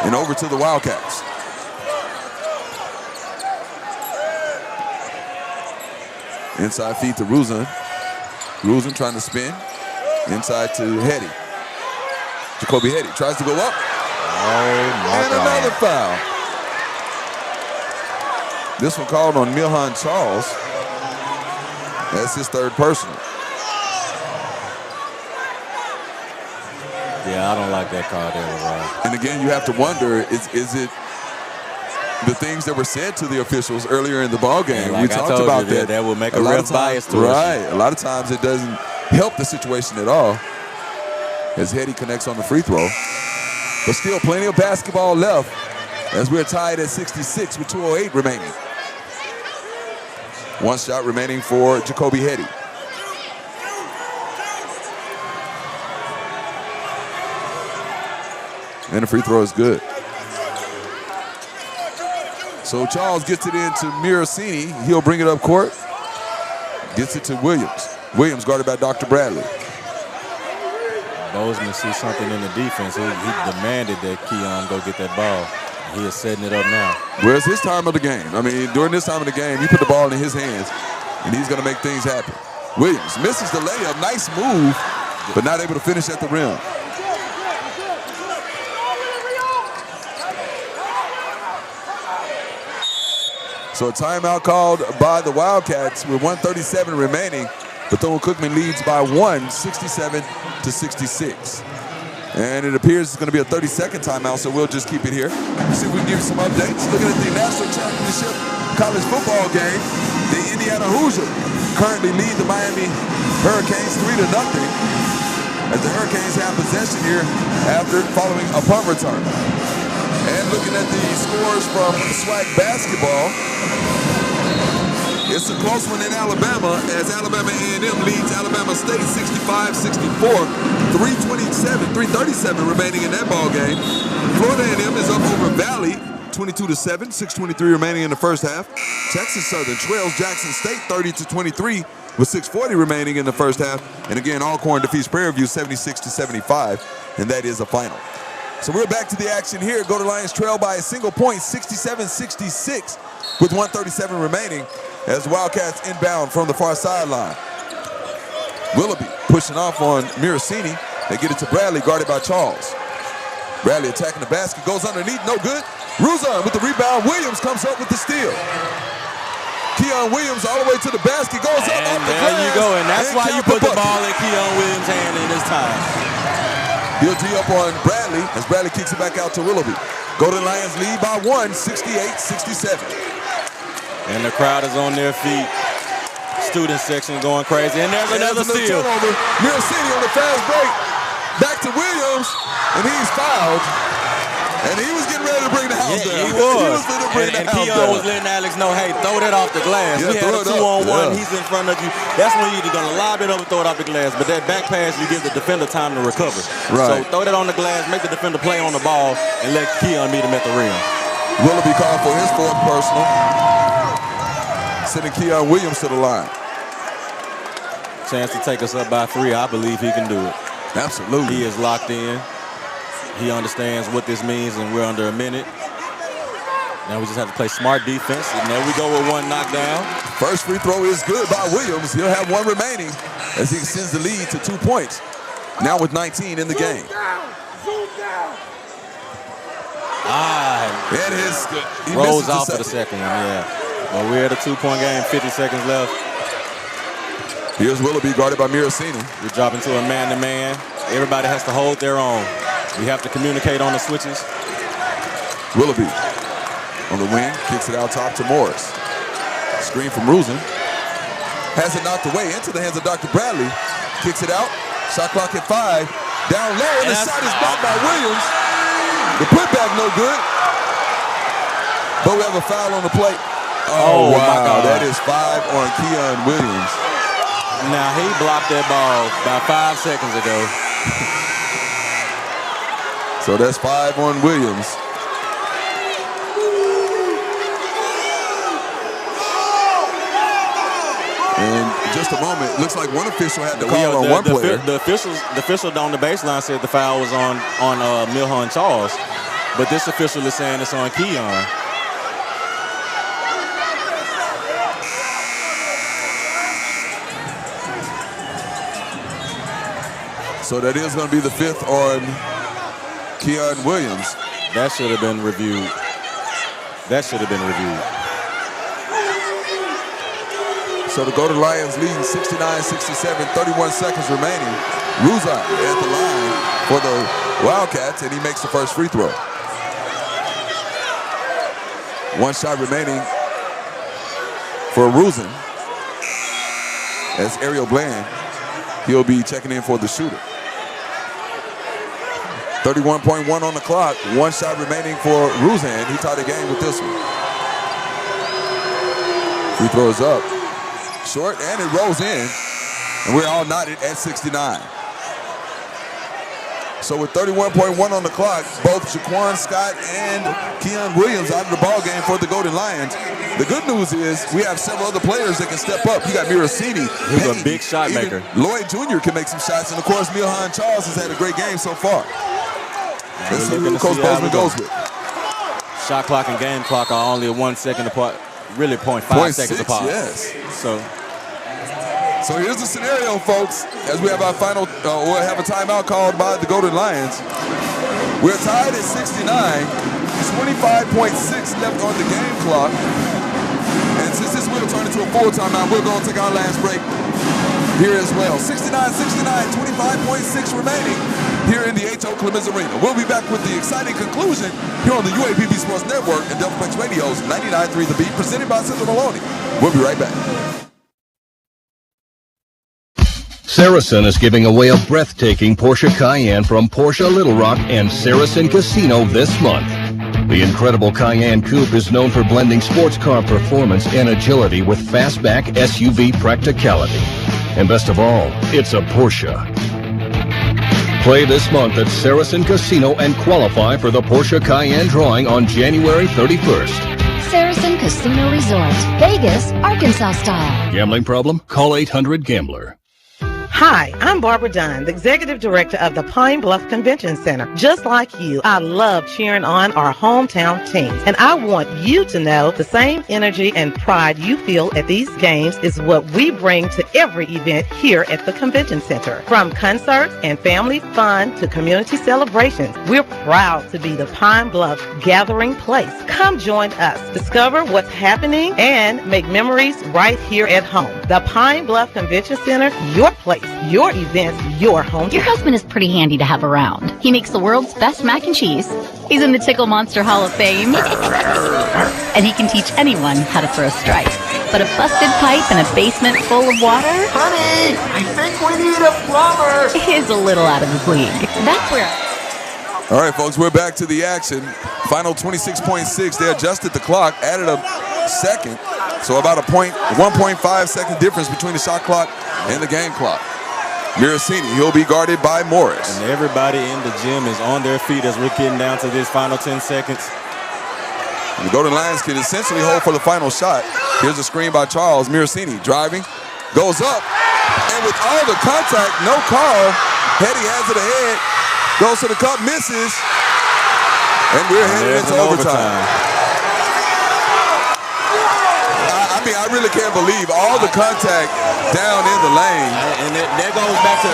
And over to the Wildcats. Inside feed to Ruzan. Ruzan trying to spin. Inside to Hetty. Jacoby Hetty tries to go up. And another foul. This one called on Milhan Charles. That's his 3rd personal. Yeah, I don't like that call there, Ryan. And again, you have to wonder, is it the things that were said to the officials earlier in the ball game? Like we talked about that. That will make a ref bias to right. A lot of times it doesn't help the situation at all. As Hetty connects on the free throw. But still plenty of basketball left as we're tied at 66 with 2:08 remaining. 1 shot remaining for Jacoby Hetty. And the free throw is good. So Charles gets it into Miracini. He'll bring it up court. Gets it to Williams. Williams guarded by Dr. Bradley. Bozeman sees something in the defense. He demanded that Keon go get that ball. He is setting it up now. Well, it's his time of the game. I mean, during this time of the game, you put the ball in his hands, and he's going to make things happen. Williams misses the layup. Nice move, but not able to finish at the rim. So a timeout called by the Wildcats with 1:37 remaining. Bethune-Cookman leads by 1, 67-66. And it appears it's going to be a 30-second timeout, so we'll just keep it here. See if we can give you some updates. Looking at the National Championship College football game, the Indiana Hoosiers currently lead the Miami Hurricanes 3-0 as the Hurricanes have possession here after following a punt return. And looking at the scores from SWAC basketball, it's a close one in Alabama as Alabama A&M leads Alabama State 65-64, 337 remaining in that ball game. Florida A&M is up over Valley 22-7, 6:23 remaining in the first half. Texas Southern trails Jackson State 30-23 with 6:40 remaining in the first half. And again, Alcorn defeats Prairie View 76-75, and that is a final. So we're back to the action here. Golden Lions trail by a single point, 67-66 with 1:37 remaining as the Wildcats inbound from the far sideline. Willoughby pushing off on Miracini. They get it to Bradley, guarded by Charles. Bradley attacking the basket, goes underneath, no good. Ruzon with the rebound. Williams comes up with the steal. Keon Williams all the way to the basket, goes up off the glass. There you go, and that's why you put the ball in Keon Williams' hand in this time. He'll tee up on Bradley as Bradley kicks it back out to Willoughby. Golden Lions lead by 1, 68-67. And the crowd is on their feet. Student section going crazy. And there's another steal. Turnover. Miracini on the fast break. Back to Williams, and he's fouled. And he was getting ready to bring the house down. He was. He was going to bring the house Keon down. was letting Alex know, hey, throw that off the glass. Yeah, we had a 2-on-1. He's in front of you. That's when you're either going to lob it up or throw it off the glass. But that back pass, you give the defender time to recover. Right. So throw that on the glass, make the defender play on the ball, and let Keon meet him at the rim. Willoughby called for his fourth personal. Sending Keon Williams to the line. Chance to take us up by 3. I believe he can do it. Absolutely. He is locked in. He understands what this means, and we're under a minute. Now we just have to play smart defense, and there we go with one knockdown. First free throw is good by Williams. He'll have one remaining as he extends the lead to 2 points. Now with 19 in the game. And he rolls off for the second one, yeah. Well, we're at a 2-point game, 50 seconds left. Here's Willoughby guarded by Miracini. We're dropping to a man-to-man. Everybody has to hold their own. We have to communicate on the switches. Willoughby on the wing, kicks it out top to Morris. Screen from Ruzin. Has it knocked away into the hands of Dr. Bradley. Kicks it out. Shot clock at 5. Down low, and the shot is blocked by Williams. The putback no good. But we have a foul on the plate. Oh wow, my God. That is 5 on Keon Williams. Now, he blocked that ball about 5 seconds ago. So that's 5 on Williams. And in just a moment, looks like one official had to call on one player. The official on the baseline said the foul was on Milhon Charles, but this official is saying it's on Keon. So that is going to be the 5th on Keon Williams. That should have been reviewed. So the Golden Lions leading 69-67, 31 seconds remaining. Ruzan at the line for the Wildcats, and he makes the first free throw. 1 shot remaining for Ruzan. As Ariel Bland, he'll be checking in for the shooter. 31.1 on the clock. 1 shot remaining for Ruzan. He tied the game with this one. Free throw is up. Short, and it rolls in. And we're all knotted at 69. So with 31.1 on the clock, both Jaquan Scott and Keon Williams out of the ball game for the Golden Lions. The good news is we have several other players that can step up. You got Mirasini. He's a big shot maker. Lloyd Jr. can make some shots. And, of course, Milhan Charles has had a great game so far. Let's see who Coach Bozeman goes with. Shot clock and game clock are only 1 second apart, really 0.5 seconds apart. Yes. So here's the scenario, folks. As we have our final, we'll have a timeout called by the Golden Lions. We're tied at 69. 25.6 left on the game clock. And since this will turn into a full timeout, we're going to take our last break here as well. 69-69, 25.6 remaining here in the H.O. Clemens Arena. We'll be back with the exciting conclusion here on the UAPB Sports Network and Delphaplex Radio's 99.3 The Beat, presented by Central Maloney. We'll be right back. Saracen is giving away a breathtaking Porsche Cayenne from Porsche Little Rock and Saracen Casino this month. The incredible Cayenne Coupe is known for blending sports car performance and agility with fastback SUV practicality. And best of all, it's a Porsche. Play this month at Saracen Casino and qualify for the Porsche Cayenne drawing on January 31st. Saracen Casino Resort, Vegas, Arkansas style. Gambling problem? Call 800-GAMBLER. Hi, I'm Barbara Dunn, the Executive Director of the Pine Bluff Convention Center. Just like you, I love cheering on our hometown teams, and I want you to know the same energy and pride you feel at these games is what we bring to every event here at the Convention Center. From concerts and family fun to community celebrations, we're proud to be the Pine Bluff gathering place. Come join us, discover what's happening, and make memories right here at home. The Pine Bluff Convention Center, your place. Your events, your home. Your husband is pretty handy to have around. He makes the world's best mac and cheese. He's in the Tickle Monster Hall of Fame. And he can teach anyone how to throw strikes. But a busted pipe in a basement full of water? Honey, I think we need a plumber. Is a little out of his league. That's where... All right, folks, we're back to the action. Final 26.6. They adjusted the clock, added a second. So about a 1.5 second difference between the shot clock and the game clock. Mirasini, he'll be guarded by Morris. And everybody in the gym is on their feet as we're getting down to this final 10 seconds. And the Golden Lions can essentially hold for the final shot. Here's a screen by Charles. Mirasini driving, goes up, and with all the contact, no call. Hetty has it ahead, goes to the cup, misses, and we're headed into overtime. I really can't believe all the contact down in the lane. And that goes back to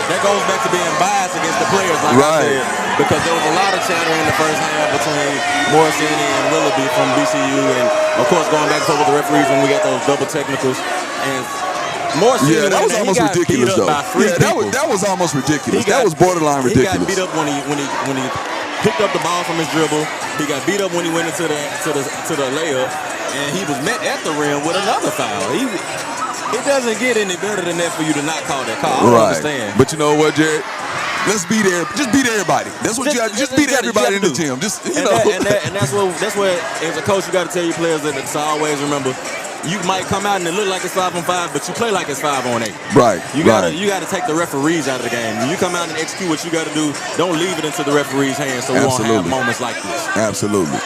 being biased against the players, like I said, because there was a lot of chatter in the first half between Morrison and Willoughby from BCU, and of course going back and forth with the referees when we got those double technicals. And Morrison, that was almost ridiculous, though. That was almost ridiculous. That was borderline ridiculous. He got beat up when he picked up the ball from his dribble. He got beat up when he went into the layup. And he was met at the rim with another foul. It doesn't get any better than that for you to not call that call. I don't understand. But you know what, Jared? Just beat everybody. That's what you got. Just beat everybody in the gym. Just you know. And that's what as a coach you got to tell your players that to always remember. You might come out and it look like it's 5-on-5, but you play like it's 5-on-8. Right. You gotta take the referees out of the game. When you come out and execute what you got to do, don't leave it into the referee's hands so we won't have moments like this. Absolutely.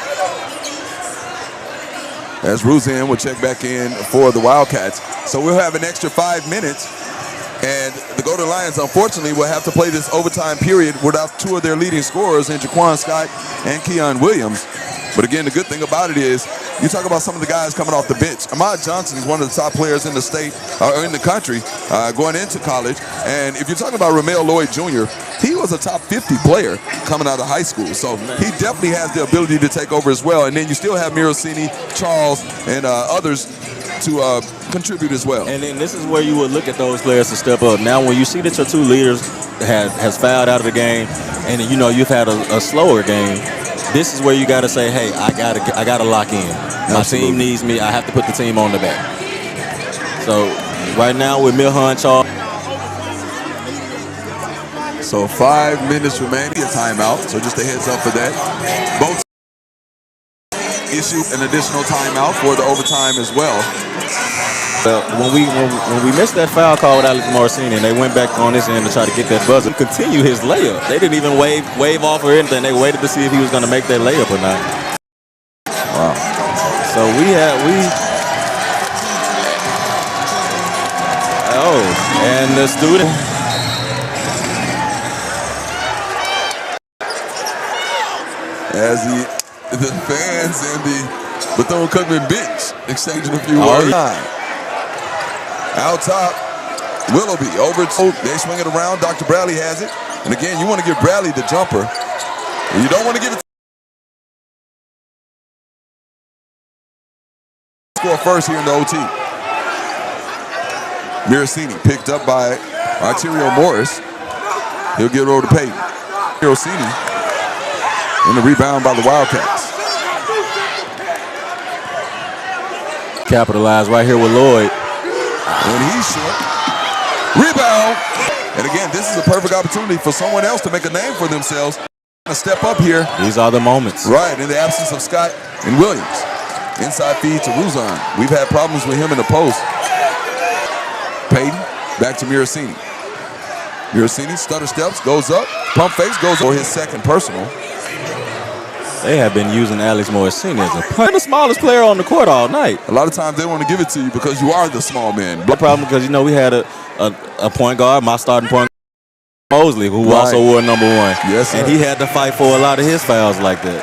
As Ruzan will check back in for the Wildcats. So we'll have an extra 5 minutes. And the Golden Lions, unfortunately, will have to play this overtime period without two of their leading scorers in Jaquan Scott and Keon Williams. But again, the good thing about it is you talk about some of the guys coming off the bench. Ahmad Johnson is one of the top players in the state, or in the country, going into college. And if you're talking about Ramel Lloyd Jr., he was a top 50 player coming out of high school. So he definitely has the ability to take over as well. And then you still have Mirasini, Charles, and others to contribute as well. And then this is where you would look at those players to step up. Now, when you see that your two leaders has fouled out of the game, and you know you've had a slower game, this is where you got to say, hey, I gotta lock in. My team needs me. I have to put the team on the back. So right now with Milhan Charles. So 5 minutes remaining, a timeout. So just a heads up for that. Both issue an additional timeout for the overtime as well. Well, when we missed that foul call with Alex Morosini, and they went back on this end to try to get that buzzer, continue his layup. They didn't even wave off or anything. They waited to see if he was going to make that layup or not. Wow. So and the student. As the fans and the Bethune-Cookman bench exchanging a few words. Out top, Willoughby over to, they swing it around. Dr. Bradley has it. And again, you want to give Bradley the jumper. You don't want to give it score first here in the OT. Miracini picked up by Arterio Morris. He'll get it over to Payton. Miracini in the rebound by the Wildcats. Capitalize right here with Lloyd. And he's short. Rebound. And again, this is a perfect opportunity for someone else to make a name for themselves. A step up here. These are the moments. Right, in the absence of Scott and Williams. Inside feed to Ruzan. We've had problems with him in the post. Payton, back to Miracini. Miracini, stutter steps, goes up. Pump face, goes for his second personal. They have been using Alex Morosini as the smallest player on the court all night. A lot of times they want to give it to you because you are the small man. No problem, because, we had a point guard, my starting point guard, Mosley, who also wore number 1. Yes, sir. And he had to fight for a lot of his fouls like that.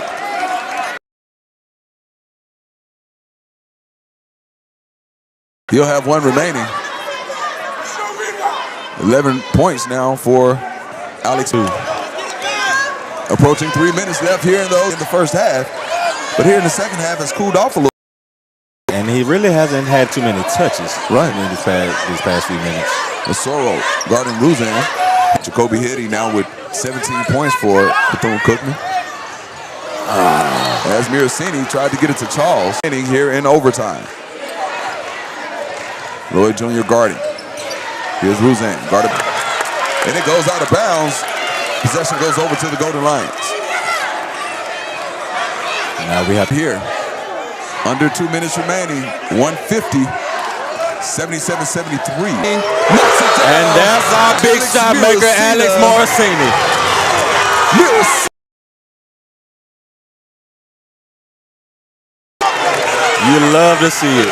He'll have one remaining. 11 points now for Alex. Approaching 3 minutes left here in the first half. But here in the second half, it's cooled off a little. And he really hasn't had too many touches in these past few minutes. Osoro guarding Ruzan. Jacoby Hitty now with 17 points for Bethune-Cookman. As Miracini tried to get it to Charles. Here in overtime. Lloyd Jr. guarding. Here's Ruzan, guarded. And it goes out of bounds. Possession goes over to the Golden Lions. Now we have here. Under 2 minutes remaining. 150. 77-73. And that's our big shot maker, Alex Morosini. You love to see it.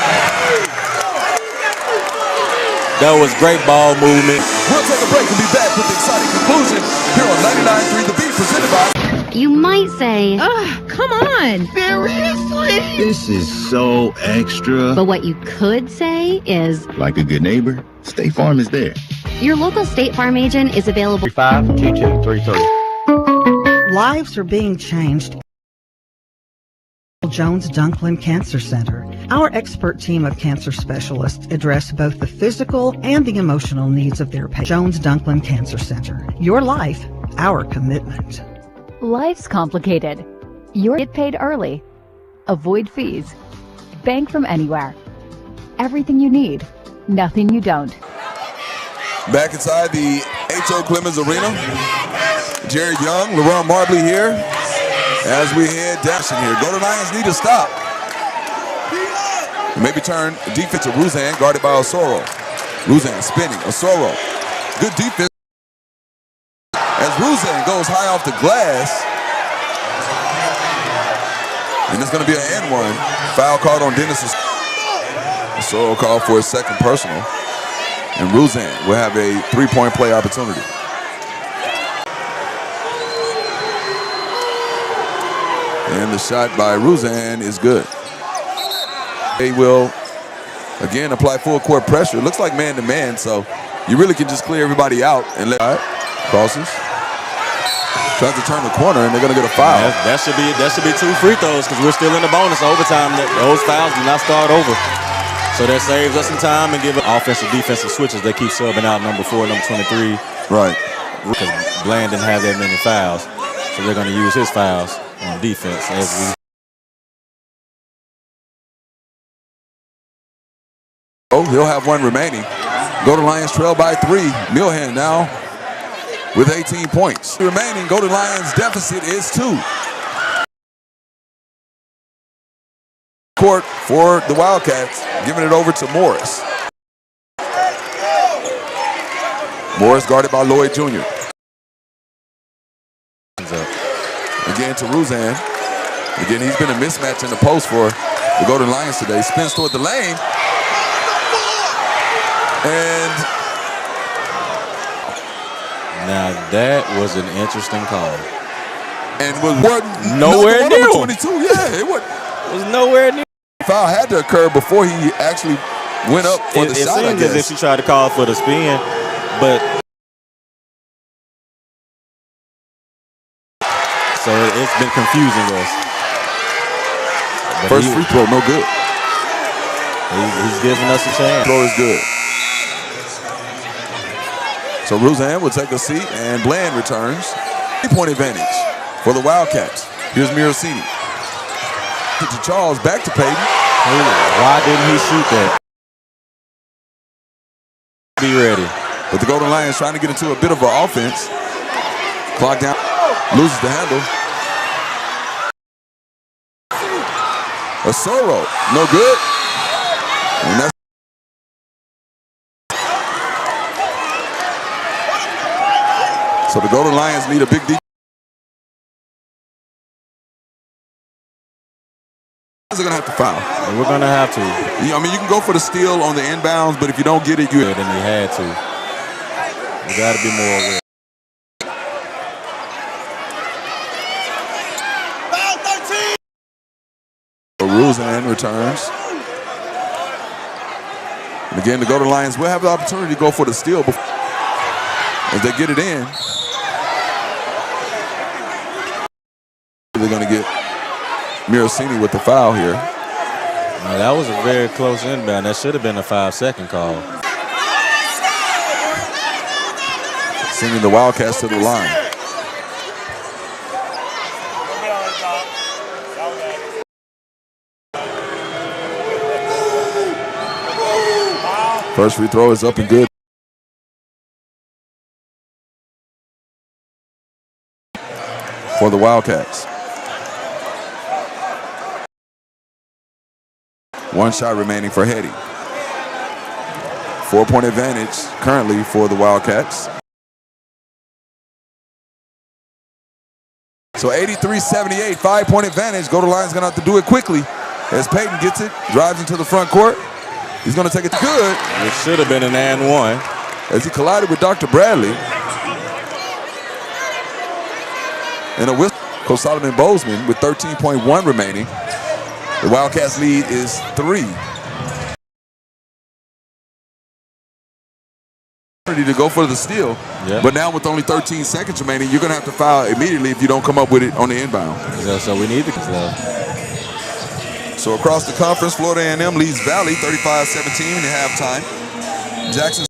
That was great ball movement. We'll take a break and be back with the exciting conclusion here on 99.3 The Beat, presented by... You might say, Come on. Seriously? This is so extra. but what you could say is, Like a good neighbor, State Farm is there. your local State Farm agent is available. 3522-330. Lives are being changed. Jones Dunklin Cancer Center. Our expert team of cancer specialists address both the physical and the emotional needs of their patients. Jones Dunklin Cancer Center. Your life, our commitment. Life's complicated. Get paid early. Avoid fees. Bank from anywhere. Everything you need. Nothing you don't. Back inside the H.O. Clemens Arena. Jerry Young, LaRon Marbley here. As we head down here. Golden Lions need to stop. Maybe turn defense to Ruzan, guarded by Osoro. Ruzan spinning. Osoro. Good defense. As Ruzan goes high off the glass. And it's going to be an N1. Foul called on Dennis. Osoro called for his second personal. And Ruzan will have a three-point play opportunity. And the shot by Ruzan is good. They will, again, apply full court pressure. It looks like man-to-man, so you really can just clear everybody out and let crosses. Tries to turn the corner, and they're going to get a foul. That should be 2 free throws, because we're still in the bonus overtime. Those fouls do not start over. So that saves us some time and give offensive, defensive switches. They keep subbing out number 4, number 23. Right. Because Bland didn't have that many fouls. So they're going to use his fouls on defense as we. Oh, he'll have one remaining. Golden Lions trail by 3. Milhan now with 18 points. Remaining, Golden Lions deficit is 2. Court for the Wildcats, giving it over to Morris. Morris guarded by Lloyd Jr. Again to Ruzan. Again, he's been a mismatch in the post for the Golden Lions today. Spins toward the lane. And now that was an interesting call. And was nowhere near 22. Yeah, it was nowhere near. Foul had to occur before he actually went up for the shot. It seemed as if she tried to call for the spin, but so it's been confusing us. But first free throw, no good. He's giving us a chance. Throw is good. So Ruzan will take a seat, and Bland returns. 3-point advantage for the Wildcats. Here's Miracini. To Charles, back to Payton. Why didn't he shoot that? Be ready. But the Golden Lions trying to get into a bit of an offense. Clock down, loses the handle. Osoro, no good. And that's so the Golden Lions need a big defense. They're gonna have to foul. We're gonna have to. I mean, you can go for the steal on the inbounds, but if you don't get it, you. Then you had to. You got to be more aware. Ruzan returns. And again, the Golden Lions will have the opportunity to go for the steal if they get it in. They're going to get Miracini with the foul here. Now, that was a very close inbound. That should have been a 5-second call. Sending the Wildcats to the line. First free throw is up and good. For the Wildcats. One shot remaining for Hetty. 4-point advantage currently for the Wildcats. So 83-78, 5-point advantage. Golden Lions gonna have to do it quickly as Payton gets it, drives into the front court. He's gonna take it good. It should have been an and one. As he collided with Dr. Bradley. And a whistle. Coach Solomon Bozeman with 13.1 remaining. The Wildcats lead is 3. To go for the steal, but now with only 13 seconds remaining, you're going to have to foul immediately if you don't come up with it on the inbound. So we need to. So across the conference, Florida A&M leads Valley 35-17 at halftime. Jackson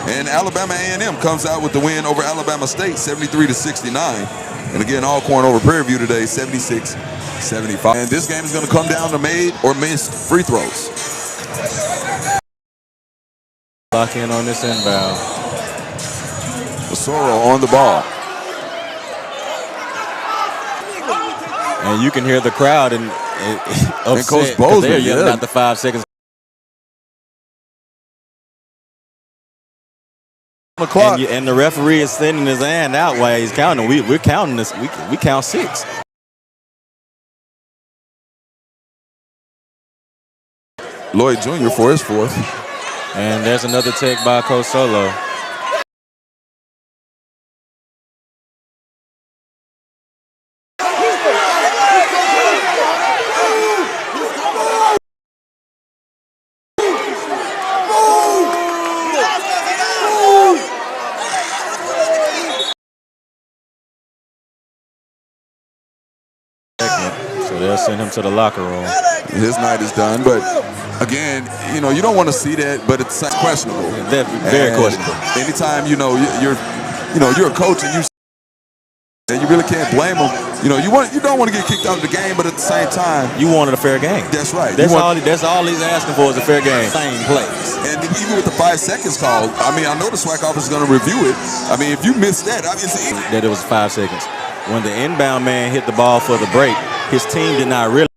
and Alabama A&M comes out with the win over Alabama State 73-69. And again, Alcorn over Prairie View today 76-75. And this game is going to come down to made or missed free throws. Lock in on this inbound. Osoro on the ball. And you can hear the crowd and upset Coach Bozeman, they're yelling out the 5 seconds. And the referee is sending his hand out while he's counting. We're counting this. We count 6. Lloyd Jr. for his 4th. And there's another take by Coach Solo. So they'll send him to the locker room. His night is done, but again, you don't want to see that, but it's questionable. Very questionable. Anytime you're a coach and you really can't blame them. You don't want to get kicked out of the game, but at the same time, you wanted a fair game. That's right. That's all he's asking for is a fair game. Same plays. And even with the 5 seconds call, I know the SWAC office is going to review it. If you missed that, obviously that it was 5 seconds. when the inbound man hit the ball for the break, his team did not really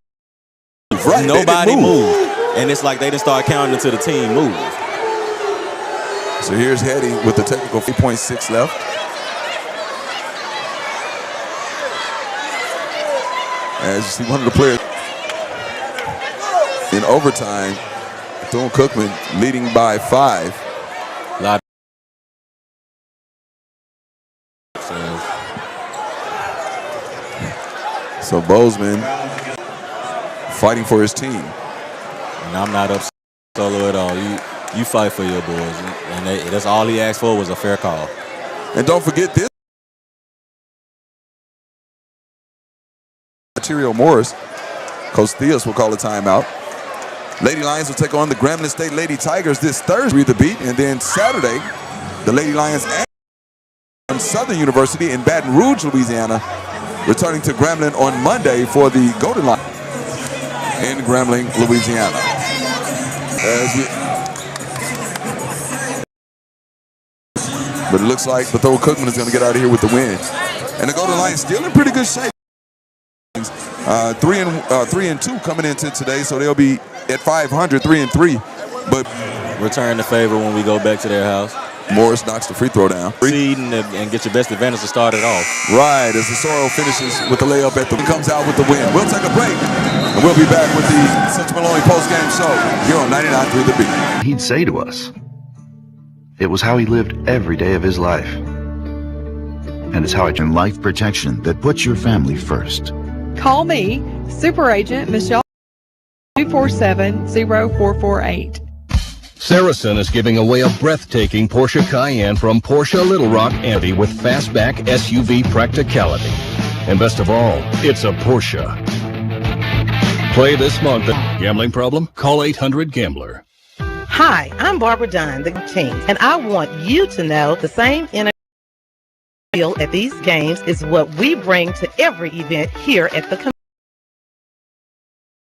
right. Nobody moved. And it's like they didn't start counting until the team moved. So here's Hetty with the technical 3.6 left. As you see, one of the players in overtime, Bethune-Cookman leading by 5. So Bozeman fighting for his team. And I'm not upset solo at all. You fight for your boys. And that's all he asked for was a fair call. And don't forget this. Material Morris. Coach Theus will call a timeout. Lady Lions will take on the Grambling State Lady Tigers this Thursday, the beat. And then Saturday, the Lady Lions and Southern University in Baton Rouge, Louisiana, returning to Grambling on Monday for the Golden Line in Grambling, Louisiana. But it looks like Bethune-Cookman is going to get out of here with the win. And the Golden Lions still in pretty good shape. 3-2 coming into today, so they'll be at 500, 3-3. But return the favor when we go back to their house. Morris knocks the free throw down. Seed and get your best advantage to start it off. Right, as the Sorrel finishes with the layup at the comes out with the win. We'll take a break, and we'll be back with the Central Maloney postgame show here on 99.3 The Beat. He'd say to us, it was how he lived every day of his life. And it's how I can life protection that puts your family first. Call me, Super Agent Michelle, 247-0448. Saracen is giving away a breathtaking Porsche Cayenne from Porsche Little Rock and with fastback SUV practicality. And best of all, it's a Porsche. Play this month. Gambling problem? Call 800-GAMBLER. Hi, I'm Barbara Dunn, the team, and I want you to know the same energy at these games is what we bring to every event here at the community.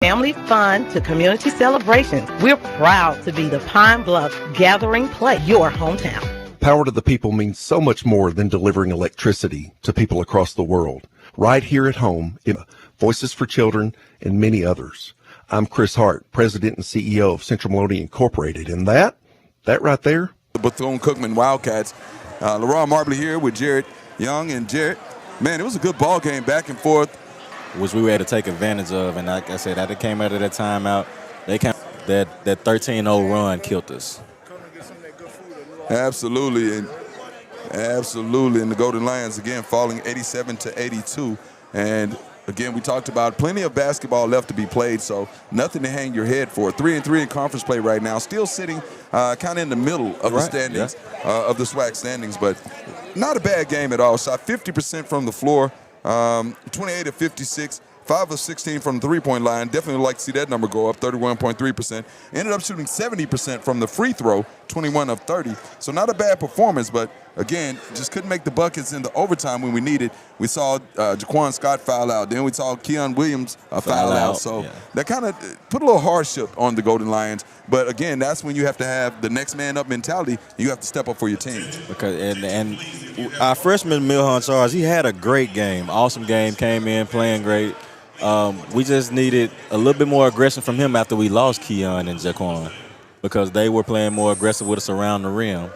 Family fun to community celebrations. We're proud to be the Pine Bluff Gathering Place, your hometown. Power to the people means so much more than delivering electricity to people across the world. Right here at home, in Voices for Children and many others. I'm Chris Hart, President and CEO of Central Maloney Incorporated, and that right there, the Bethune-Cookman Wildcats. LaRon Marbley here with Jared Young and Jared. Man, it was a good ball game, back and forth, which we had to take advantage of. And like I said, after they came out of that timeout, that 13-0 run killed us. Absolutely, and the Golden Lions again falling 87-82, and again, we talked about plenty of basketball left to be played, so nothing to hang your head for. 3-3 in conference play right now, still sitting kind of in the middle of the standings, of the SWAC standings, but not a bad game at all. Shot 50% from the floor, 28 of 56, 5 of 16 from the three-point line. Definitely like to see that number go up, 31.3%. Ended up shooting 70% from the free throw, 21 of 30. So not a bad performance, but again, just couldn't make the buckets in the overtime when we needed. We saw Jaquan Scott foul out. Then we saw Keon Williams foul out. So that kind of put a little hardship on the Golden Lions. But again, that's when you have to have the next man up mentality. You have to step up for your team. Because and our freshman Milhan Charles, he had a great game, awesome game, came in playing great. We just needed a little bit more aggression from him after we lost Keon and Jaquan, because they were playing more aggressive with us around the rim.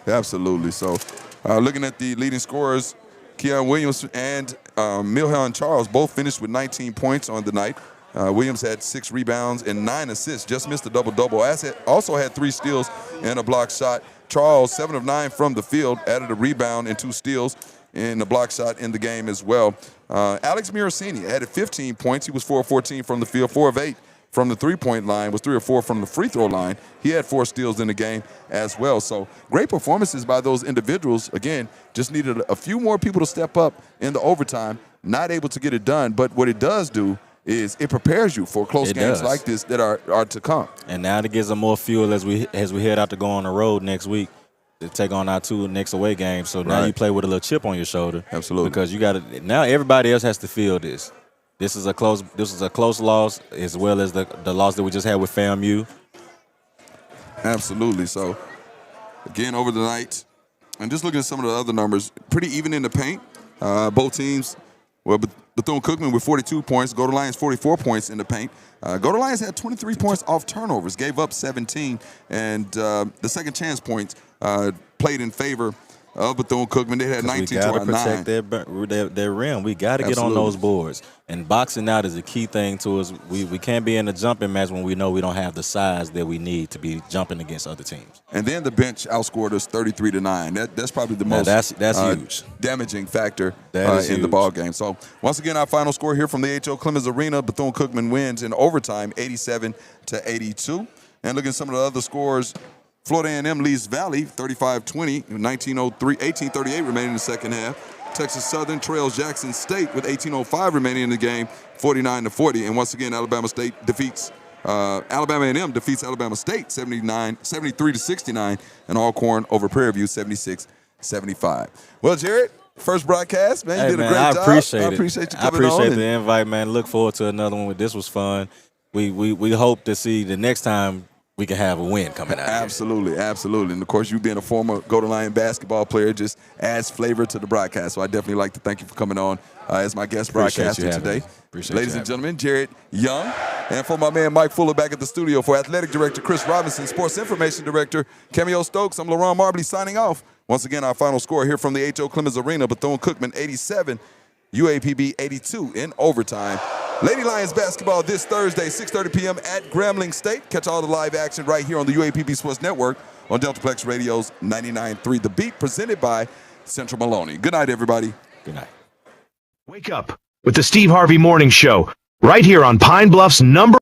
Absolutely. So looking at the leading scorers, Keon Williams and Milhan Charles both finished with 19 points on the night. Williams had 6 rebounds and 9 assists, just missed a double-double. Also had 3 steals and a block shot. Charles, 7 of 9 from the field, added a rebound and 2 steals in the block shot in the game as well. Alex Miracini added 15 points. He was 4 of 14 from the field, 4 of 8 from the three-point line, was 3 or 4 from the free throw line. He had 4 steals in the game as well. So great performances by those individuals. Again, just needed a few more people to step up in the overtime. Not able to get it done, but what it does do is it prepares you for close games like this that are to come. And now it gives them more fuel as we head out to go on the road next week to take on our 2 next away games. So now you play with a little chip on your shoulder. Absolutely. Because you got to, now everybody else has to feel this. This is a close loss, as well as the loss that we just had with FAMU. Absolutely. So again, over the night, and just looking at some of the other numbers, pretty even in the paint. Both teams, well, Bethune-Cookman with 42 points, Golden Lions 44 points in the paint. Golden Lions had 23 points off turnovers, gave up 17, and the second chance points played in favor of Bethune-Cookman. They had 19 to 9. We got to protect their rim. We got to get on those boards. And boxing out is a key thing to us. We can't be in a jumping match when we know we don't have the size that we need to be jumping against other teams. And then the bench outscored us 33 to 9. That's probably the most that's huge, damaging factor in the ball game. So once again, our final score here from the H.O. Clemens Arena: Bethune-Cookman wins in overtime, 87 to 82. And looking at some of the other scores. Florida A&M leads Valley 35-20, 18:38 remaining in the second half. Texas Southern trails Jackson State with 18:05 remaining in the game, 49-40. And once again, Alabama A&M defeats Alabama State 73-69, and Alcorn over Prairie View 76-75. Well, Jared, first broadcast, man, you did a great job. I appreciate you coming on. I appreciate the invite, man. Look forward to another one. This was fun. We hope to see the next time we can have a win coming out. Absolutely. And, of course, you being a former Golden Lion basketball player just adds flavor to the broadcast. So I definitely like to thank you for coming on as my guest broadcaster today. Ladies and gentlemen, Jared Young. And for my man Mike Fuller back at the studio, for Athletic Director Chris Robinson, Sports Information Director Cameo Stokes, I'm LaRon Marbley signing off. Once again, our final score here from the H.O. Clemens Arena: Bethune-Cookman 87, UAPB 82 in overtime. Lady Lions basketball this Thursday, 6:30 p.m. at Grambling State. Catch all the live action right here on the UAPB Sports Network on Deltaplex Radio's 99.3 The Beat, presented by Central Maloney. Good night, everybody. Good night. Wake up with the Steve Harvey Morning Show right here on Pine Bluff's number